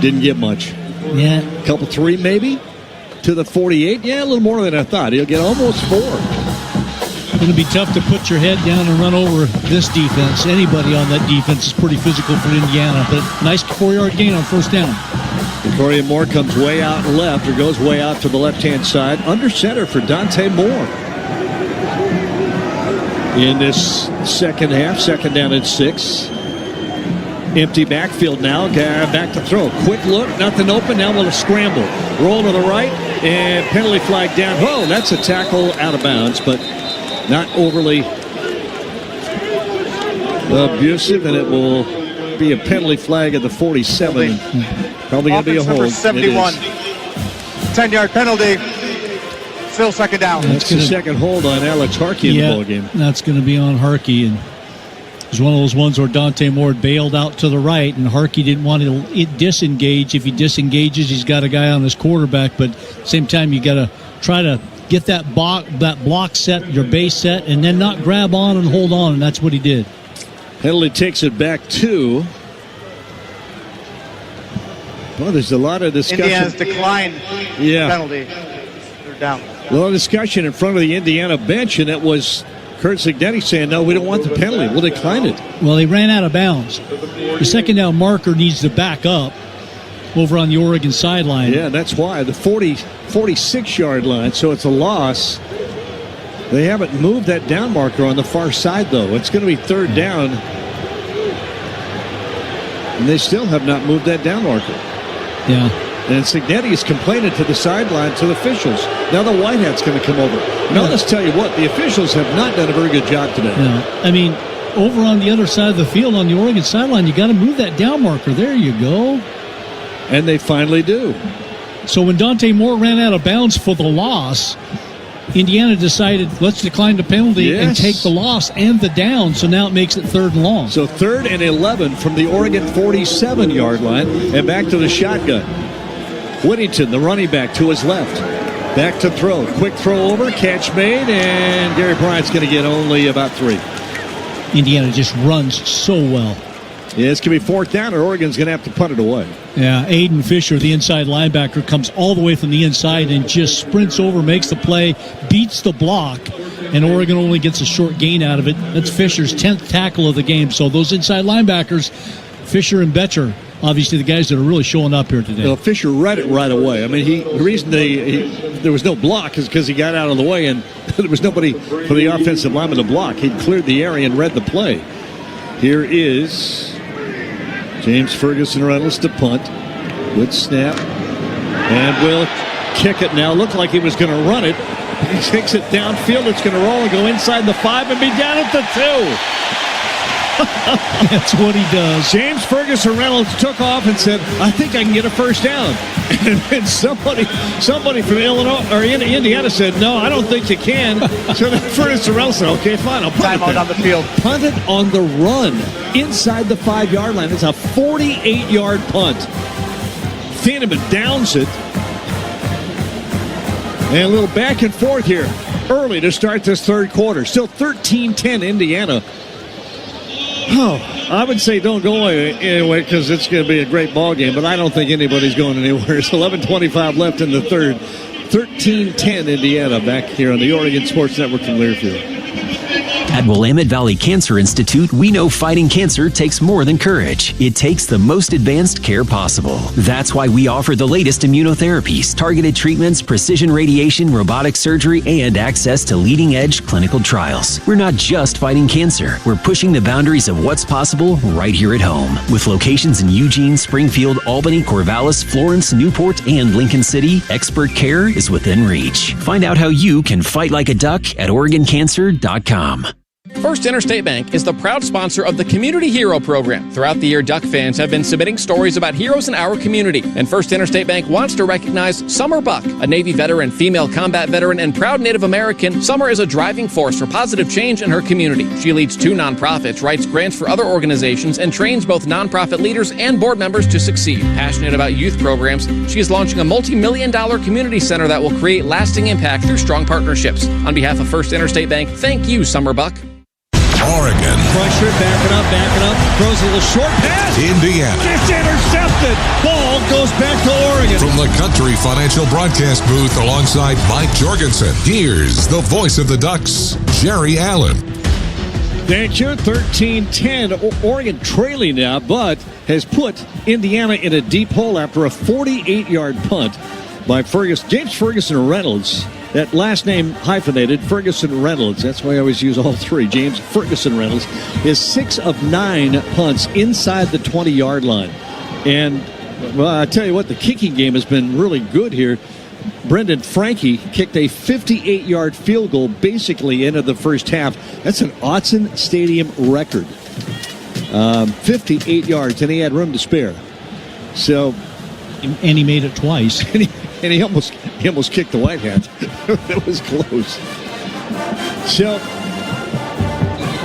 Didn't get much. Yeah. Couple three maybe. To the 48. Yeah, a little more than I thought. He'll get almost 4. It's going to be tough to put your head down and run over this defense. Anybody on that defense is pretty physical for Indiana, but nice 4-yard gain on first down. Decory Moore comes way out left, or goes way out to the left-hand side. Under center for Dante Moore. In this second half, second down at 6. Empty backfield now. Back to throw. Quick look. Nothing open. Now we'll scramble. Roll to the right. And penalty flag down. Oh, that's a tackle out of bounds, but not overly abusive. And it will be a penalty flag at the 47. Probably going to be a hold. 71. 10-yard penalty. Still second down. That's the second hold on Alex Harkey in the ball game. That's going to be on Harkey. And it was one of those ones where Dante Moore bailed out to the right, and Harkey didn't want to disengage. If he disengages, he's got a guy on his quarterback, but at the same time, you got to try to get that block set, your base set, and then not grab on and hold on, and that's what he did. Penalty takes it back to. Well, there's a lot of discussion. Indiana's decline penalty. They're down. A lot of discussion in front of the Indiana bench, and it was Kurt Signetti saying, no, we don't want the penalty. We'll decline it. Well, they ran out of bounds. The second down marker needs to back up over on the Oregon sideline. Yeah, that's why. The 46-yard line, so it's a loss. They haven't moved that down marker on the far side, though. It's going to be third down. And they still have not moved that down marker. Yeah. And Signetti is complaining to the sideline, to the officials. Now the White Hat's going to come over. Now let's tell you what, the officials have not done a very good job today. No. I mean, over on the other side of the field on the Oregon sideline. You got to move that down marker. There you go. And they finally do. So when Dante Moore ran out of bounds for the loss, Indiana decided, let's decline the penalty and take the loss and the down. So now it makes it 3rd and long. So 3rd and 11 from the Oregon 47-yard line. And back to the shotgun. Whittington, the running back, to his left. Back to throw. Quick throw over. Catch made. And Gary Bryant's going to get only about 3. Indiana just runs so well. Yeah, it's going to be 4th down, and Oregon's going to have to punt it away. Yeah, Aiden Fisher, the inside linebacker, comes all the way from the inside and just sprints over, makes the play, beats the block, and Oregon only gets a short gain out of it. That's Fisher's 10th tackle of the game. So those inside linebackers, Fisher and Betcher, obviously the guys that are really showing up here today. Well, Fisher read it right away. I mean, the reason there was no block is because he got out of the way, and there was nobody for the offensive lineman to block. He cleared the area and read the play. Here is James Ferguson Reynolds to punt. Good snap. And will kick it now. Looked like he was going to run it. He takes it downfield. It's going to roll and go inside the 5 and be down at the 2. That's what he does. James Ferguson Reynolds took off and said, I think I can get a first down. And then somebody from Illinois or Indiana said, no, I don't think you can. So then Ferguson Reynolds said, okay, fine, I'll punt it on the field. Punt it on the run inside the 5-yard line. It's a 48-yard punt. Thieneman downs it. And a little back and forth here early to start this 3rd quarter. Still 13-10 Indiana. Oh, I would say don't go away anyway because it's going to be a great ball game, but I don't think anybody's going anywhere. It's 11:25 left in the 3rd. 13-10 Indiana back here on the Oregon Sports Network in Learfield. At Willamette Valley Cancer Institute, we know fighting cancer takes more than courage. It takes the most advanced care possible. That's why we offer the latest immunotherapies, targeted treatments, precision radiation, robotic surgery, and access to leading-edge clinical trials. We're not just fighting cancer. We're pushing the boundaries of what's possible right here at home. With locations in Eugene, Springfield, Albany, Corvallis, Florence, Newport, and Lincoln City, expert care is within reach. Find out how you can fight like a duck at OregonCancer.com. First Interstate Bank is the proud sponsor of the Community Hero Program. Throughout the year, Duck fans have been submitting stories about heroes in our community. And First Interstate Bank wants to recognize Summer Buck, a Navy veteran, female combat veteran, and proud Native American. Summer is a driving force for positive change in her community. She leads 2 nonprofits, writes grants for other organizations, and trains both nonprofit leaders and board members to succeed. Passionate about youth programs, she is launching a multi-million-dollar community center that will create lasting impact through strong partnerships. On behalf of First Interstate Bank, thank you, Summer Buck. Oregon. Pressure, backing up, throws a little short pass. Indiana. It's intercepted. Ball goes back to Oregon. From the Country Financial Broadcast booth alongside Mike Jorgensen, here's the voice of the Ducks, Jerry Allen. Thank you. 13-10. Oregon trailing now, but has put Indiana in a deep hole after a 48-yard punt by James Ferguson Reynolds. That last name hyphenated, Ferguson Reynolds. That's why I always use all 3. James Ferguson Reynolds is 6 of 9 punts inside the 20-yard line. And, well, I tell you what, the kicking game has been really good here. Brendan Franke kicked a 58-yard field goal basically into the first half. That's an Autzen Stadium record. 58 yards, and he had room to spare. So, and he made it twice. And he almost kicked the white hat. It was close. So,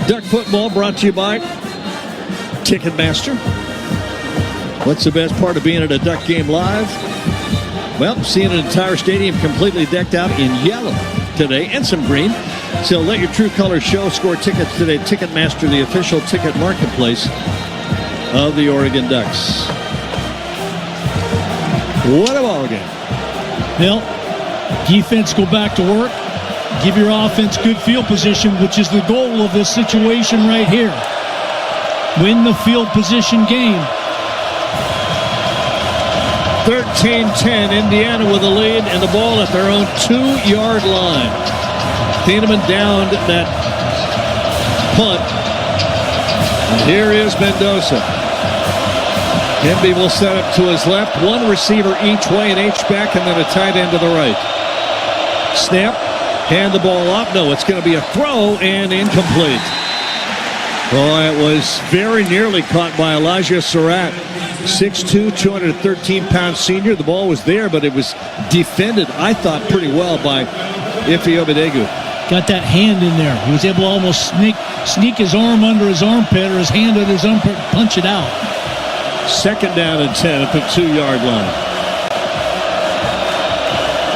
Duck football brought to you by Ticketmaster. What's the best part of being at a Duck game live? Well, seeing an entire stadium completely decked out in yellow today and some green. So let your true colors show. Score tickets today. Ticketmaster, the official ticket marketplace of the Oregon Ducks. What a ball game. Well, defense go back to work. Give your offense good field position, which is the goal of this situation right here. Win the field position game. 13-10, Indiana with a lead and the ball at their own 2-yard line. Thieneman downed that punt. And here is Mendoza. Hemby will set up to his left. 1 receiver each way, an H-back, and then a tight end to the right. Snap, hand the ball off. No, it's going to be a throw and incomplete. Oh, it was very nearly caught by Elijah Surratt. 6'2", 213-pound senior. The ball was there, but it was defended, I thought, pretty well by Ife Obadegu. Got that hand in there. He was able to almost sneak his arm under his armpit or his hand under his armpit, punch it out. Second down and 10 at the 2-yard line.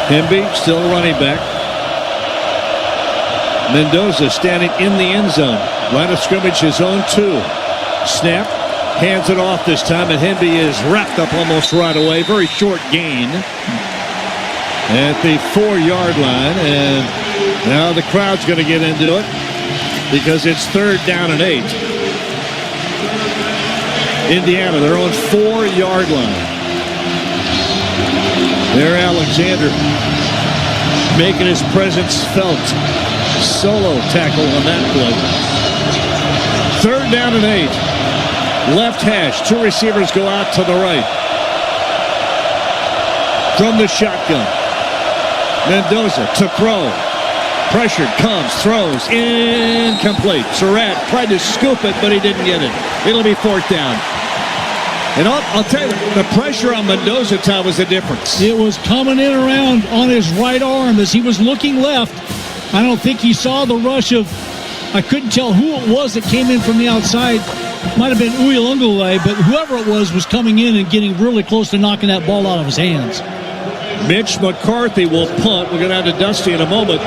Hemby still running back. Mendoza standing in the end zone. Line of scrimmage, his own 2. Snap. Hands it off this time, and Hemby is wrapped up almost right away. Very short gain at the 4-yard line, and now the crowd's going to get into it because it's 3rd down and 8. Indiana, their own 4-yard line. There, Alexander making his presence felt. Solo tackle on that play. 3rd down and 8. Left hash. 2 receivers go out to the right. From the shotgun. Mendoza to throw. Pressured, comes, throws, incomplete. Surratt tried to scoop it, but he didn't get it. It'll be 4th down. And I'll tell you, the pressure on Mendoza, Tom, was the difference. It was coming in around on his right arm as he was looking left. I don't think he saw the rush of, I couldn't tell who it was that came in from the outside. Might have been Uyalungule, but whoever it was coming in and getting really close to knocking that ball out of his hands. Mitch McCarthy will punt. We'll go down to Dusty in a moment.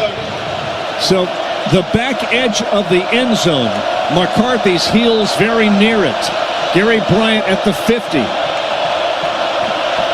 So the back edge of the end zone, McCarthy's heels very near it. Gary Bryant at the 50.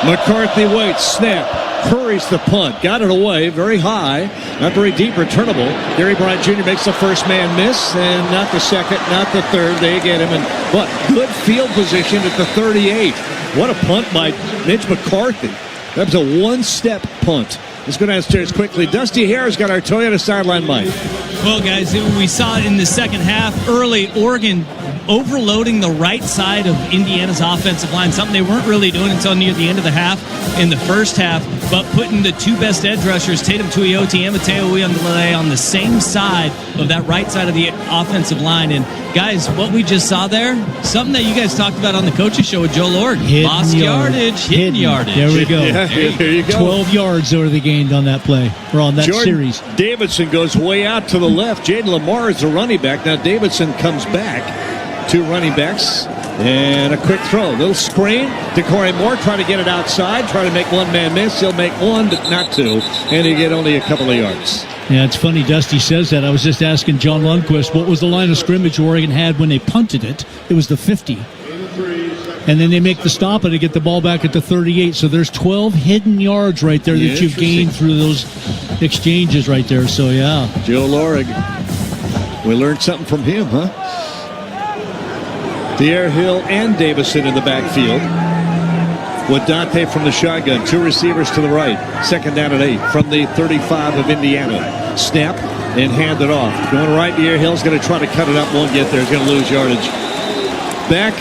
McCarthy waits, snap, hurries the punt, got it away, very high, not very deep, returnable. Gary Bryant Jr. makes the first man miss, and not the second, not the third. They get him, but good field position at the 38. What a punt by Mitch McCarthy. That was a one-step punt. Let's go downstairs quickly. Dusty Hare's got our Toyota sideline mic. Well, guys, we saw it in the second half. Early, Oregon overloading the right side of Indiana's offensive line, something they weren't really doing until near the end of the half in the first half, but putting the 2 best edge rushers, Tatum Tuioti and Mateo Uyalungule, on the same side of that right side of the offensive line. And guys, what we just saw there, something that you guys talked about on the coaches show with Joe Lord. Lost yardage, hidden yardage. There we go. Yeah, there you go. 12 yards over the gained on that play, or on that Jordan series. Davidson goes way out to the left. Jaden Lamar is the running back. Now Davidson comes back. 2 running backs. And a quick throw. Little screen. Decory Moore trying to get it outside. Trying to make one man miss. He'll make 1, but not 2. And he'll get only a couple of yards. Yeah, it's funny Dusty says that. I was just asking John Lundquist, what was the line of scrimmage Oregon had when they punted it? It was the 50. And then they make the stop and they get the ball back at the 38. So there's 12 hidden yards right there that you've gained through those exchanges right there. So, yeah. Joe Lorig. We learned something from him, huh? Pierre Hill and Davison in the backfield. With Dante from the shotgun. 2 receivers to the right. 2nd down and 8 from the 35 of Indiana. Snap and hand it off. Going right, Pierre Hill's going to try to cut it up. Won't get there. He's going to lose yardage. Back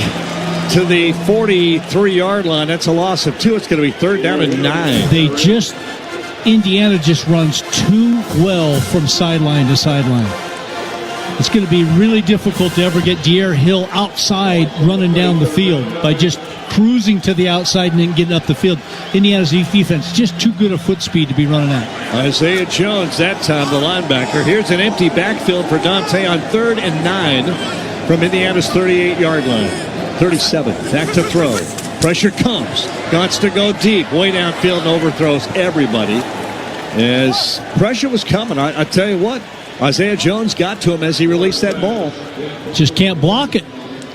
to the 43-yard line. That's a loss of 2. It's going to be 3rd down and 9. Indiana just runs too well from sideline to sideline. It's going to be really difficult to ever get Pierre Hill outside running down the field by just cruising to the outside and then getting up the field. Indiana's defense just too good of foot speed to be running out. Isaiah Jones that time, the linebacker. Here's an empty backfield for Dante on 3rd and 9 from Indiana's 38-yard line. 37, back to throw. Pressure comes. Wants to go deep. Way downfield and overthrows everybody. As pressure was coming, I tell you what, Isaiah Jones got to him as he released that ball. Just can't block it.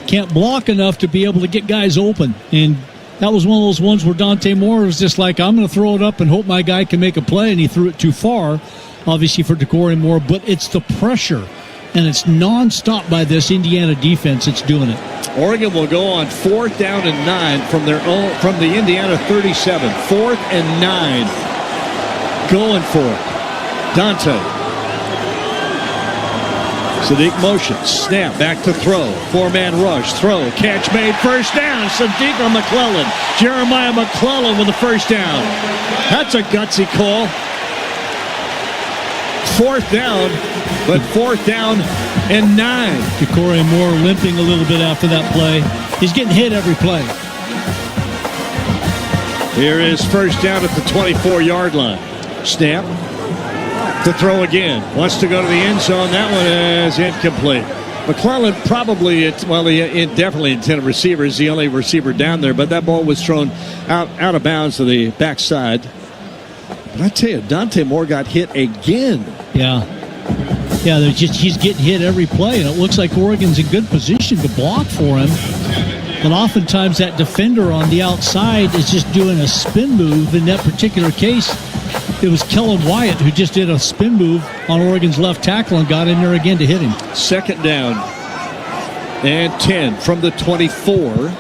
Can't block enough to be able to get guys open. And that was one of those ones where Dante Moore was just like, I'm going to throw it up and hope my guy can make a play. And he threw it too far, obviously, for Decory Moore. But it's the pressure, and it's nonstop by this Indiana defense that's doing it. Oregon will go on 4th down and 9 from the Indiana 37. 4th and 9. Going for it. Dante. Sadiq motion, snap, back to throw. 4-man rush, throw, catch made, 1st down. Sadiq McClellan. Jeremiah McClellan with the 1st down. That's a gutsy call. 4th down, but 4th down and 9. Ja'Cory Moore limping a little bit after that play. He's getting hit every play. Here is first down at the 24-yard line. Snap. To throw again. Wants to go to the end zone. That one is incomplete. McClellan probably, he definitely intended receiver. Is the only receiver down there, but that ball was thrown out of bounds to the backside. But I tell you, Dante Moore got hit again. Yeah, he's getting hit every play, and it looks like Oregon's in good position to block for him. But oftentimes that defender on the outside is just doing a spin move. In that particular case, it was Kellen Wyatt who just did a spin move on Oregon's left tackle and got in there again to hit him. Second down and 10 from the 24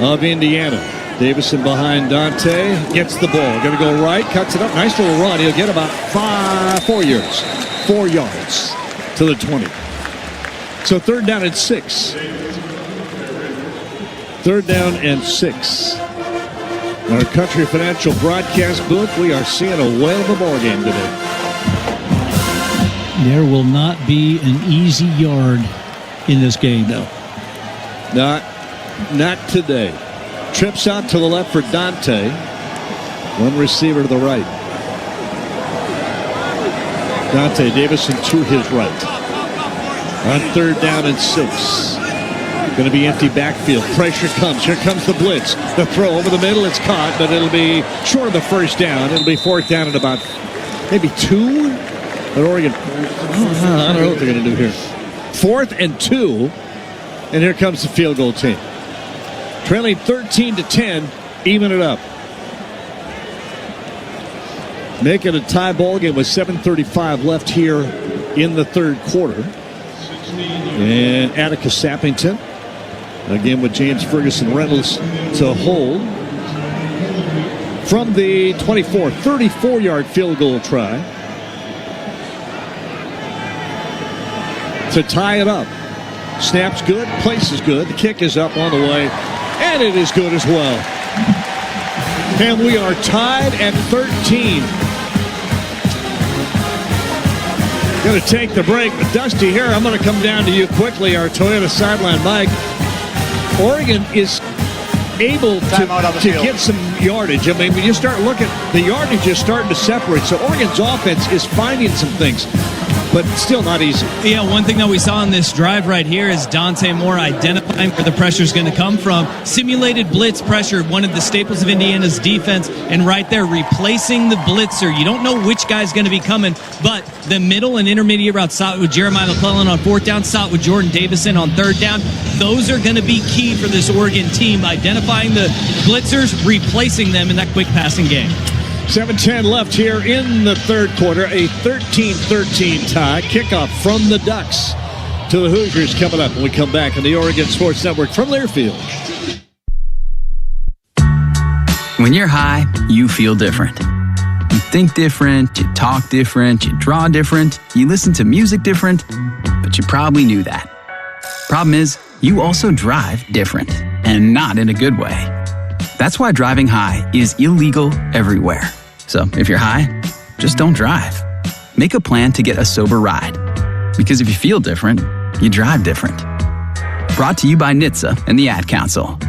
of Indiana. Davison behind Dante, gets the ball. Going to go right, cuts it up. Nice little run. He'll get about 4 yards. 4 yards to the 20. So third down and 6. Third down and 6. Our Country Financial broadcast booth, we are seeing a whale of a ball game today. There will not be an easy yard in this game. No. Not today. Trips out to the left for Dante. One receiver to the right. Dante Davison to his right. On third down and 6. Going to be empty backfield. Pressure comes. Here comes the blitz. The throw over the middle. It's caught, but it'll be short of the first down. It'll be fourth down at about maybe 2. But Oregon, I don't know what they're going to do here. 4th and 2. And here comes the field goal team. Trailing 13-10. Even it up. Make it a tie ball game with 7:35 left here in the third quarter. And Atticus Sappington. Again with James Ferguson Reynolds to hold. From the 24, 34-yard field goal try. To tie it up. Snap's good, place is good. The kick is up on the way. And it is good as well. And we are tied at 13. Going to take the break. But Dusty here, I'm going to come down to you quickly. Our Toyota sideline Mike. Oregon is able to get some yardage. I mean, when you start looking, the yardage is starting to separate. So Oregon's offense is finding some things, but still not easy. Yeah, one thing that we saw in this drive right here is Dante Moore identifying where the pressure is going to come from. Simulated blitz pressure, one of the staples of Indiana's defense, and right there replacing the blitzer. You don't know which guy's going to be coming, but the middle and intermediate route, sought with Jeremiah McClellan on fourth down, sought with Jordan Davison on third down. Those are going to be key for this Oregon team, identifying the blitzers, replacing them in that quick passing game. 7:10 left here in the third quarter. A 13-13 tie. Kickoff from the Ducks to the Hoosiers coming up when we come back on the Oregon Sports Network from Learfield. When you're high, you feel different. You think different, you talk different, you draw different, you listen to music different, but you probably knew that. Problem is, you also drive different, and not in a good way. That's why driving high is illegal everywhere. So if you're high, just don't drive. Make a plan to get a sober ride. Because if you feel different, you drive different. Brought to you by NHTSA and the Ad Council.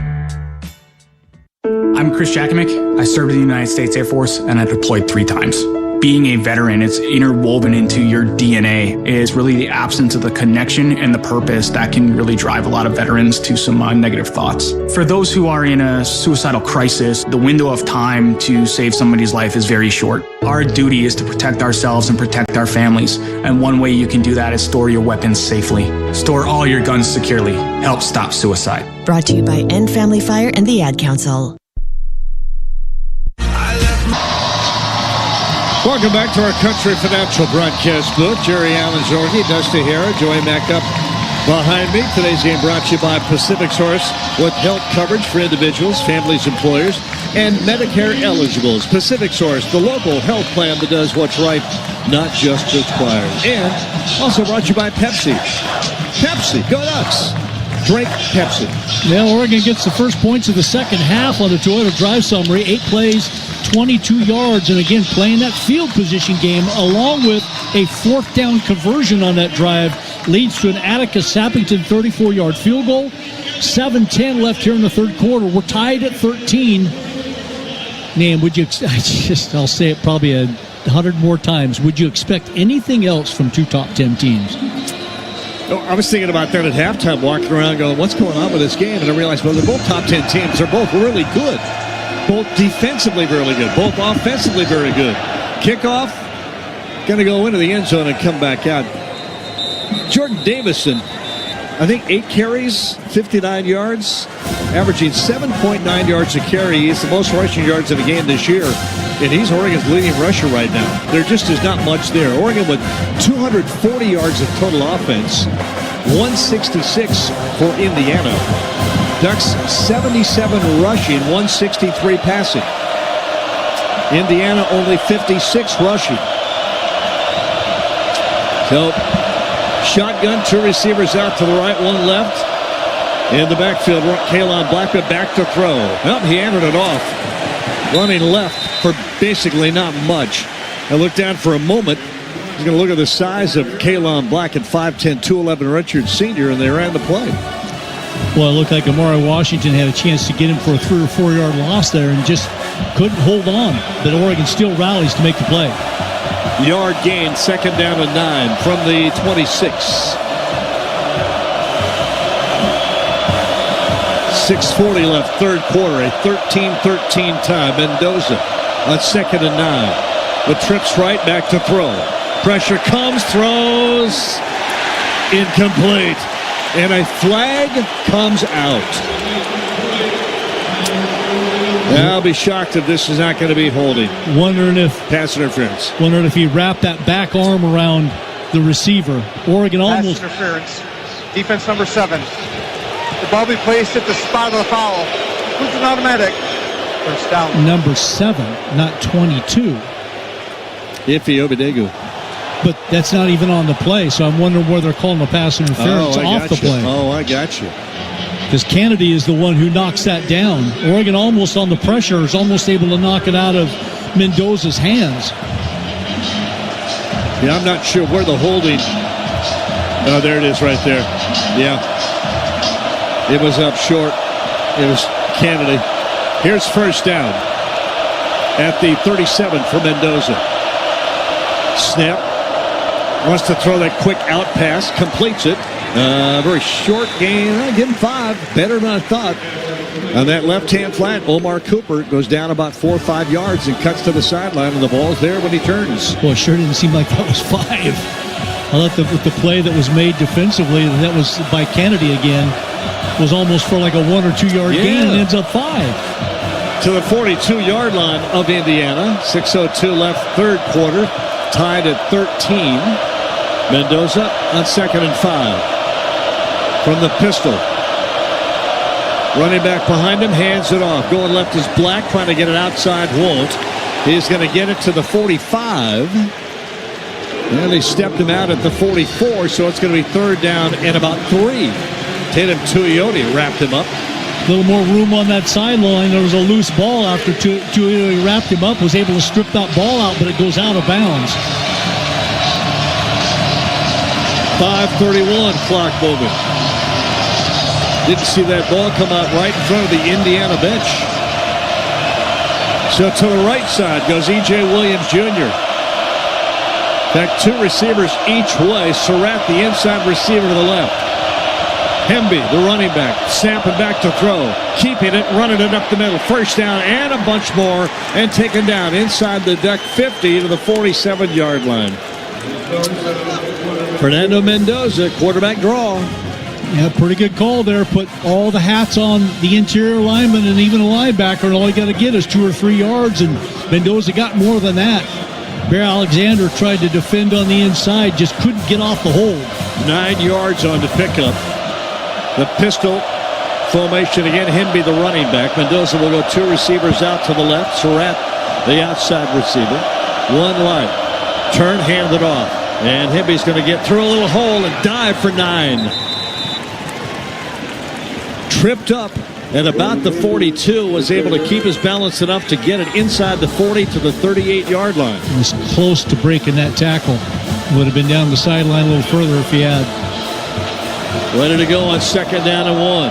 I'm Chris Jakovic. I served in the United States Air Force and I deployed 3 times. Being a veteran, it's interwoven into your DNA. Is really the absence of the connection and the purpose that can really drive a lot of veterans to some negative thoughts. For those who are in a suicidal crisis, the window of time to save somebody's life is very short. Our duty is to protect ourselves and protect our families. And one way you can do that is store your weapons safely. Store all your guns securely. Help stop suicide. Brought to you by End Family Fire and the Ad Council. Welcome back to our Country Financial broadcast booth. Jerry Allen Zorgi, Dusty Hara, Joey Mack up behind me. Today's game brought to you by Pacific Source with health coverage for individuals, families, employers, and Medicare eligibles. Pacific Source, the local health plan that does what's right, not just required. And also brought to you by Pepsi. Pepsi, go Ducks. Drink Pepsi. Now Oregon gets the first points of the second half on the Toyota drive summary. 8 plays, 22 yards, and again playing that field position game along with a fourth down conversion on that drive leads to an Atticus-Sappington 34-yard field goal. 7:10 left here in the third quarter. We're tied at 13. Nan, I'll say it probably 100 more times. Would you expect anything else from two top 10 teams? I was thinking about that at halftime, walking around going, what's going on with this game? And I realized, well, they're both top 10 teams. They're both really good. Both defensively really good. Both offensively very good. Kickoff, going to go into the end zone and come back out. Jordan Davison, I think 8 carries, 59 yards, averaging 7.9 yards a carry. He's the most rushing yards in a game this year, and he's Oregon's leading rusher right now. There just is not much there. Oregon with 240 yards of total offense, 166 for Indiana. Ducks 77 rushing, 163 passing. Indiana only 56 rushing. So, shotgun, 2 receivers out to the right, 1 left. In the backfield, Kalon Blackman back to throw. Well, he handed it off. Running left for basically not much. I looked down for a moment. He's going to look at the size of Kalon Black at 5'10", 211 redshirt senior, and they ran the play. Well, it looked like Amari Washington had a chance to get him for a 3 or 4 yard loss there and just couldn't hold on. But Oregon still rallies to make the play. Yard gain, 2nd down and 9 from the 26. 6:40 left, third quarter, a 13-13 tie. Mendoza on 2nd and 9. With trips right, back to throw. Pressure comes, throws, incomplete. And a flag comes out. I'll be shocked if this is not going to be holding. Wondering if pass interference. Wondering if he wrapped that back arm around the receiver. Oregon almost pass interference. Defense number 7. The ball be placed at the spot of the foul. Who's an automatic? First down. Number 7, not 22. Iffy Obedegu. But that's not even on the play, so I'm wondering where they're calling the pass interference off the play. Oh, I got you. Because Kennedy is the one who knocks that down. Oregon almost on the pressure is almost able to knock it out of Mendoza's hands. Yeah, I'm not sure where the holding. Oh, there it is right there. Yeah. It was up short. It was Kennedy. Here's first down at the 37 for Mendoza. Snap. Wants to throw that quick out pass. Completes it. Very short gain. I'll give him 5. Better than I thought. On that left-hand flat, Omar Cooper goes down about 4 or 5 yards and cuts to the sideline, and the ball's there when he turns. Well, it sure didn't seem like that was 5. I thought with the play that was made defensively, that was by Kennedy again, was almost for like a 1 or 2 yard gain and ends up 5. To the 42-yard line of Indiana. 6:02 left, third quarter. Tied at 13. Mendoza on 2nd and 5. From the pistol. Running back behind him, hands it off. Going left is Black, trying to get it outside, won't. He's going to get it to the 45. And they stepped him out at the 44, so it's going to be 3rd down and about 3. Tatum Tuioti wrapped him up. A little more room on that sideline. There was a loose ball after Tuioti wrapped him up, was able to strip that ball out, but it goes out of bounds. 5:31 clock moving. Didn't see that ball come out right in front of the Indiana bench. So to the right side goes E.J. Williams Jr. Back 2 receivers each way. Surratt, the inside receiver to the left. Hemby, the running back, snapping back to throw. Keeping it, running it up the middle. First down and a bunch more. And taken down inside the Duck 50 to the 47-yard line. Fernando Mendoza, quarterback draw. Yeah, pretty good call there. Put all the hats on the interior lineman and even a linebacker, and all you got to get is 2 or 3 yards, and Mendoza got more than that. Bear Alexander tried to defend on the inside, just couldn't get off the hold. 9 yards on the pickup. The pistol formation again. Hemby, the running back. Mendoza will go 2 receivers out to the left. Surratt, the outside receiver. 1 line. Turn, hand it off. And Hemby's going to get through a little hole and dive for 9. Tripped up at about the 42, was able to keep his balance enough to get it inside the 40 to the 38-yard line. He was close to breaking that tackle. Would have been down the sideline a little further if he had. Ready to go on 2nd down and 1.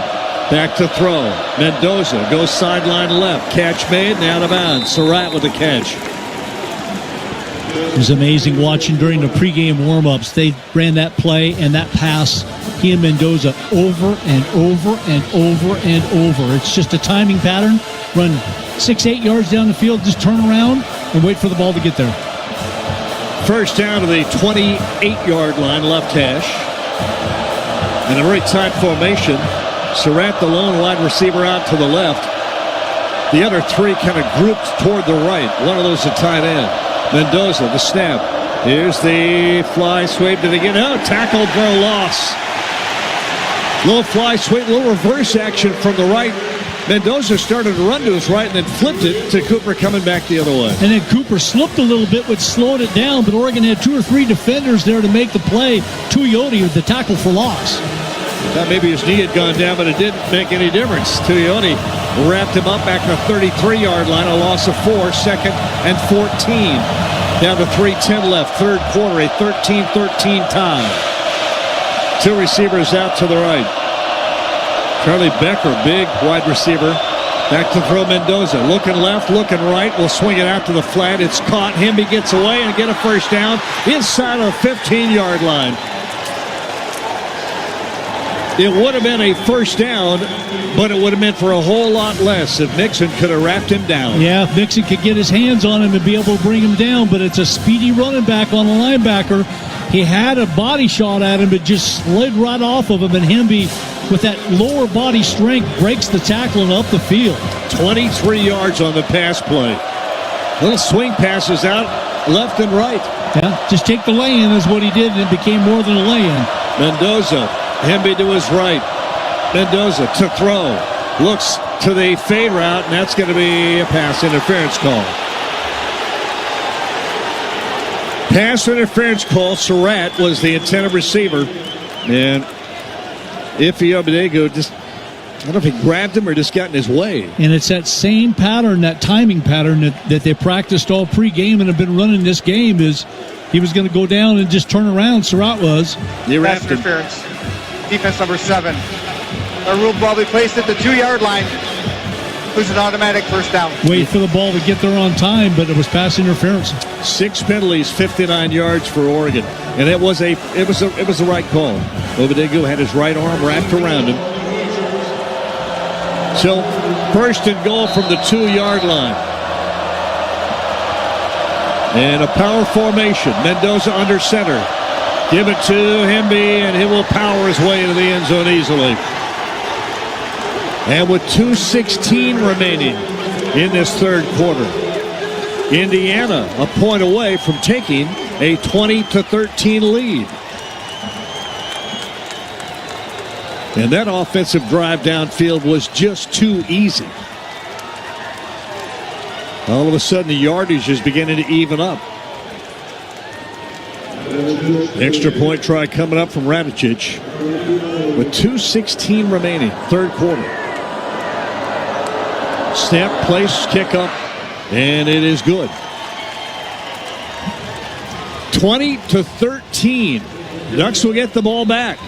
Back to throw. Mendoza goes sideline left. Catch made and out of bounds. Surratt with the catch. It was amazing watching during the pregame warm-ups. They ran that play and that pass, he and Mendoza, over and over and over and over. It's just a timing pattern. Run 6-8 yards down the field, just turn around and wait for the ball to get there. First down to the 28-yard line, left hash. In a very tight formation. Surratt, the lone wide receiver, out to the left. The other three kind of grouped toward the right. One of those a tight end. Mendoza, the snap. Here's the fly sweep. Did he get out? Tackled for a loss. Little fly sweep, little reverse action from the right. Mendoza started to run to his right and then flipped it to Cooper coming back the other way. And then Cooper slipped a little bit, which slowed it down, but Oregon had 2 or 3 defenders there to make the play. Tuioti with the tackle for loss. Thought maybe his knee had gone down, but it didn't make any difference. Tuioti wrapped him up back to the 33-yard line, a loss of 4, 2nd and 14. Down to 3:10 left, third quarter, a 13-13 tie. 2 receivers out to the right. Charlie Becker, big wide receiver. Back to throw Mendoza. Looking left, looking right. Will swing it out to the flat. It's caught. Hemby gets away and get a first down inside of the 15-yard line. It would have been a first down, but it would have meant for a whole lot less if Mixon could have wrapped him down. Yeah, if Mixon could get his hands on him and be able to bring him down, but it's a speedy running back on a linebacker. He had a body shot at him, but just slid right off of him, and Hemby, with that lower body strength, breaks the tackle and up the field. 23 yards on the pass play. Little swing passes out left and right. Yeah, just take the lay-in is what he did, and it became more than a lay-in. Mendoza, Hemby to his right. Mendoza to throw. Looks to the fade route, and that's going to be a pass interference call. Pass interference call. Surratt was the intended receiver. And Ife Obadego just, I don't know if he grabbed him or just got in his way. And it's that same pattern, that timing pattern that they practiced all pregame and have been running this game. Is he was going to go down and just turn around. Surratt was. Pass interference. Defense number 7. A rule ball be placed at the 2-yard line. Who's an automatic first down. Wait for the ball to get there on time, but it was pass interference. 6 penalties, 59 yards for Oregon, and it was the right call. Obadego had his right arm wrapped around him. So first and goal from the 2-yard line, and a power formation. Mendoza under center. Give it to Hemby, and he will power his way into the end zone easily. And with 2:16 remaining in this third quarter, Indiana a point away from taking a 20-13 lead. And that offensive drive downfield was just too easy. All of a sudden, the yardage is beginning to even up. Extra point try coming up from Radicic with 2:16 remaining, third quarter. Snap, place, kick up, and it is good. 20-13. Ducks will get the ball back.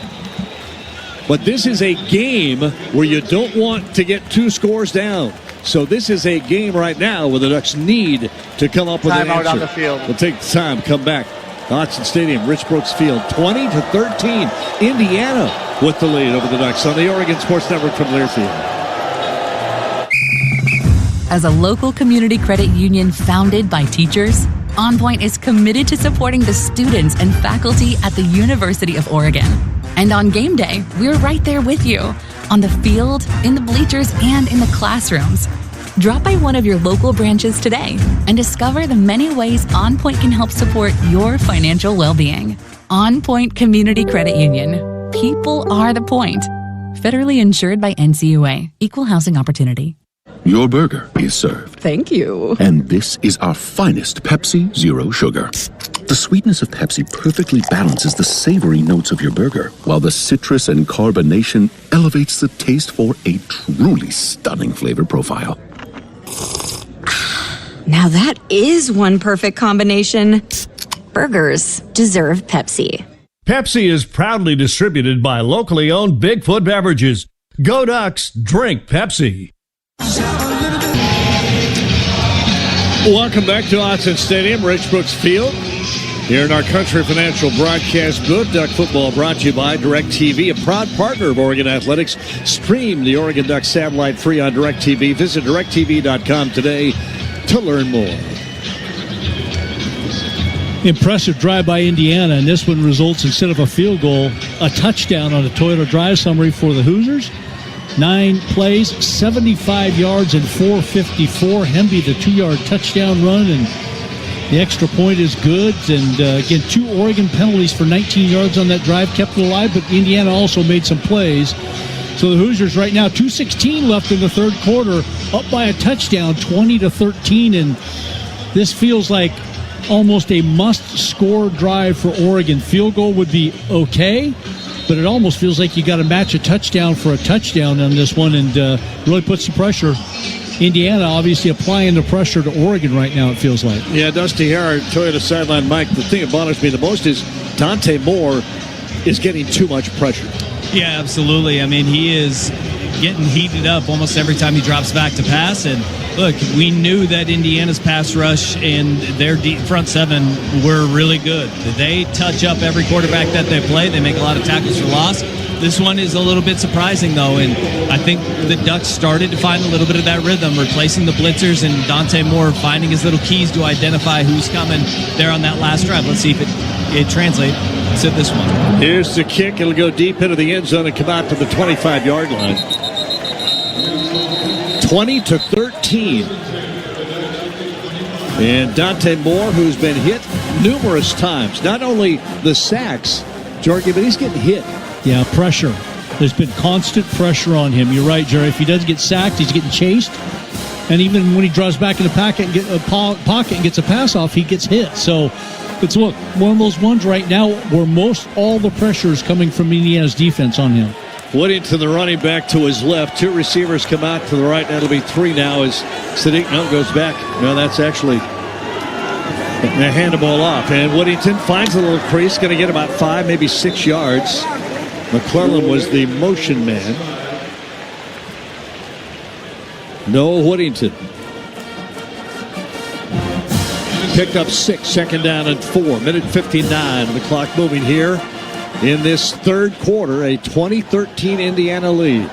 But this is a game where you don't want to get 2 scores down. So this is a game right now where the Ducks need to come up with an answer. Timeout on the field. We'll take the time, come back. Dotson Stadium, Rich Brooks Field, 20-13. Indiana with the lead over the Ducks on the Oregon Sports Network from Learfield. As a local community credit union founded by teachers, OnPoint is committed to supporting the students and faculty at the University of Oregon. And on game day, we're right there with you, on the field, in the bleachers, and in the classrooms. Drop by one of your local branches today and discover the many ways OnPoint can help support your financial well-being. OnPoint Community Credit Union. People are the point. Federally insured by NCAA. Equal housing opportunity. Your burger is served. Thank you. And this is our finest Pepsi Zero Sugar. The sweetness of Pepsi perfectly balances the savory notes of your burger, while the citrus and carbonation elevates the taste for a truly stunning flavor profile. Now that is one perfect combination. Burgers deserve Pepsi. Pepsi is proudly distributed by locally owned Bigfoot Beverages. Go Ducks, drink Pepsi. Welcome back to Autzen Stadium, Rich Brooks Field. Here in our Country Financial broadcast booth, Duck football brought to you by DirecTV, a proud partner of Oregon Athletics. Stream the Oregon Ducks satellite free on DirecTV. Visit directv.com today to learn more. Impressive drive by Indiana, and this one results, instead of a field goal, a touchdown on the Toyota drive summary for the Hoosiers. 9 plays, 75 yards, and 454. Hemby, the 2-yard touchdown run, and the extra point is good. And again, 2 Oregon penalties for 19 yards on that drive kept it alive, but Indiana also made some plays. So the Hoosiers right now, 2:16 left in the third quarter, up by a touchdown, 20-13, and this feels like almost a must-score drive for Oregon. Field goal would be okay, but it almost feels like you got to match a touchdown for a touchdown on this one, and really put some pressure. Indiana obviously applying the pressure to Oregon right now, it feels like. Yeah, Dusty here, our Toyota sideline Mike. The thing that bothers me the most is Dante Moore is getting too much pressure. Yeah, absolutely. I mean, he is getting heated up almost every time he drops back to pass. And look, we knew that Indiana's pass rush and their deep front seven were really good. They touch up every quarterback that they play. They make a lot of tackles for loss. This one is a little bit surprising, though, and I think the Ducks started to find a little bit of that rhythm, replacing the blitzers, and Dante Moore finding his little keys to identify who's coming there on that last drive. Let's see if it translates to this one. Here's the kick. It'll go deep into the end zone and come out to the 25-yard line. 20-13. And Dante Moore, who's been hit numerous times, not only the sacks, Jorge, but he's getting hit. Yeah, pressure. There's been constant pressure on him. You're right, Jerry. If he doesn't get sacked, he's getting chased. And even when he draws back in the pocket and gets a pass off, he gets hit. So it's one of those ones right now where all the pressure is coming from Indiana's defense on him. Whittington, the running back, to his left. 2 receivers come out to the right. That'll be 3 now as Sadiq goes back. No, that's actually a hand the ball off. And Whittington finds a little crease. Going to get about 5, maybe 6 yards. McClellan was the motion man. Noah Whittington. Picked up 6, second down and 4. Minute 59, the clock moving here in this third quarter. A 20-13 Indiana lead.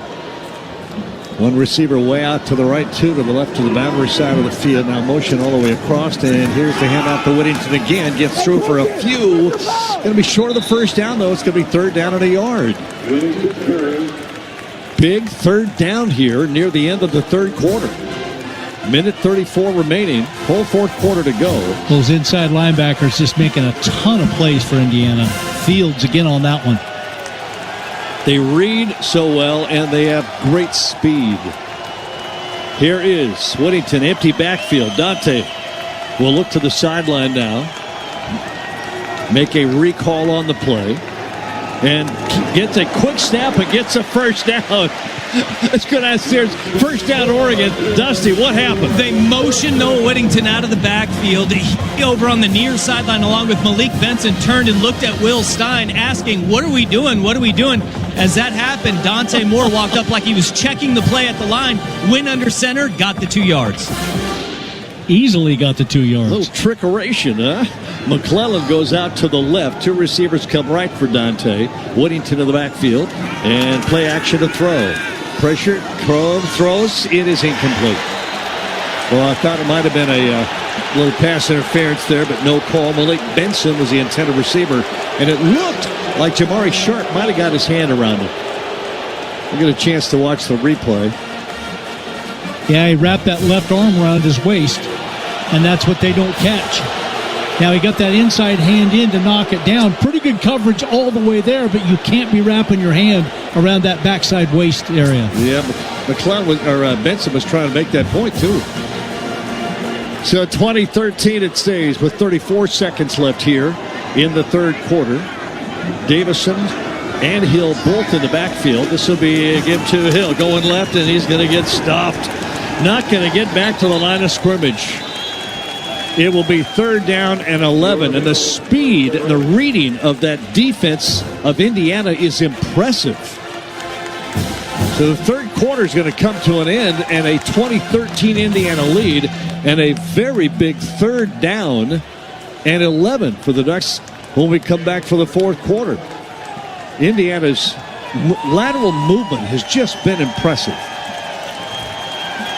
One receiver way out to the right, 2 to the left to the boundary side of the field. Now motion all the way across, and here's the handout to Whittington again. Gets through for a few. Going to be short of the first down, though. It's going to be third down and a yard. Big third down here near the end of the third quarter. Minute 34 remaining. Whole fourth quarter to go. Those inside linebackers just making a ton of plays for Indiana. Fields again on that one. They read so well, and they have great speed. Here is Whittington, empty backfield. Dante will look to the sideline now. Make a recall on the play. And gets a quick snap and gets a first down. Let's go downstairs. First down, Oregon. Dusty, what happened? They motioned Noah Whittington out of the backfield. He over on the near sideline along with Malik Benson turned and looked at Will Stein asking, what are we doing? What are we doing? As that happened, Dante Moore walked up like he was checking the play at the line, went under center, got the 2 yards. Easily got the 2 yards. A little trickeration, huh? McClellan goes out to the left. 2 receivers come right for Dante. Whittington in the backfield. And play action to throw. Pressure, throws. It is incomplete. Well, I thought it might have been a little pass interference there, but no call. Malik Benson was the intended receiver. And it looked like Jamari Sharp might have got his hand around it. We'll get a chance to watch the replay. Yeah, he wrapped that left arm around his waist, and that's what they don't catch. Now he got that inside hand in to knock it down. Pretty good coverage all the way there, but you can't be wrapping your hand around that backside waist area. Yeah, Benson was trying to make that point too. So 20-13 it stays with 34 seconds left here in the third quarter. Davison and Hill both in the backfield. This will be a give to Hill going left, and he's going to get stopped. Not going to get back to the line of scrimmage. It will be 3rd down and 11. And the speed and the reading of that defense of Indiana is impressive. So the third quarter is going to come to an end, and a 2013 Indiana lead, and a very big 3rd down and 11 for the Ducks when we come back for the fourth quarter. Indiana's lateral movement has just been impressive.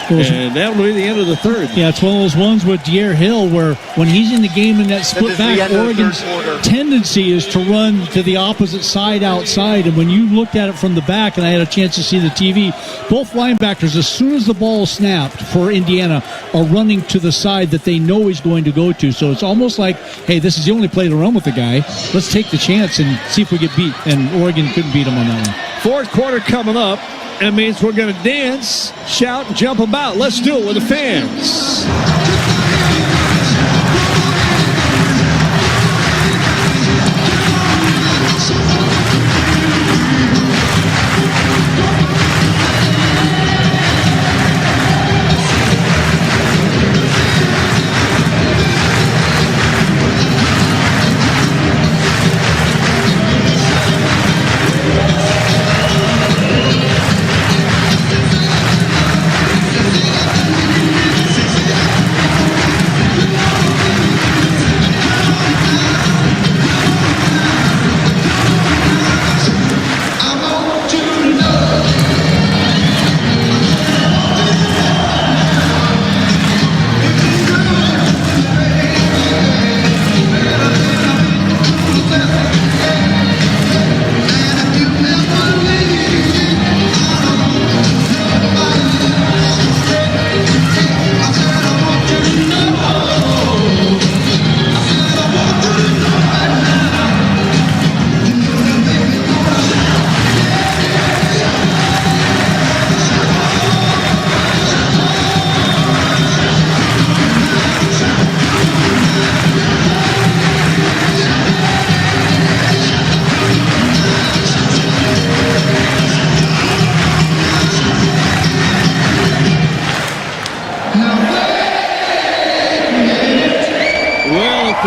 And that'll be the end of the third. Yeah, it's one of those ones with Dyer Hill where when he's in the game in that split back, Oregon's tendency is to run to the opposite side outside. And when you looked at it from the back, and I had a chance to see the TV, both linebackers, as soon as the ball is snapped for Indiana, are running to the side that they know he's going to go to. So it's almost like, hey, this is the only play to run with the guy. Let's take the chance and see if we get beat. And Oregon couldn't beat him on that one. Fourth quarter coming up. That means we're going to dance, shout, and jump about. Let's do it with the fans.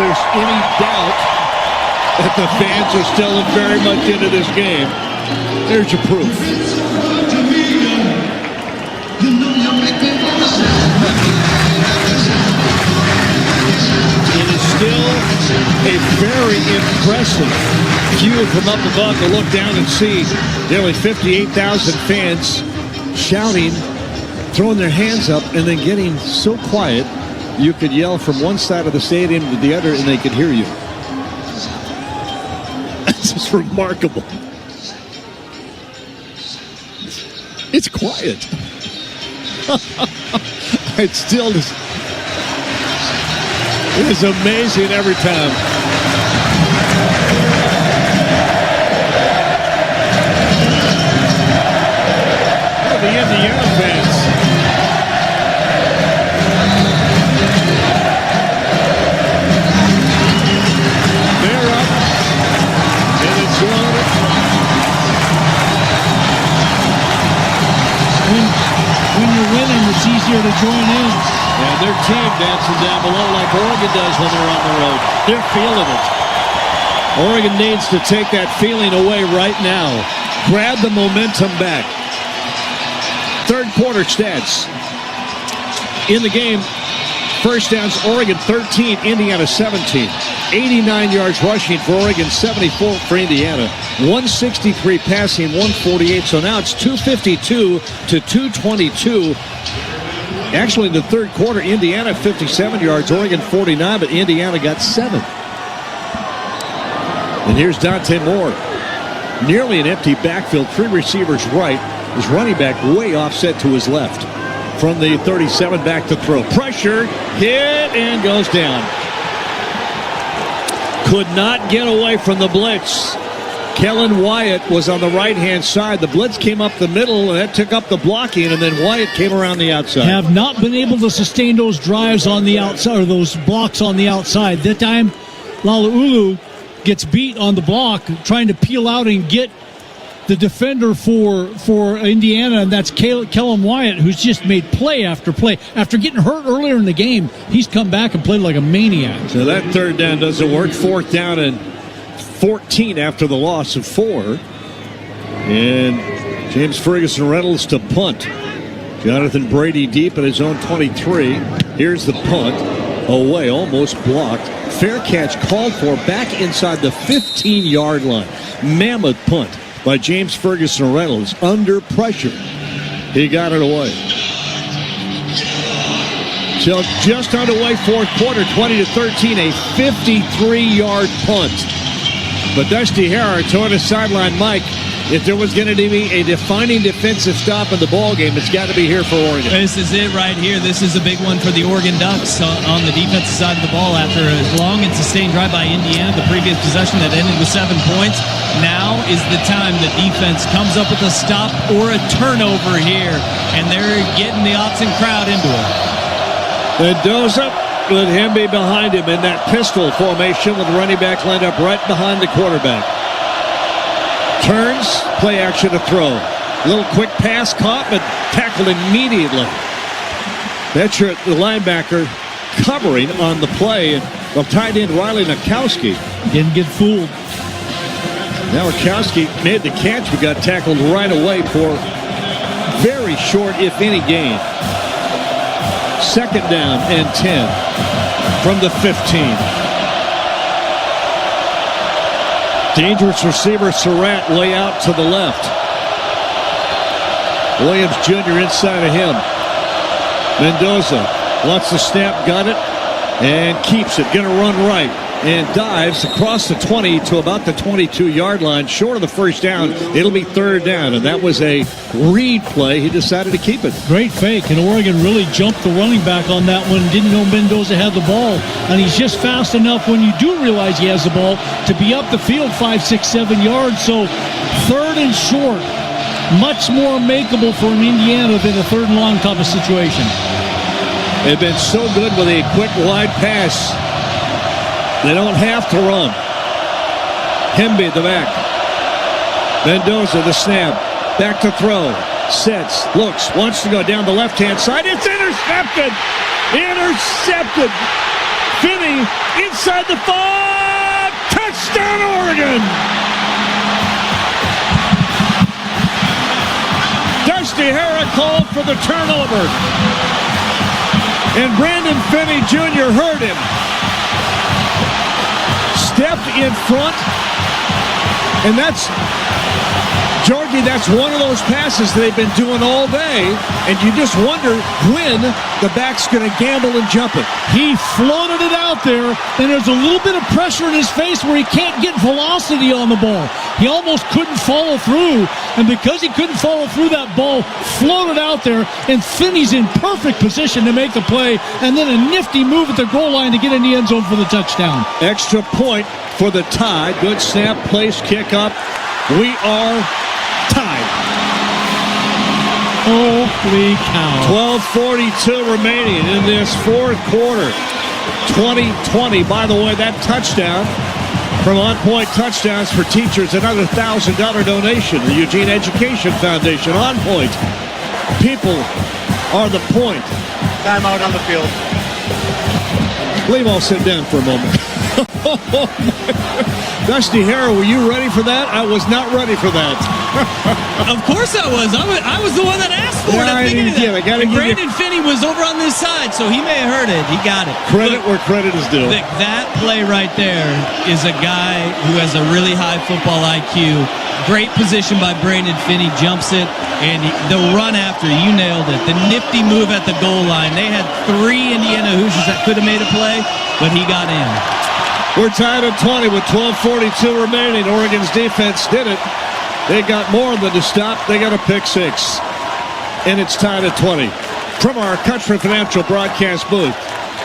There's any doubt that the fans are still very much into this game, there's your proof. It is still a very impressive view from up above to look down and see nearly 58,000 fans shouting, throwing their hands up, and then getting so quiet you could yell from one side of the stadium to the other and they could hear you. This is remarkable. It's quiet. It's still just, it is amazing every time. Oh, the Indiana fans. When you're winning, it's easier to join in. Yeah, their team dancing down below like Oregon does when they're on the road. They're feeling it. Oregon needs to take that feeling away right now. Grab the momentum back. Third quarter stats. In the game, first downs, Oregon 13, Indiana 17. 89 yards rushing for Oregon, 74 for Indiana. 163 passing, 148. So now it's 252 to 222. Actually, in the third quarter, Indiana 57 yards, Oregon 49, but Indiana got 7. And here's Dante Moore. Nearly an empty backfield, 3 receivers right. His running back way offset to his left. From the 37 back to throw. Pressure, hit, and goes down. Could not get away from the blitz. Kellen Wyatt was on the right-hand side. The blitz came up the middle, and that took up the blocking, and then Wyatt came around the outside. Have not been able to sustain those drives on the outside, or those blocks on the outside. That time, Lalaulu gets beat on the block, trying to peel out and get the defender for Indiana, and that's Kellen Wyatt, who's just made play after play. After getting hurt earlier in the game, he's come back and played like a maniac. So that third down doesn't work. Fourth down and 14 after the loss of 4. And James Ferguson Reynolds to punt. Jonathan Brady deep at his own 23. Here's the punt. Away, almost blocked. Fair catch called for back inside the 15-yard line. Mammoth punt by James Ferguson Reynolds under pressure. He got it away. So just underway, fourth quarter, 20-13, a 53-yard punt. But Dusty Harrar told his sideline Mike, if there was going to be a defining defensive stop in the ballgame, it's got to be here for Oregon. This is it right here. This is a big one for the Oregon Ducks on the defensive side of the ball after a long and sustained drive by Indiana. The previous possession that ended with 7 points. Now is the time the defense comes up with a stop or a turnover here, and they're getting the Autzen crowd into it. Mendoza with him be behind him in that pistol formation with the running back lined up right behind the quarterback. Turns, play action to throw. Little quick pass caught, but tackled immediately. That's the linebacker covering on the play. And the tight end Riley Nakowski didn't get fooled. Now Nakowski made the catch, but got tackled right away for very short, if any, gain. Second down and 10 from the 15. Dangerous receiver Surratt way out to the left. Williams Jr. inside of him. Mendoza wants the snap, got it, and keeps it. Going to run right and dives across the 20 to about the 22-yard line. Short of the first down, it'll be third down, and that was a read play. He decided to keep it. Great fake, and Oregon really jumped the running back on that one. Didn't know Mendoza had the ball, and he's just fast enough when you do realize he has the ball to be up the field 5, 6, 7 yards. So third and short, much more makeable for an Indiana than a third and long type of situation. They've been so good with a quick wide pass. They don't have to run. Hemby the back. Mendoza the snap. Back to throw. Sets. Looks. Wants to go down the left-hand side. It's intercepted. Intercepted. Finney inside the 5. Touchdown Oregon. Dusty Harrar called for the turnover. And Brandon Finney Jr. heard him. Stepped in front, and that's one of those passes they've been doing all day, and you just wonder when the back's going to gamble and jump it. He floated it out there, and there's a little bit of pressure in his face where he can't get velocity on the ball. He almost couldn't follow through, and because he couldn't follow through, that ball floated out there, and Finney's in perfect position to make the play, and then a nifty move at the goal line to get in the end zone for the touchdown. Extra point for the tie. Good snap, place, kick up. We are tied. Holy cow. 12:42 remaining in this fourth quarter. 20-20. By the way, that touchdown from On Point Touchdowns for Teachers, another $1,000 donation. The Eugene Education Foundation. On Point. People are the point. Timeout on the field. Leave all sit down for a moment. Dusty Harrar, were you ready for that? I was not ready for that. Of course I was. I was the one that asked for it. Brandon Finney was over on this side, so he may have heard it. He got it. Credit where credit is due. That play right there is a guy who has a really high football IQ. Great position by Brandon Finney, jumps it, and the run after, you nailed it. The nifty move at the goal line. They had 3 Indiana Hoosiers that could have made a play, but he got in. We're tied at 20 with 12:42 remaining. Oregon's defense did it. They got more than to stop. They got a pick 6. And it's tied at 20. From our Country Financial broadcast booth,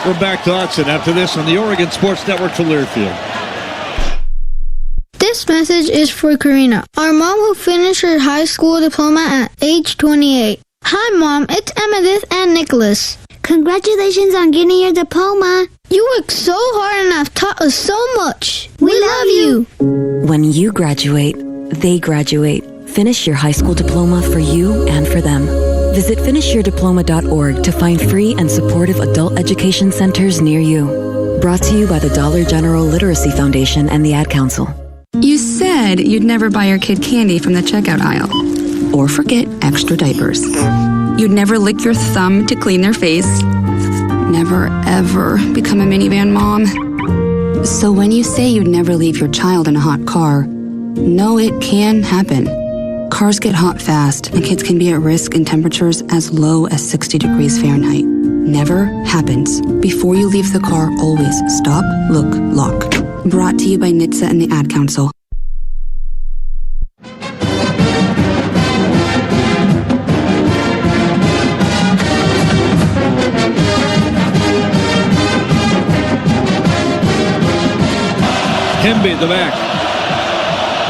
we're back to Autzen after this on the Oregon Sports Network to Learfield. This message is for Karina, our mom who finished her high school diploma at age 28. Hi, Mom. It's Amethyst and Nicholas. Congratulations on getting your diploma. You worked so hard and have taught us so much. We love you. When you graduate, they graduate. Finish your high school diploma for you and for them. Visit finishyourdiploma.org to find free and supportive adult education centers near you. Brought to you by the Dollar General Literacy Foundation and the Ad Council. You said you'd never buy your kid candy from the checkout aisle. Or forget extra diapers. You'd never lick your thumb to clean their face. Never, ever become a minivan mom. So when you say you'd never leave your child in a hot car, know it can happen. Cars get hot fast, and kids can be at risk in temperatures as low as 60 degrees Fahrenheit. Never happens. Before you leave the car, always stop, look, lock. Brought to you by NHTSA and the Ad Council. Hemby, the back.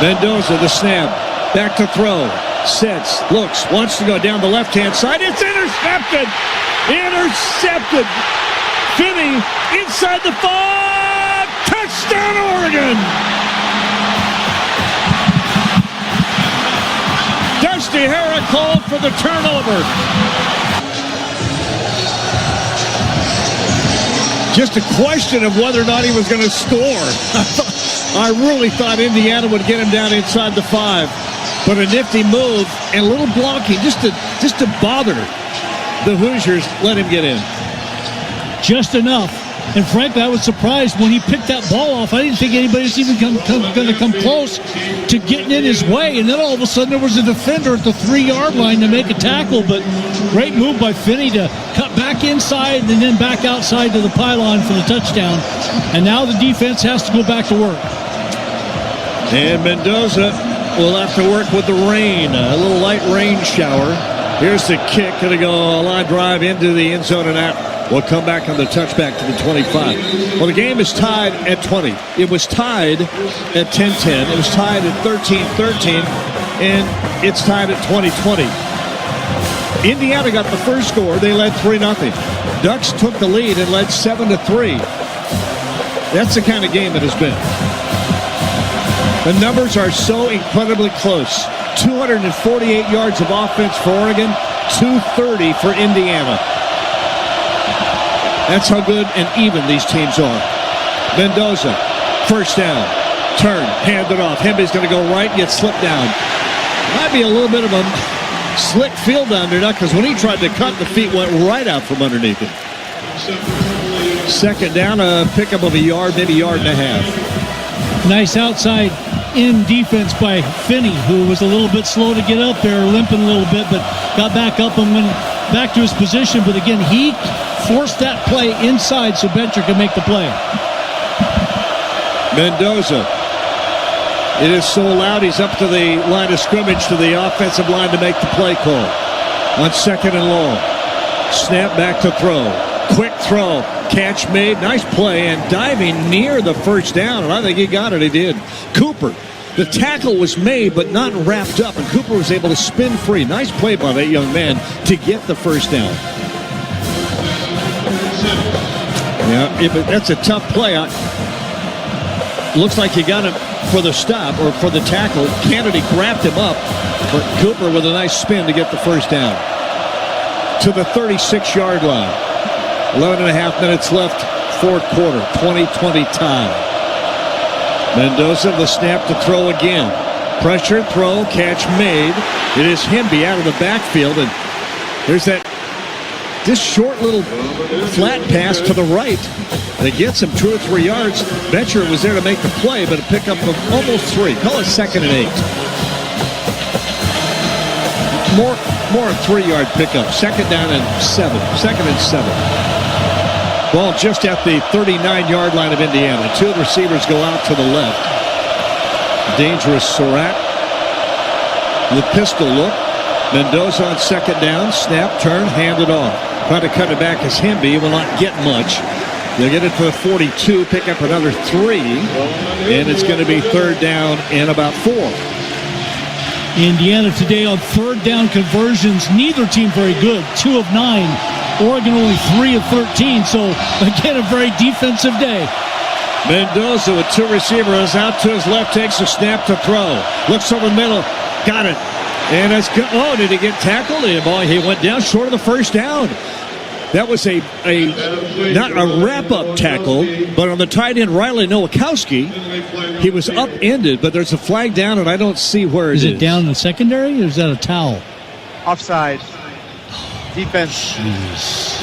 Mendoza, the snap. Back to throw. Sets, looks, wants to go down the left-hand side. It's intercepted! Intercepted! Finney inside the 5! Touchdown, Oregon! Dusty Hara called for the turnover. Just a question of whether or not he was going to score. I really thought Indiana would get him down inside the 5. But a nifty move and a little blocking just to bother the Hoosiers. Let him get in. Just enough. And frankly, I was surprised when he picked that ball off. I didn't think anybody was even going to come close to getting in his way. And then all of a sudden there was a defender at the 3-yard line to make a tackle. But great move by Finney to cut back inside and then back outside to the pylon for the touchdown. And now the defense has to go back to work. And Mendoza will have to work with the rain. A little light rain shower. Here's the kick. Going to go a line drive into the end zone and out. Will come back on the touchback to the 25. Well, the game is tied at 20. It was tied at 10-10. It was tied at 13-13. And it's tied at 20-20. Indiana got the first score. They led 3-0. Ducks took the lead and led 7-3. That's the kind of game it has been. The numbers are so incredibly close. 248 yards of offense for Oregon, 230 for Indiana. That's how good and even these teams are. Mendoza, first down, turn, hand it off. Hemby's going to go right, get slipped down. Might be a little bit of a slick field down there, because when he tried to cut, the feet went right out from underneath it. Second down, a pickup of a yard, maybe a yard and a half. Nice outside in defense by Finney, who was a little bit slow to get up there, limping a little bit, but got back up and went back to his position. But again, he forced that play inside so Bencher could make the play. Mendoza. It is so loud, he's up to the line of scrimmage, to the offensive line to make the play call. On second and long. Snap back to throw. Quick throw. Catch made. Nice play. And diving near the first down. And I think he got it. He did. Cooper. The tackle was made but not wrapped up. And Cooper was able to spin free. Nice play by that young man to get the first down. Yeah, that's a tough play. Looks like he got him for the stop or for the tackle. Kennedy grabbed him up. But Cooper with a nice spin to get the first down. To the 36-yard line. 11 and a half minutes left, fourth quarter, 20-20 tie. Mendoza, the snap to throw again. Pressure, throw, catch made. It is Hemby out of the backfield, and there's this short little flat pass to the right that gets him 2 or 3 yards. Betcher was there to make the play, but a pickup of almost 3. Call it 2nd and 8. More a 3-yard pickup. 2nd down and 7. 2nd and 7. Ball just at the 39-yard line of Indiana. 2 receivers go out to the left. Dangerous Surratt. The pistol look. Mendoza on 2nd down. Snap, turn, hand it off. Trying to cut it back as Hemby will not get much. They'll get it to the 42, pick up another 3, and it's going to be 3rd down and about 4. Indiana today on 3rd down conversions. Neither team very good. 2 of 9. Oregon only 3 of 13. So, again, a very defensive day. Mendoza with 2 receivers out to his left, takes a snap to throw. Looks over the middle. Got it. And that's good. Oh, did he get tackled? He went down short of the first down. That was not a wrap-up tackle, but on the tight end, Riley Nowakowski, he was upended, but there's a flag down, and I don't see where it is. Is it down in the secondary, or is that a towel? Offside. Defense. Jeez.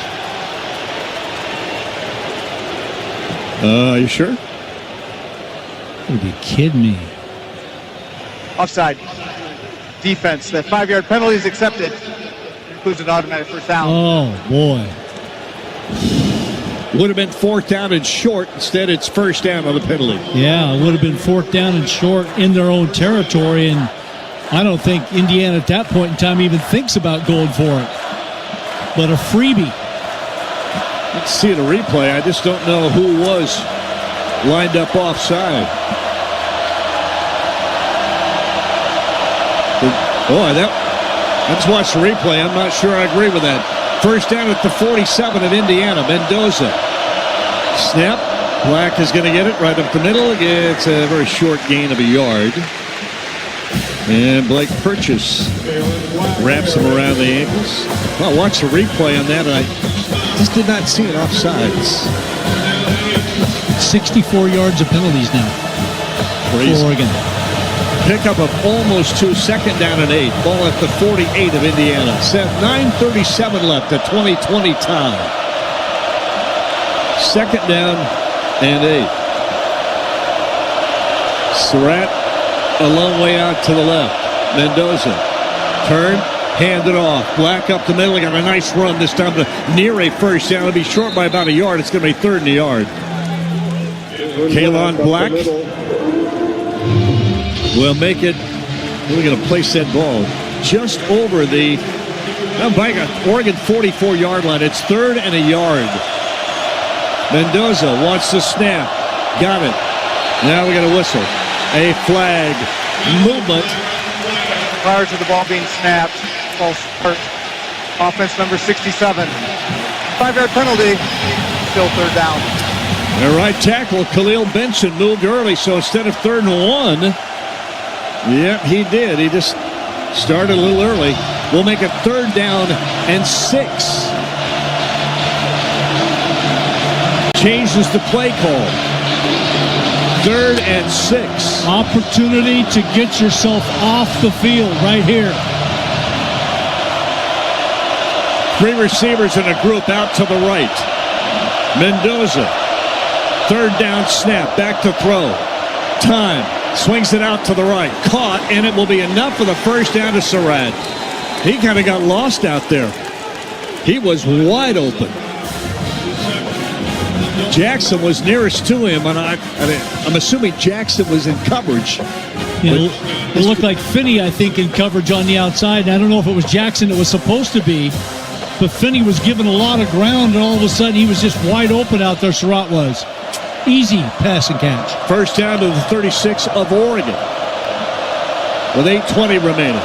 You sure? You'd be kidding me. Offside. Defense. The 5-yard penalty is accepted. Includes an automatic first down. Oh, boy. Would have been 4th down and short. Instead, it's 1st down on the penalty. Yeah, it would have been 4th down and short in their own territory, and I don't think Indiana at that point in time even thinks about going for it. But a freebie. Let's see the replay. I just don't know who was lined up offside. Let's watch the replay. I'm not sure I agree with that. 1st down at the 47 of Indiana. Mendoza. Snap. Black is going to get it right up the middle. It's a very short gain of a yard. And Blake Purchase wraps him around the ankles. Well, watch the replay on that, and I just did not see it offsides. 64 yards of penalties now for Oregon. Pickup of almost 2, 2nd down and 8. Ball at the 48 of Indiana. 9:37 left, a 20-20 tie. 2nd down and 8. Surratt a long way out to the left. Mendoza. Turn. Hand it off. Black up the middle. Got a nice run this time to near a 1st down. It'll be short by about a yard. It's going to be 3rd and a yard. Kalon Black will make it. We're going to place that ball just over the Oregon 44-yard line. It's 3rd and a yard. Mendoza wants the snap. Got it. Now we got a whistle. A flag. Movement. Prior to the ball being snapped. False start. Offense number 67. 5-yard penalty. Still 3rd down. The right tackle, Khalil Benson, moved early, so instead of 3rd and 1, yep, he did. He just started a little early. We'll make it 3rd down and 6. Changes the play call. 3rd and 6. Opportunity to get yourself off the field right here. 3 receivers in a group out to the right. Mendoza. 3rd down snap. Back to throw. Time. Swings it out to the right. Caught, and it will be enough for the 1st down to Surratt. He kind of got lost out there. He was wide open. Jackson was nearest to him, and I'm assuming Jackson was in coverage. It looked like Finney, I think, in coverage on the outside. I don't know if it was Jackson it was supposed to be, but Finney was given a lot of ground, and all of a sudden he was just wide open out there, Surratt was. Easy pass and catch. 1st down to the 36 of Oregon with 8:20 remaining.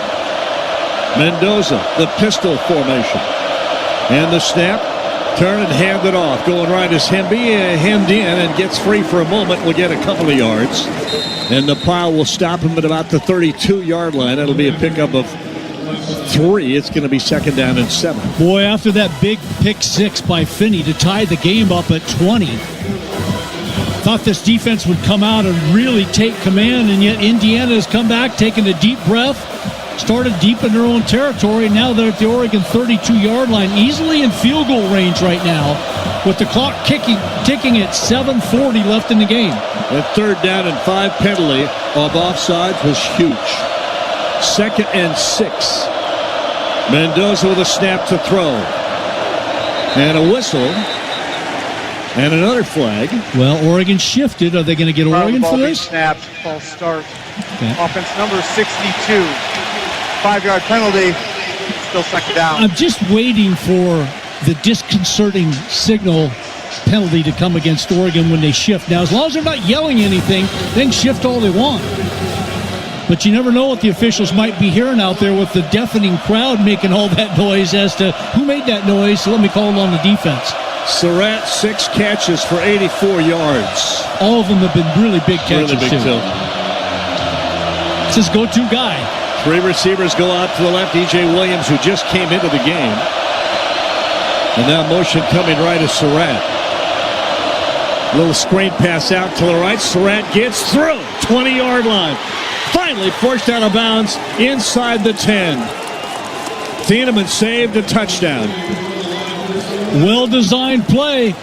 Mendoza, the pistol formation. And the snap. Turn and hand it off. Going right is Hemby, hemmed in and gets free for a moment. Will get a couple of yards. And the pile will stop him at about the 32-yard line. That'll be a pickup of 3. It's going to be 2nd down and 7. Boy, after that big pick 6 by Finney to tie the game up at 20, thought this defense would come out and really take command, and yet Indiana has come back, taken a deep breath, started deep in their own territory. Now they're at the Oregon 32-yard line, easily in field goal range right now, with the clock ticking at 7:40 left in the game. That 3rd down and 5 penalty of offsides was huge. 2nd and 6. Mendoza with a snap to throw. And a whistle. And another flag. Well, Oregon shifted. Are they going to get Oregon for this? Snapped. False start. Okay. Offense number 62. 5-yard penalty. Still 2nd down. I'm just waiting for the disconcerting signal penalty to come against Oregon when they shift. Now, as long as they're not yelling anything, they can shift all they want. But you never know what the officials might be hearing out there with the deafening crowd making all that noise as to who made that noise. So let me call it on the defense. Surratt, 6 catches for 84 yards. All of them have been really big catches, really big too. It's his go-to guy. Three receivers go out to the left. E.J. Williams, who just came into the game. And now motion coming right is Surratt. Little screen pass out to the right. Surratt gets through. 20-yard line. Finally forced out of bounds inside the 10. Thieneman saved a touchdown. Well-designed play.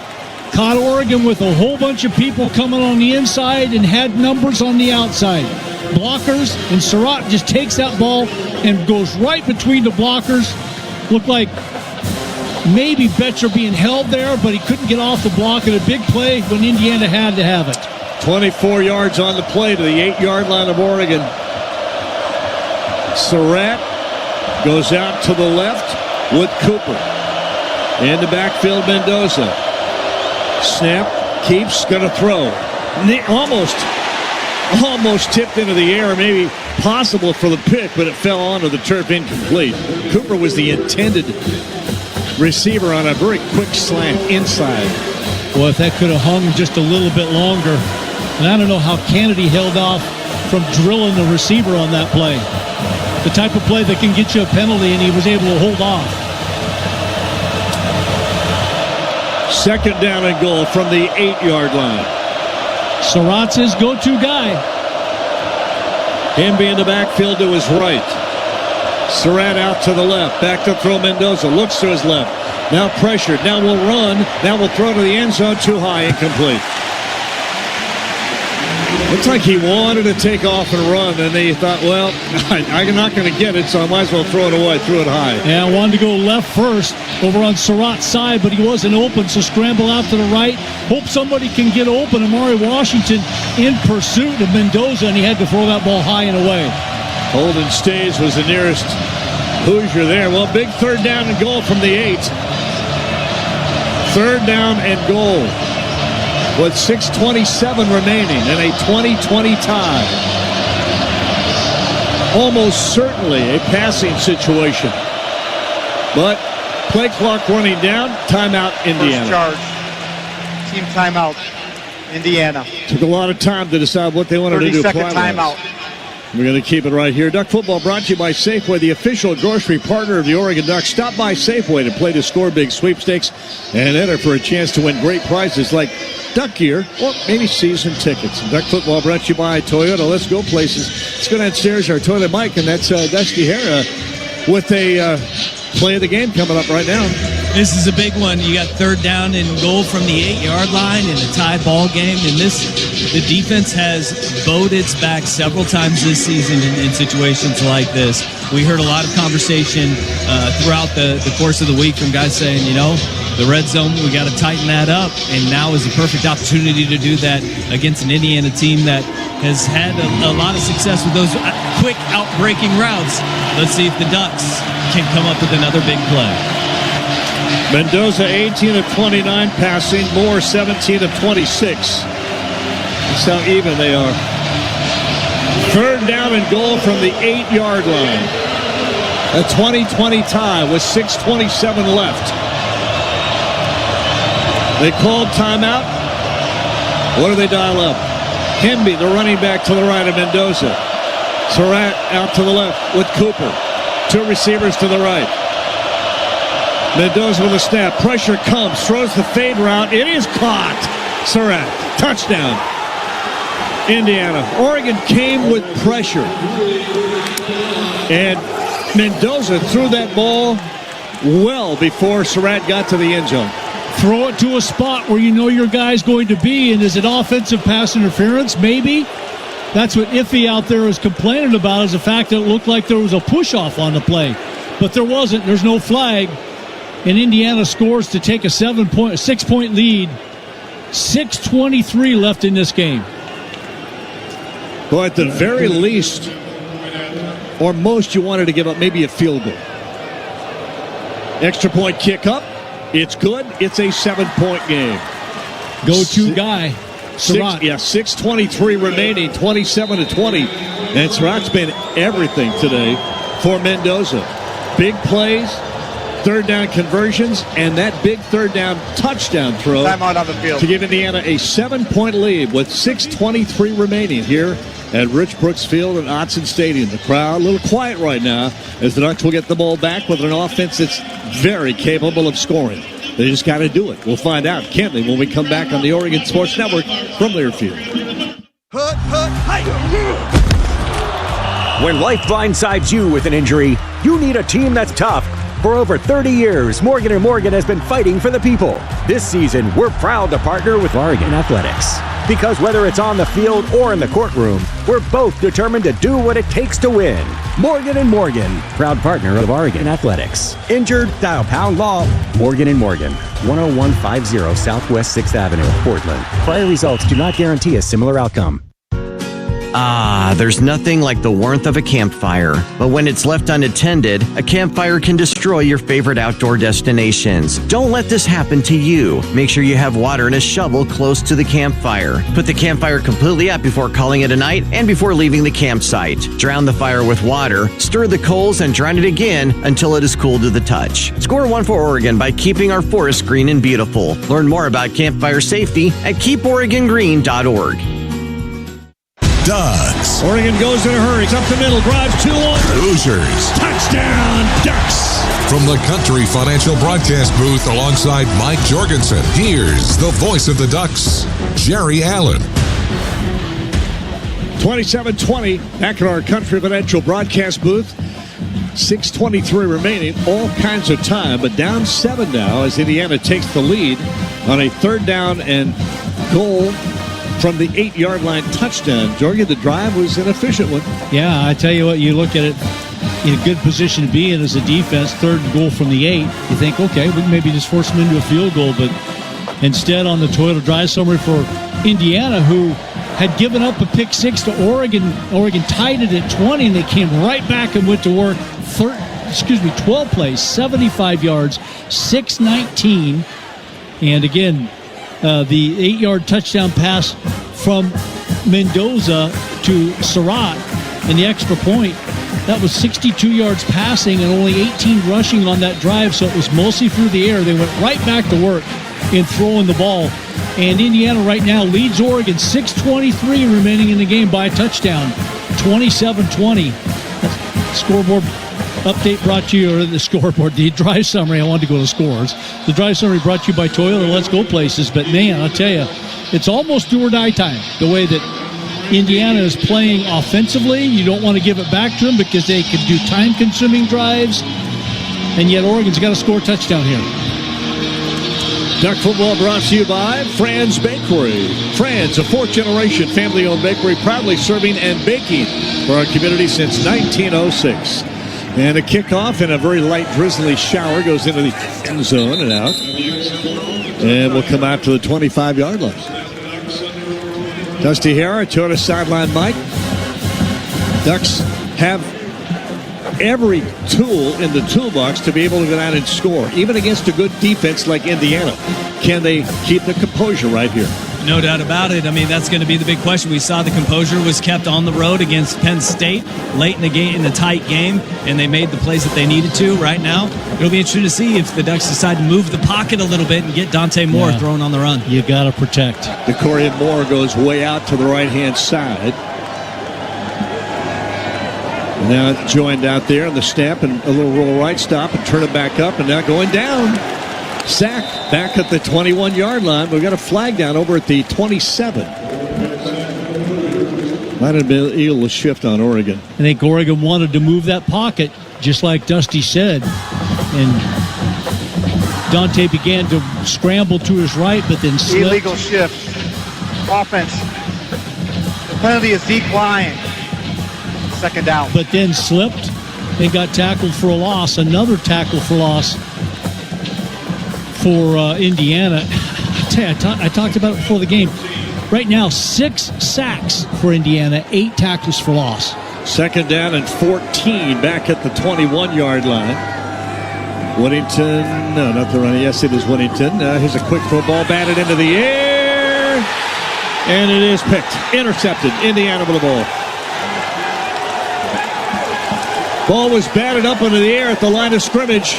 Caught Oregon with a whole bunch of people coming on the inside and had numbers on the outside. Blockers, and Surratt just takes that ball and goes right between the blockers. Looked like maybe Betcher being held there, but he couldn't get off the block. And a big play when Indiana had to have it. 24 yards on the play to the 8-yard line of Oregon. Surratt goes out to the left with Cooper. In the backfield, Mendoza. Snap, keeps, going to throw. Almost tipped into the air, maybe possible for the pick, but it fell onto the turf, incomplete. Cooper was the intended receiver on a very quick slant inside. Well, if that could have hung just a little bit longer. And I don't know how Kennedy held off from drilling the receiver on that play. The type of play that can get you a penalty, and he was able to hold off. Second down and goal from the 8-yard line. Surratt's his go-to guy. Him being the backfield to his right. Surratt out to the left. Back to throw Mendoza. Looks to his left. Now pressured. Now will run. Now will throw to the end zone. Too high. Incomplete. Looks like he wanted to take off and run, and they thought, well, I'm not going to get it, so I might as well throw it away. Threw it high. Yeah, wanted to go left first over on Surratt's side, but he wasn't open, so scramble out to the right. Hope somebody can get open. Amari Washington in pursuit of Mendoza, and he had to throw that ball high and away. Holden Stays was the nearest Hoosier there. Well, big third down and goal from the 8. Third down and goal with 6:27 remaining in a 20-20 tie. Almost certainly a passing situation. But play clock running down. Timeout, Indiana. First charge. Team timeout, Indiana. Took a lot of time to decide what they wanted to do. 30-second timeout. We're going to keep it right here. Duck football brought to you by Safeway, the official grocery partner of the Oregon Ducks. Stop by Safeway to play the Score Big sweepstakes and enter for a chance to win great prizes like Duck gear or maybe season tickets. And Duck football brought to you by Toyota. Let's go places. Let's go downstairs. Our Toyota Mike, and that's Dusty Hara with a play of the game coming up right now. This is a big one. You got third down and goal from the 8-yard line in a tie ball game. And the defense has bowed its back several times this season in situations like this. We heard a lot of conversation throughout the course of the week from guys saying, the red zone, we got to tighten that up. And now is a perfect opportunity to do that against an Indiana team that has had a lot of success with those quick out-breaking routes. Let's see if the Ducks can come up with another big play. Mendoza 18 of 29 passing. Moore 17 of 26. That's how even they are. Third down and goal from the 8-yard line. A 20-20 tie with 6:27 left. They called timeout. What do they dial up? Hemby, the running back, to the right of Mendoza. Surratt out to the left with Cooper. Two receivers to the right. Mendoza with a snap. Pressure comes. Throws the fade route. It is caught. Surratt. Touchdown. Indiana. Oregon came with pressure. And Mendoza threw that ball well before Surratt got to the end zone. Throw it to a spot where you know your guy's going to be. And is it offensive pass interference? Maybe. That's what Iffy out there is complaining about, is the fact that it looked like there was a push-off on the play. But there wasn't. There's no flag. And Indiana scores to take a 6-point lead. 6:23 left in this game. Well, at the very least, or most, you wanted to give up maybe a field goal. Extra point kick up. It's good. It's a 7-point game. Go-to guy. Surratt. 6:23 remaining, 27-20. And Surratt's been everything today for Mendoza. Big plays, third down conversions, and that big third down touchdown throw Timeout on the field to give Indiana a 7-point lead with 6:23 remaining here at Rich Brooks Field at Autzen Stadium. The crowd a little quiet right now as the Ducks will get the ball back with an offense that's very capable of scoring. They just got to do it. We'll find out, can't they, when we come back on the Oregon Sports Network from Learfield. When life blindsides you with an injury, you need a team that's tough. For over 30 years, Morgan & Morgan has been fighting for the people. This season, we're proud to partner with Oregon Athletics. Because whether it's on the field or in the courtroom, we're both determined to do what it takes to win. Morgan & Morgan, proud partner of Oregon Athletics. Injured? Dial pound law. Morgan & Morgan, 10150 Southwest 6th Avenue, Portland. Prior results do not guarantee a similar outcome. Ah, there's nothing like the warmth of a campfire. But when it's left unattended, a campfire can destroy your favorite outdoor destinations. Don't let this happen to you. Make sure you have water and a shovel close to the campfire. Put the campfire completely out before calling it a night and before leaving the campsite. Drown the fire with water, stir the coals, and drown it again until it is cool to the touch. Score one for Oregon by keeping our forest green and beautiful. Learn more about campfire safety at keeporegongreen.org. Ducks. Oregon goes in a hurry. It's up the middle. Drives 2 on. Hoosiers. Touchdown, Ducks. From the Country Financial Broadcast booth alongside Mike Jorgensen, here's the voice of the Ducks, Jerry Allen. 27-20 back at our Country Financial Broadcast booth. 6:23 remaining. All kinds of time, but down 7 now as Indiana takes the lead on a third down and goal from the 8-yard line touchdown. Jorgen, the drive was an efficient one. Yeah, I tell you what, you look at it in a good position to be in as a defense, third and goal from the 8. You think, okay, we can maybe just force them into a field goal, but instead on the Toyota drive summary for Indiana, who had given up a pick 6 to Oregon. Oregon tied it at 20, and they came right back and went to work. 12 plays, 75 yards, 6:19. And again, the 8-yard touchdown pass from Mendoza to Surratt and the extra point, that was 62 yards passing and only 18 rushing on that drive, so it was mostly through the air. They went right back to work in throwing the ball. And Indiana right now leads Oregon, 6:23 remaining in the game by a touchdown, 27-20. Scoreboard update brought to you, or the scoreboard, the drive summary. I wanted to go to scores. The drive summary brought to you by Toyota. Let's go places. But man, I'll tell you, it's almost do or die time. The way that Indiana is playing offensively, you don't want to give it back to them because they can do time-consuming drives. And yet Oregon's got to score a touchdown here. Duck football brought to you by Fran's Bakery. Fran's, a fourth-generation family-owned bakery, proudly serving and baking for our community since 1906. And a kickoff and a very light, drizzly shower goes into the end zone and out. And we'll come out to the 25-yard line. Dusty Hare, Toyota sideline Mike. Ducks have every tool in the toolbox to be able to go down and score, even against a good defense like Indiana. Can they keep the composure right here? No doubt about it. I mean, that's going to be the big question. We saw the composure was kept on the road against Penn State late in the game, in a tight game, and they made the plays that they needed to. Right now, it'll be interesting to see if the Ducks decide to move the pocket a little bit and get Dante Moore thrown on the run. You got to protect. DeCorian Moore goes way out to the right-hand side. Now joined out there on the snap and a little roll right stop and turn it back up, and now going down. Sack back at the 21-yard line. We've got a flag down over at the 27. Might have been able to shift on Oregon. I think Oregon wanted to move that pocket, just like Dusty said. And Dante began to scramble to his right, but then slipped. Illegal shift. Offense. The penalty is declined. Second down. But then slipped and got tackled for a loss. Another tackle for loss for Indiana. I tell you, I talked about it before the game. Right now, 6 sacks for Indiana, 8 tackles for loss. Second down and 14 back at the 21-yard line. Whittington, no, not the running. Yes, it is Whittington. Here's a quick throw ball batted into the air. And it is picked. Intercepted. Indiana with the ball. Ball was batted up into the air at the line of scrimmage.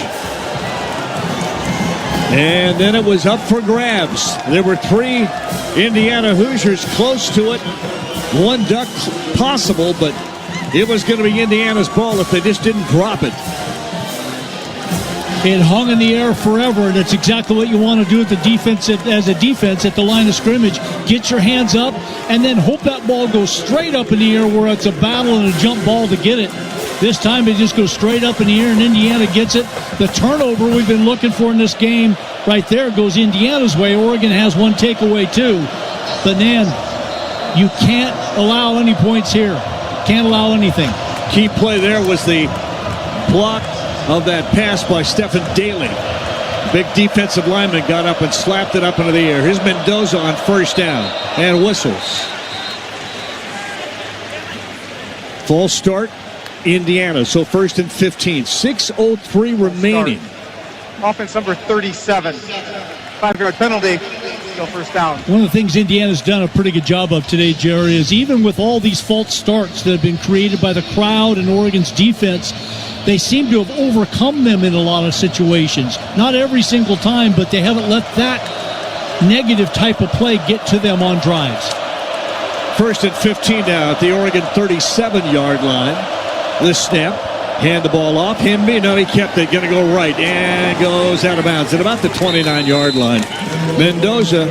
And then it was up for grabs. There were 3 Indiana Hoosiers close to it. 1 duck possible, but it was going to be Indiana's ball if they just didn't drop it. It hung in the air forever, and it's exactly what you want to do at the defense, as a defense at the line of scrimmage. Get your hands up, and then hope that ball goes straight up in the air where it's a battle and a jump ball to get it. This time it just goes straight up in the air, and Indiana gets it. The turnover we've been looking for in this game right there goes Indiana's way. Oregon has 1 takeaway, too. But, man, you can't allow any points here. Can't allow anything. Key play there was the block of that pass by Stephen Daly. Big defensive lineman got up and slapped it up into the air. Here's Mendoza on first down and whistles. False start, Indiana. So 1st and 15. 6:03 remaining. Offense number 37. 5-yard penalty. Still first down. One of the things Indiana's done a pretty good job of today, Jerry, is even with all these false starts that have been created by the crowd and Oregon's defense, they seem to have overcome them in a lot of situations. Not every single time, but they haven't let that negative type of play get to them on drives. 1st and 15 now at the Oregon 37-yard line. The snap. Hand the ball off. Hemby, no, he kept it. Going to go right and goes out of bounds at about the 29-yard line. Mendoza,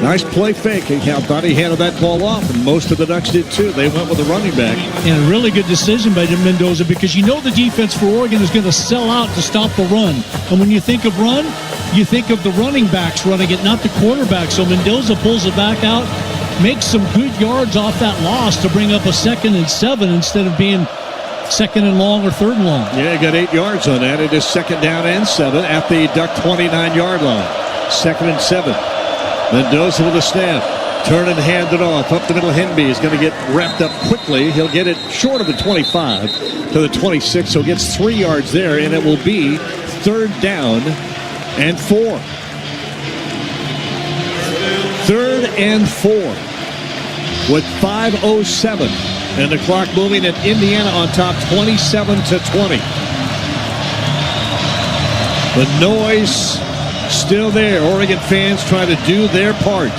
nice play fake. I thought he handled that ball off, and most of the Ducks did too. They went with the running back. And a really good decision by Mendoza, because you know the defense for Oregon is going to sell out to stop the run. And when you think of run, you think of the running backs running it, not the quarterback. So Mendoza pulls it back out, makes some good yards off that loss to bring up a 2nd and 7 instead of being 2nd and long or 3rd and long. Yeah, he got 8 yards on that. It is 2nd down and 7 at the Duck 29-yard line. 2nd and 7. Mendoza with a snap. Turn and hand it off. Up the middle, Hemby is going to get wrapped up quickly. He'll get it short of the 25 to the 26, so gets 3 yards there, and it will be 3rd down and 4. 3rd and 4 with 5:07. And the clock moving, at Indiana on top 27-20. The noise still there. Oregon fans trying to do their part.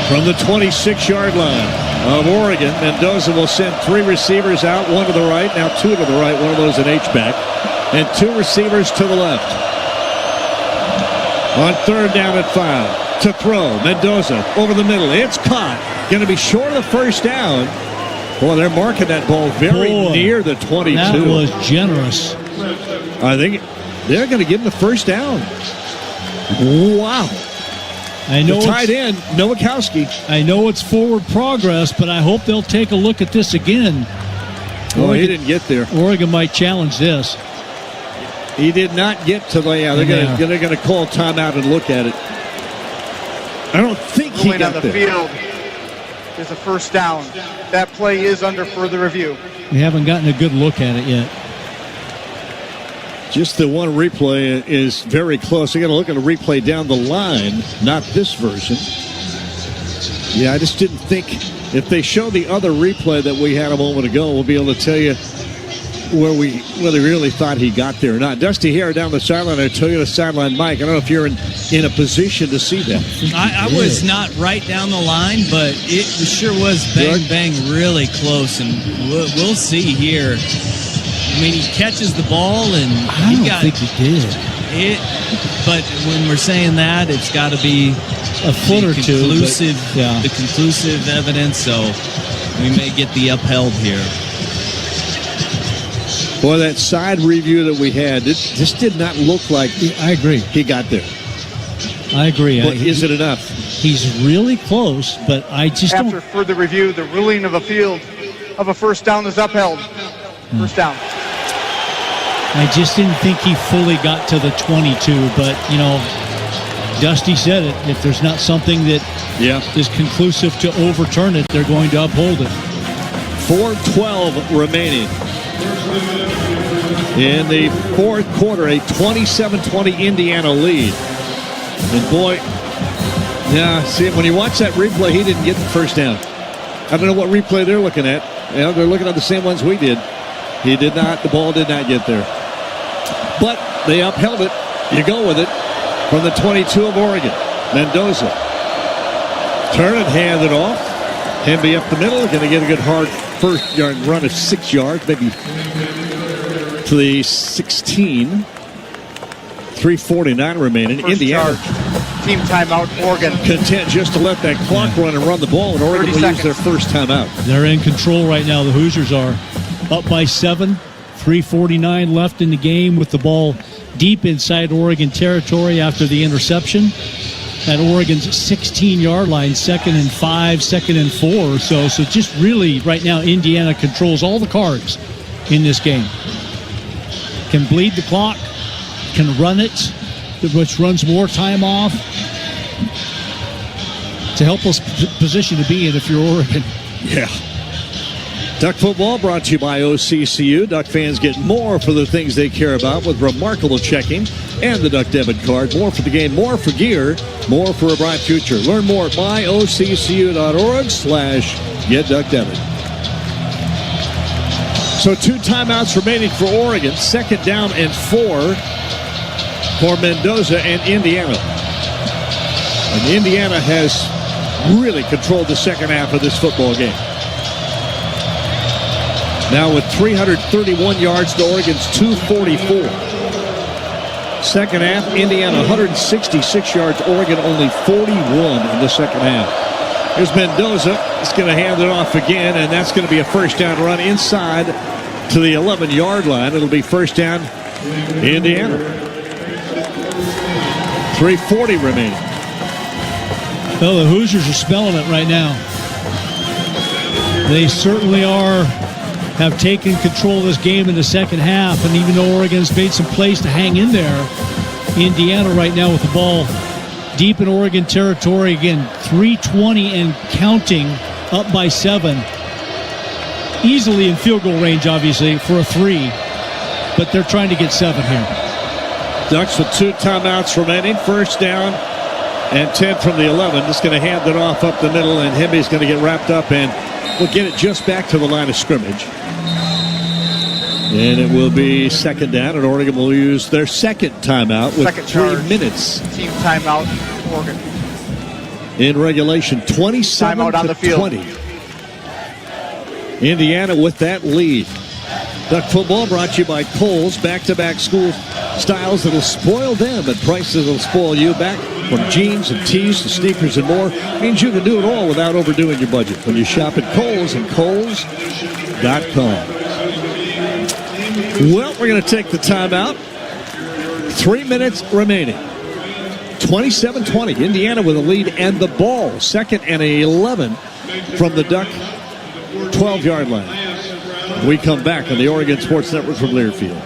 From the 26-yard line of Oregon, Mendoza will send 3 receivers out, 1 to the right, now 2 to the right, one of those an H-back, and 2 receivers to the left. On 3rd down at 5. To throw, Mendoza over the middle. It's caught. Going to be short of the first down. Boy, they're marking that ball very near the 22. That was generous. I think they're going to give him the first down. Wow. I know the tight end, Nowakowski. I know it's forward progress, but I hope they'll take a look at this again. Oh, he didn't get there. Oregon might challenge this. He did not get to the. Yeah, they're going to call timeout and look at it. I don't think he got on the field is a first down. That play is under further review. We haven't gotten a good look at it yet. Just the one replay is very close. You got to look at a replay down the line, not this version. Yeah, I just didn't think if they show the other replay that we had a moment ago, we'll be able to tell you whether we really thought he got there or not. Dusty Hare down the sideline, I tell you the sideline, Mike. I don't know if you're in a position to see that. I was not right down the line, but it sure was bang really close, and we'll see here. I mean, he catches the ball, and I don't think he did it. But when we're saying that, it's got to be a foot or two. The conclusive evidence. So we may get the upheld here. Boy, that side review that we had, this did not look like. I agree. He got there. I agree. But is it enough? He's really close, but I just After further review, the ruling of a field of a first down is upheld. First down. I just didn't think he fully got to the 22, but, you know, Dusty said it. If there's not something that is conclusive to overturn it, they're going to uphold it. 4:12 remaining. In the fourth quarter, a 27-20 Indiana lead. And boy, see, when you watch that replay, he didn't get the first down. I don't know what replay they're looking at. They're looking at the same ones we did. He did not, the ball did not get there. But they upheld it. You go with it from the 22 of Oregon. Mendoza. Turn and hand it off. Hemby up the middle. Going to get a good hard first yard run of 6 yards, maybe to the 16. 3:49 remaining. First Indiana. charge. Team timeout, Oregon. Content just to let that clock run and run the ball, and Oregon will use their first timeout. They're in control right now. The Hoosiers are up by 7. 3:49 left in the game with the ball deep inside Oregon territory after the interception at Oregon's 16-yard line, 2nd and 5, 2nd and 4 or so. So just really right now Indiana controls all the cards in this game. Can bleed the clock, can run it, which runs more time off. It's a helpless position to be in if you're Oregon. Yeah. Duck football brought to you by OCCU. Duck fans get more for the things they care about with remarkable checking and the Duck debit card. More for the game, more for gear, more for a bright future. Learn more at myoccu.org/getduckdebit. So 2 timeouts remaining for Oregon. 2nd down and 4 for Mendoza and Indiana. And Indiana has really controlled the second half of this football game. Now with 331 yards to Oregon's 244. Second half, Indiana 166 yards, Oregon only 41 in the second half. Here's Mendoza. He's going to hand it off again, and that's going to be a first down run inside to the 11-yard line. It'll be first down, Indiana. 3:40 remaining. Well, the Hoosiers are spelling it right now. They certainly have taken control of this game in the second half, and even though Oregon's made some plays to hang in there, Indiana right now with the ball deep in Oregon territory. Again, 3:20 and counting, up by 7. Easily in field goal range, obviously, for a 3, but they're trying to get 7 here. Ducks with 2 timeouts remaining. First down and 10 from the 11. Just going to hand it off up the middle, and Hemby's going to get wrapped up, and we'll get it just back to the line of scrimmage. And it will be 2nd down, and Oregon will use their 2nd timeout with 3 minutes. Team timeout, Oregon. In regulation, 27 timeout on the field. 20. Indiana with that lead. Duck football brought to you by Kohl's. Back-to-back school styles that'll spoil them at prices that'll spoil you. Back from jeans and tees to sneakers and more. Means you can do it all without overdoing your budget when you shop at Kohl's and Kohl's.com. Well, we're going to take the timeout. 3 minutes remaining. 27-20. Indiana with a lead and the ball. 2nd and 11 from the Duck 12-yard line. We come back on the Oregon Sports Network from Learfield.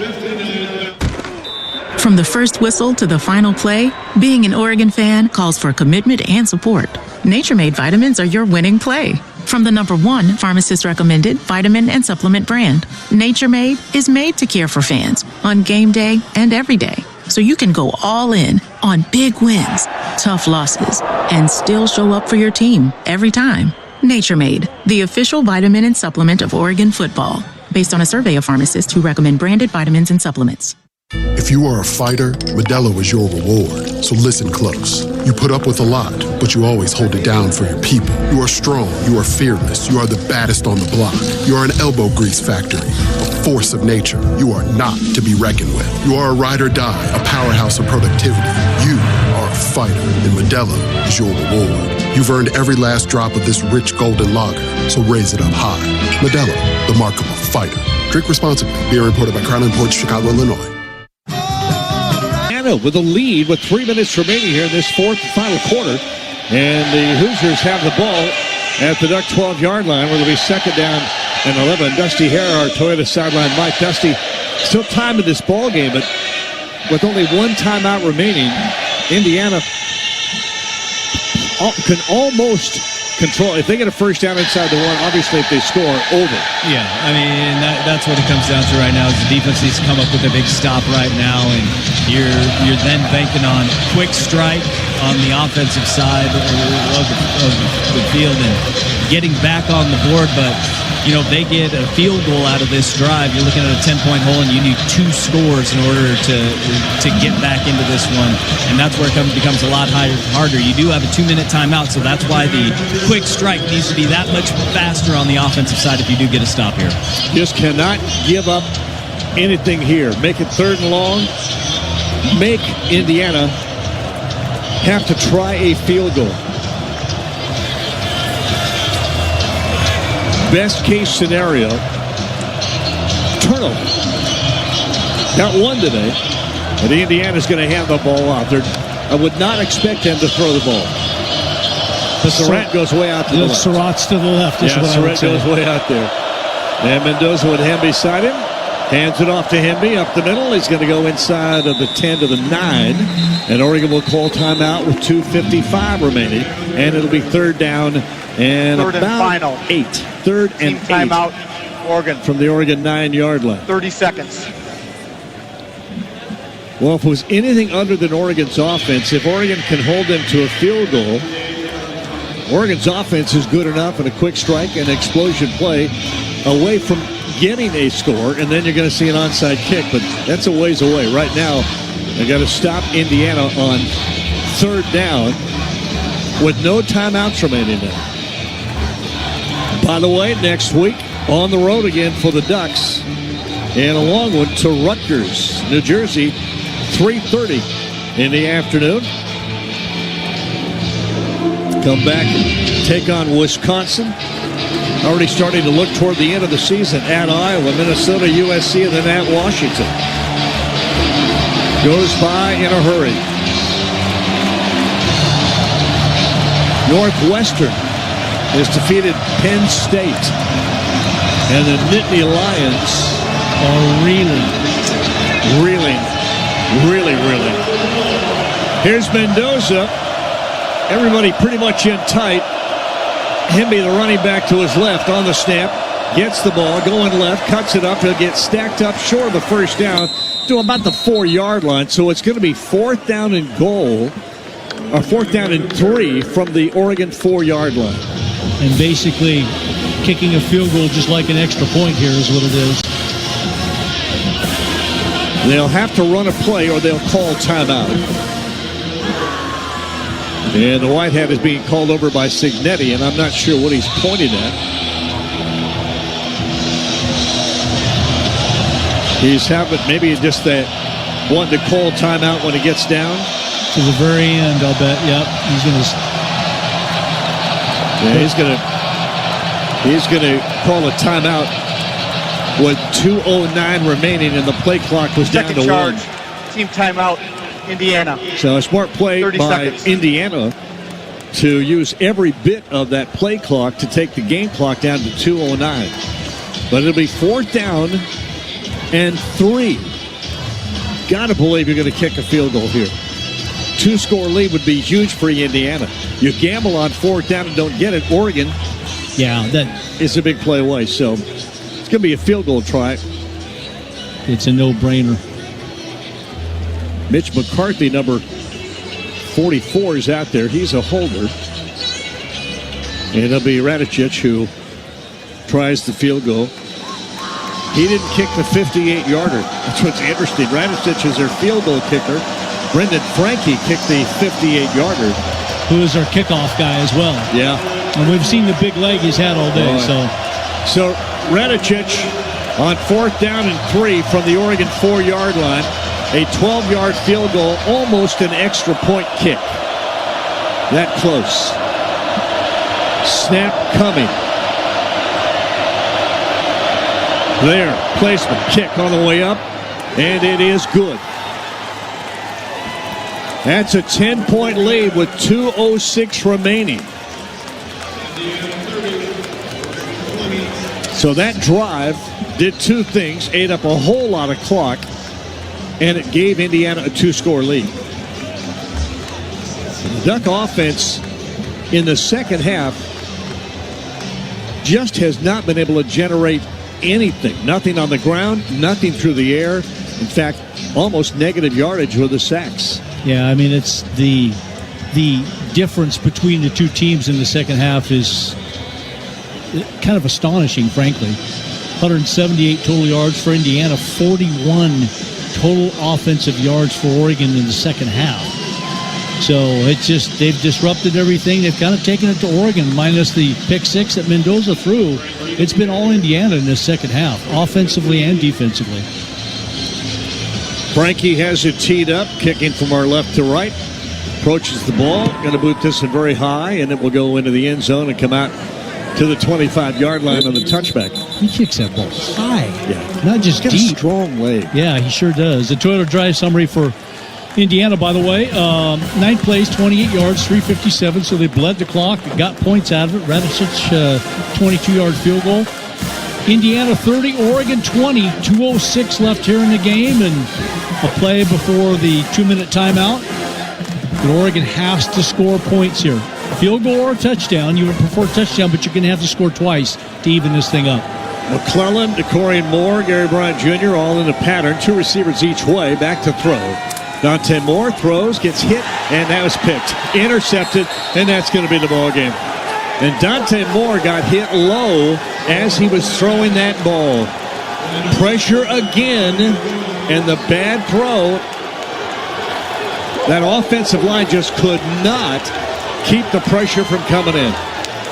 From the first whistle to the final play, being an Oregon fan calls for commitment and support. Nature Made vitamins are your winning play. From the #1 pharmacist-recommended vitamin and supplement brand, Nature Made is made to care for fans on game day and every day, so you can go all in on big wins, tough losses, and still show up for your team every time. Nature Made, the official vitamin and supplement of Oregon football, based on a survey of pharmacists who recommend branded vitamins and supplements. If you are a fighter, Modelo is your reward. So listen close. You put up with a lot, but you always hold it down for your people. You are strong. You are fearless. You are the baddest on the block. You are an elbow grease factory, a force of nature. You are not to be reckoned with. You are a ride or die, a powerhouse of productivity. You are a fighter, and Modelo is your reward. You've earned every last drop of this rich golden lager, so raise it up high. Modelo, the mark of a fighter. Drink responsibly. Beer imported by Crown Imports, Chicago, Illinois. With a lead with 3 minutes remaining here in this 4th and final quarter. And the Hoosiers have the ball at the Duck 12-yard line where it'll be 2nd down and 11. Dusty Hare, our Toyota sideline Mike. Dusty, still time in this ball game, but with only 1 timeout remaining, Indiana can almost control. If they get a first down inside the 1, obviously if they score, over. Yeah, I mean, that's what it comes down to right now is the defense needs to come up with a big stop right now, and you're then banking on quick strike on the offensive side of the field and getting back on the board, but they get a field goal out of this drive, you're looking at a 10-point hole, and you need 2 scores in order to get back into this one. And that's where it becomes a lot harder. You do have a 2-minute timeout, so that's why the quick strike needs to be that much faster on the offensive side if you do get a stop here. Just cannot give up anything here. Make it 3rd and long. Make Indiana have to try a field goal. Best case scenario, turnover. Got one today, but Indiana's going to hand the ball off. I would not expect them to throw the ball. The Surratt goes way out to the left. Surratt's to the left. Surratt goes way out there. And Mendoza with him beside him. Hands it off to Hemby up the middle. He's going to go inside of the 10 to the 9. And Oregon will call timeout with 2:55 remaining. And it'll be 3rd down and third about and final. 8. 3rd and 8. Timeout, Oregon. From the Oregon 9-yard line. 30 seconds. Well, if it was anything other than Oregon's offense, if Oregon can hold them to a field goal, Oregon's offense is good enough, and a quick strike and explosion play away from getting a score, and then you're going to see an onside kick, but that's a ways away. Right now, they got to stop Indiana on 3rd down with no timeouts remaining now. By the way, next week, on the road again for the Ducks, and a long one to Rutgers, New Jersey, 3:30 in the afternoon. Come back and take on Wisconsin. Already starting to look toward the end of the season at Iowa, Minnesota, USC, and then at Washington. Goes by in a hurry. Northwestern has defeated Penn State. And the Nittany Lions are reeling. Here's Mendoza. Everybody pretty much in tight. Hemby, the running back, to his left on the snap. Gets the ball, going left, cuts it up. He'll get stacked up short of the 1st down to about the 4-yard line. So it's going to be 4th down and goal, or 4th down and 3 from the Oregon 4-yard line. And basically kicking a field goal just like an extra point here is what it is. They'll have to run a play or they'll call timeout. And the white hat is being called over by Signetti, and I'm not sure what he's pointing at. He's having maybe just that one to call timeout when he gets down. To the very end, I'll bet. Yep. He's gonna call a timeout with 2:09 remaining, and the play clock was down to 1. Team timeout, Indiana. So a smart play by seconds. Indiana to use every bit of that play clock to take the game clock down to 2:09. But it'll be 4th down and 3. Gotta believe you're going to kick a field goal here. 2-score lead would be huge for Indiana. You gamble on 4th down and don't get it. Oregon, that is a big play away. So it's going to be a field goal try. It's a no-brainer. Mitch McCarthy, number 44, is out there. He's a holder. And it'll be Radicic who tries the field goal. He didn't kick the 58-yarder. That's what's interesting. Radicic is their field goal kicker. Brendan Franke kicked the 58-yarder. Who is our kickoff guy as well. Yeah. And we've seen the big leg he's had all day. So Radicic on 4th down and 3 from the Oregon 4-yard line. A 12-yard field goal, almost an extra point kick. That close. Snap coming. There, placement, kick on the way up, and it is good. That's a 10-point lead with 2:06 remaining. So that drive did 2 things, ate up a whole lot of clock, and it gave Indiana a 2-score lead. The Duck offense in the second half just has not been able to generate anything. Nothing on the ground, nothing through the air. In fact, almost negative yardage with the sacks. Yeah, I mean, it's the difference between the two teams in the second half is kind of astonishing, frankly. 178 total yards for Indiana, 41 total offensive yards for Oregon in the second half. So it's just, they've disrupted everything. They've kind of taken it to Oregon, minus the pick six that Mendoza threw. It's been all Indiana in this second half, offensively and defensively. Frankie has it teed up, kicking from our left to right. Approaches the ball, going to boot this in very high, and it will go into the end zone and come out to the 25-yard line on the touchback. He kicks that ball high, not just deep. deep. Strong leg. Yeah, he sure does. The Toyota drive summary for Indiana, by the way, 9 plays, 28 yards, 357, so they bled the clock, got points out of it. Radicic, 22-yard field goal. Indiana 30, Oregon 20, 2:06 left here in the game, and a play before the 2-minute timeout. And Oregon has to score points here. Field goal or touchdown. You would prefer touchdown, but you're going to have to score twice to even this thing up. McClellan, DeCorian Moore, Gary Bryant Jr. all in a pattern. 2 receivers each way. Back to throw. Dante Moore throws, gets hit, and that was picked. Intercepted, and that's going to be the ball game. And Dante Moore got hit low as he was throwing that ball. Pressure again, and the bad throw. That offensive line just could not keep the pressure from coming in.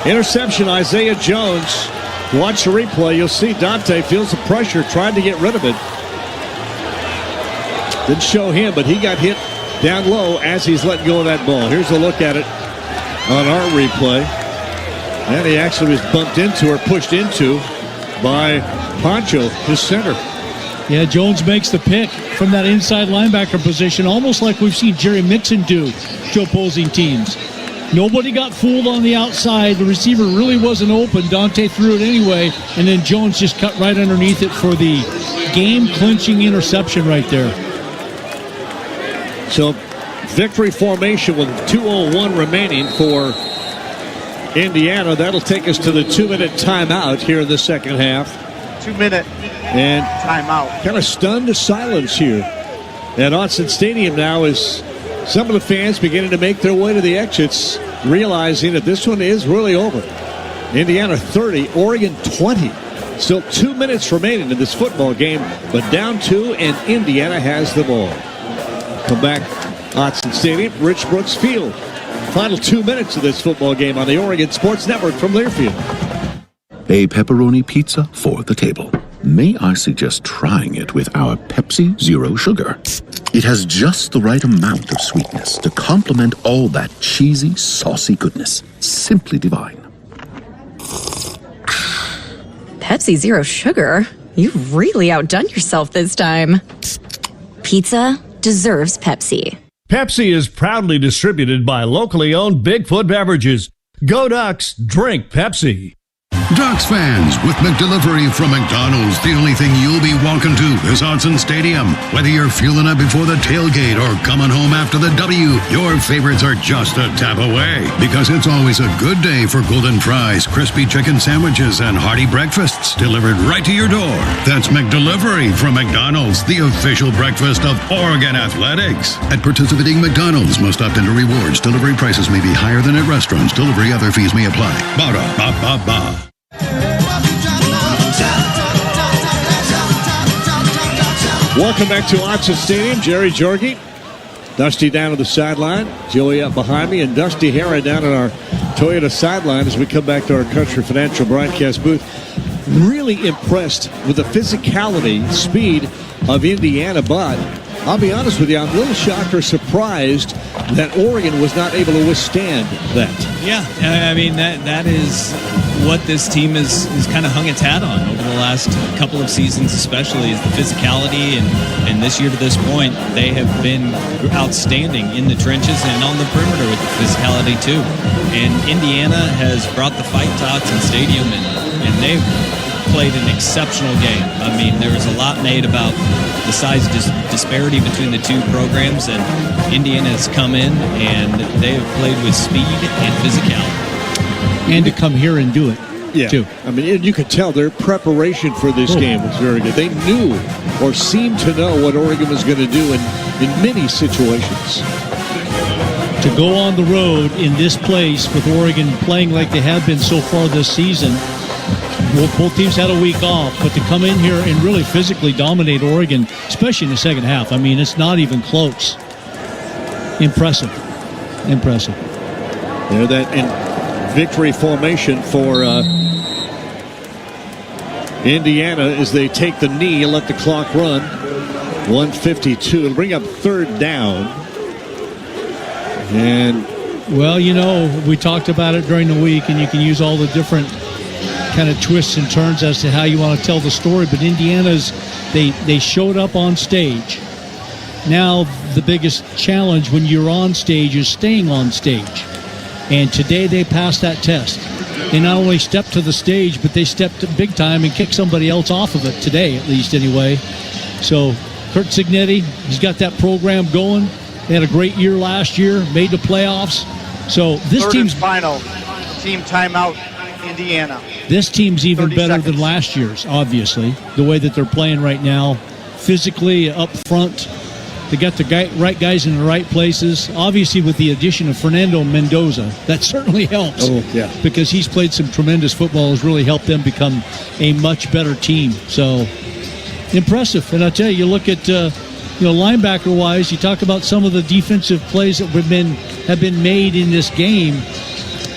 Interception, Isaiah Jones. Watch the replay. You'll see Dante feels the pressure, tried to get rid of it. Didn't show him, but he got hit down low as he's letting go of that ball. Here's a look at it on our replay. And he actually was bumped into or pushed into by Poncho, his center. Yeah, Jones makes the pick from that inside linebacker position, almost like we've seen Jerry Mixon do to opposing teams. Nobody got fooled on the outside. The receiver really wasn't open. Dante threw it anyway, and then Jones just cut right underneath it for the game-clinching interception right there. So, victory formation with 2:01 remaining for Indiana. That'll take us to the 2-minute timeout here in the second half. 2-minute and timeout. Kind of stunned silence here at Autzen Stadium now as some of the fans beginning to make their way to the exits, realizing that this one is really over. Indiana 30, Oregon 20. Still 2 minutes remaining in this football game, but down 2, and Indiana has the ball. Come back, Autzen Stadium, Rich Brooks Field. Final 2 minutes of this football game on the Oregon Sports Network from Learfield. A pepperoni pizza for the table. May I suggest trying it with our Pepsi Zero Sugar? It has just the right amount of sweetness to complement all that cheesy, saucy goodness. Simply divine. Pepsi Zero Sugar? You've really outdone yourself this time. Pizza deserves Pepsi. Pepsi is proudly distributed by locally owned Bigfoot Beverages. Go Ducks, drink Pepsi. Ducks fans, with McDelivery from McDonald's, the only thing you'll be walking to is Autzen Stadium. Whether you're fueling up before the tailgate or coming home after the W, your favorites are just a tap away. Because it's always a good day for golden fries, crispy chicken sandwiches, and hearty breakfasts delivered right to your door. That's McDelivery from McDonald's, the official breakfast of Oregon Athletics. At participating McDonald's, most opt into rewards. Delivery prices may be higher than at restaurants. Delivery other fees may apply. Ba-da-ba-ba-ba. Welcome back to Autzen Stadium. Jerry Jorge, Dusty down on the sideline, Joey up behind me, and Dusty Hara down on our Toyota sideline as we come back to our Country Financial broadcast booth. Really impressed with the physicality, speed of Indiana, but I'll be honest with you, I'm a little shocked or surprised that Oregon was not able to withstand that. Yeah, I mean, that is what this team has kind of hung its hat on over the last couple of seasons, especially, is the physicality. And this year to this point, they have been outstanding in the trenches and on the perimeter with the physicality, too. And Indiana has brought the fight to Autzen Stadium, and they've played an exceptional game. I mean, there was a lot made about the size disparity between the two programs, and Indiana has come in and they have played with speed and physicality. And to come here and do it, too. I mean, you could tell their preparation for this game was very good. They knew or seemed to know what Oregon was going to do in many situations. To go on the road in this place with Oregon playing like they have been so far this season, Both teams had a week off, but to come in here and really physically dominate Oregon, especially in the second half, I mean, it's not even close. Impressive. They're that in victory formation for Indiana as they take the knee and let the clock run. 1:52. It'll bring up third down. And well, we talked about it during the week, and you can use all the different kind of twists and turns as to how you want to tell the story. But Indiana's, they showed up on stage. Now the biggest challenge when you're on stage is staying on stage. And today they passed that test. They not only stepped to the stage, but they stepped big time and kicked somebody else off of it today, at least anyway. So Kurt Cignetti, he's got that program going. They had a great year last year, made the playoffs. So this team's final team timeout, Indiana. This team's even better than last year's, obviously. The way that they're playing right now, physically up front. They got the right guys in the right places. Obviously, with the addition of Fernando Mendoza, that certainly helps. Oh, yeah. Because he's played some tremendous football, has really helped them become a much better team. So, impressive. And I'll tell you look at, linebacker-wise, you talk about some of the defensive plays that have been made in this game.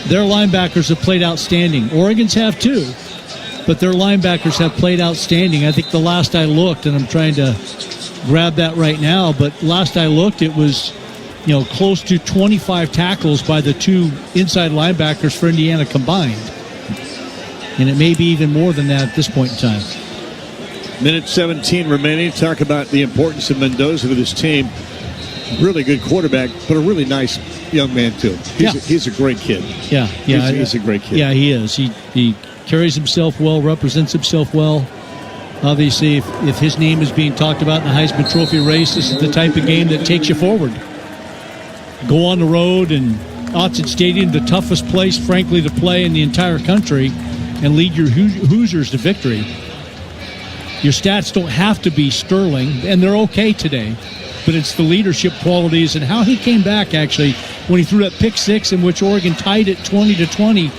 Their linebackers have played outstanding. Oregon's have too, but their linebackers have played outstanding. I think the last I looked, and I'm trying to grab that right now, but last I looked, it was close to 25 tackles by the two inside linebackers for Indiana combined, and it may be even more than that at this point in time. Minute 17 remaining. Talk about the importance of Mendoza to this team. Really good quarterback, but a really nice young man too. He's a great kid. Yeah, he's a great kid. Yeah, he is. He carries himself well, represents himself well. Obviously, if his name is being talked about in the Heisman Trophy race, this is the type of game that takes you forward. Go on the road, and Autzen Stadium, the toughest place, frankly, to play in the entire country, and lead your Hoosiers to victory. Your stats don't have to be sterling, and they're okay today, but it's the leadership qualities and how he came back, actually, when he threw that pick six in which Oregon tied it 20-20.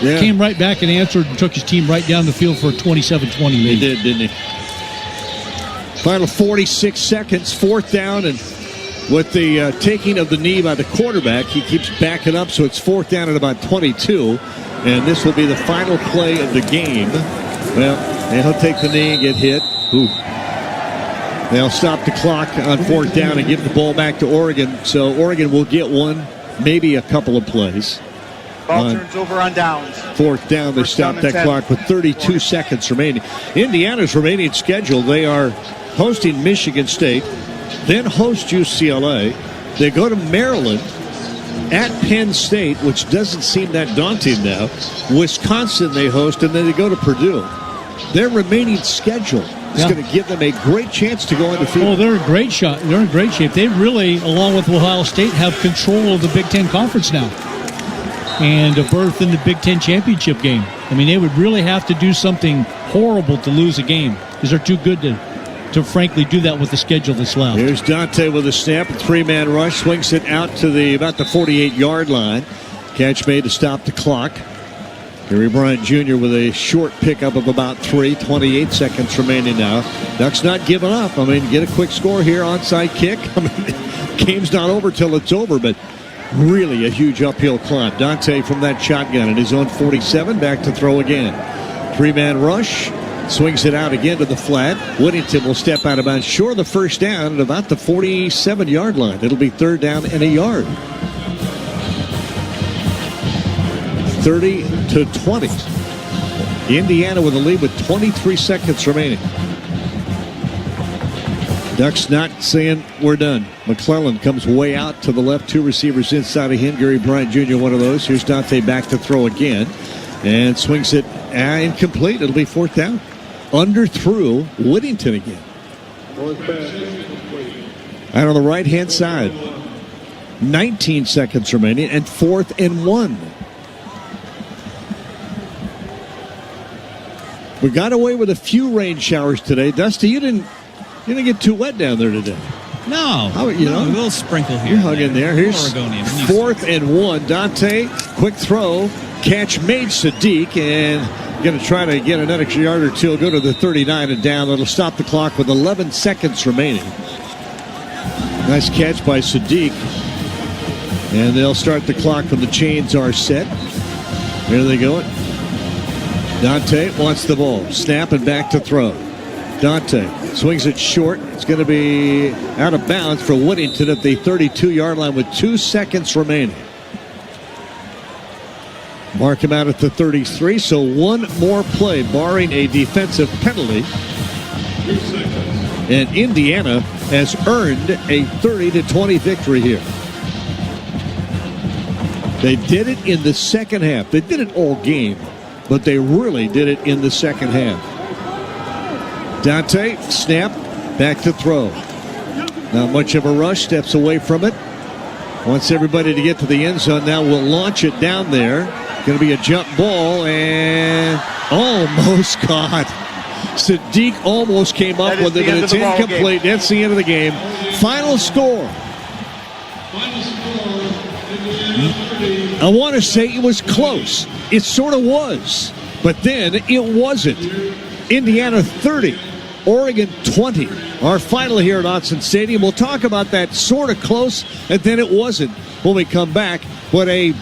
Yeah. Came right back and answered and took his team right down the field for a 27-20 lead. He did, didn't he? Final 46 seconds, fourth down, and with the taking of the knee by the quarterback, he keeps backing up, so it's fourth down at about 22, and this will be the final play of the game. Well, and he'll take the knee and get hit. Ooh. They'll stop the clock on fourth down and give the ball back to Oregon, so Oregon will get one, maybe a couple of plays. Ball turns over on downs. Fourth down, they stop that clock with 32 seconds remaining. Indiana's remaining schedule, they are hosting Michigan State, then host UCLA. They go to Maryland, at Penn State, which doesn't seem that daunting now. Wisconsin they host, and then they go to Purdue. Their remaining schedule is going to give them a great chance to go undefeated. Oh, they're in great shot. They're in great shape. They really, along with Ohio State, have control of the Big Ten Conference now, and a berth in the Big Ten championship game. I mean, they would really have to do something horrible to lose a game, because they're too good to frankly do that with the schedule that's left. Here's Dante with a snap, a three-man rush, swings it out to about the 48-yard line. Catch made to stop the clock. Gary Bryant Jr. with a short pickup of about 28 seconds remaining now. Ducks not giving up. I mean, get a quick score here, onside kick. I mean, game's not over till it's over, but really a huge uphill climb. Dante from that shotgun in his own 47, back to throw again. Three-man rush, swings it out again to the flat. Whittington will step out of bounds short of the first down at about the 47-yard line. It'll be third down and a yard. 30-20. Indiana with a lead with 23 seconds remaining. Ducks not saying we're done. McClellan comes way out to the left. Two receivers inside of him. Gary Bryant Jr. one of those. Here's Dante back to throw again. And swings it incomplete. It'll be fourth down. Underthrew Whittington again. And on the right-hand side, 19 seconds remaining and 4th and 1. We got away with a few rain showers today. Dusty, you didn't get too wet down there today. No. A little sprinkle here. You hung in there. Here's Oregonian. 4th and 1. Dante, quick throw. Catch made Sadiq, and going to try to get an extra yard or two. Go to the 39 and down. It'll stop the clock with 11 seconds remaining. Nice catch by Sadiq. And they'll start the clock when the chains are set. Here they go. Dante wants the ball. Snap and back to throw. Dante swings it short. It's going to be out of bounds for Whittington at the 32-yard line with 2 seconds remaining. Mark him out at the 33, so one more play, barring a defensive penalty. And Indiana has earned a 30-20 victory here. They did it in the second half. They did it all game, but they really did it in the second half. Dante, snap, back to throw. Not much of a rush, steps away from it. Wants everybody to get to the end zone. Now we'll launch it down there. Going to be a jump ball and almost caught. Sadiq almost came up with it, but it's incomplete. That's the end of the game. Final score. I want to say it was close. It sort of was, but then it wasn't. Indiana 30, Oregon 20. Our final here at Autzen Stadium. We'll talk about that sort of close, and then it wasn't when we come back. But I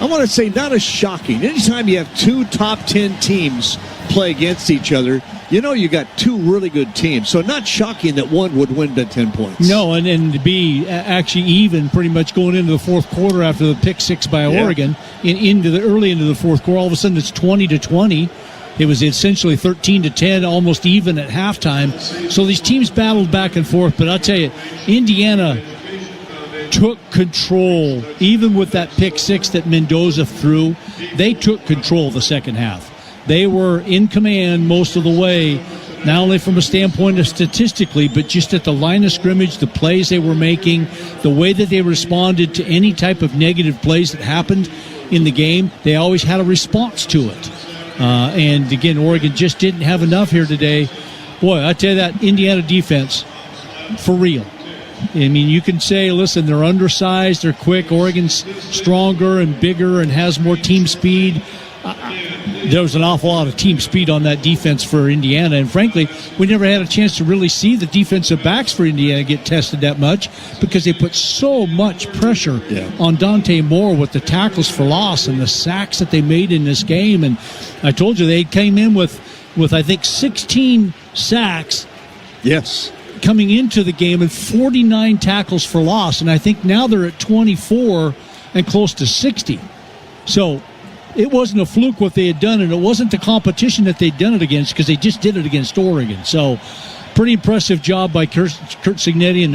want to say not as shocking. Anytime you have two top 10 teams play against each other, you know you got two really good teams. So not shocking that one would win by 10 points. No, and to be actually even pretty much going into the fourth quarter after the pick six by Oregon, early into the fourth quarter, all of a sudden it's 20-20. It was essentially 13-10, almost even at halftime. So these teams battled back and forth. But I'll tell you, Indiana took control. Even with that pick six that Mendoza threw, they took control the second half. They were in command most of the way, not only from a standpoint of statistically, but just at the line of scrimmage, the plays they were making, the way that they responded to any type of negative plays that happened in the game. They always had a response to it. And again, Oregon just didn't have enough here today. Boy, I tell you that Indiana defense, for real. I mean, you can say, listen, they're undersized, they're quick. Oregon's stronger and bigger and has more team speed. There was an awful lot of team speed on that defense for Indiana. And frankly, we never had a chance to really see the defensive backs for Indiana get tested that much because they put so much pressure on Dante Moore with the tackles for loss and the sacks that they made in this game. And I told you they came in with I think, 16 sacks. Yes. Coming into the game and 49 tackles for loss. And I think now they're at 24 and close to 60. So it wasn't a fluke what they had done, and it wasn't the competition that they'd done it against because they just did it against Oregon. So pretty impressive job by Kurt Cignetti and the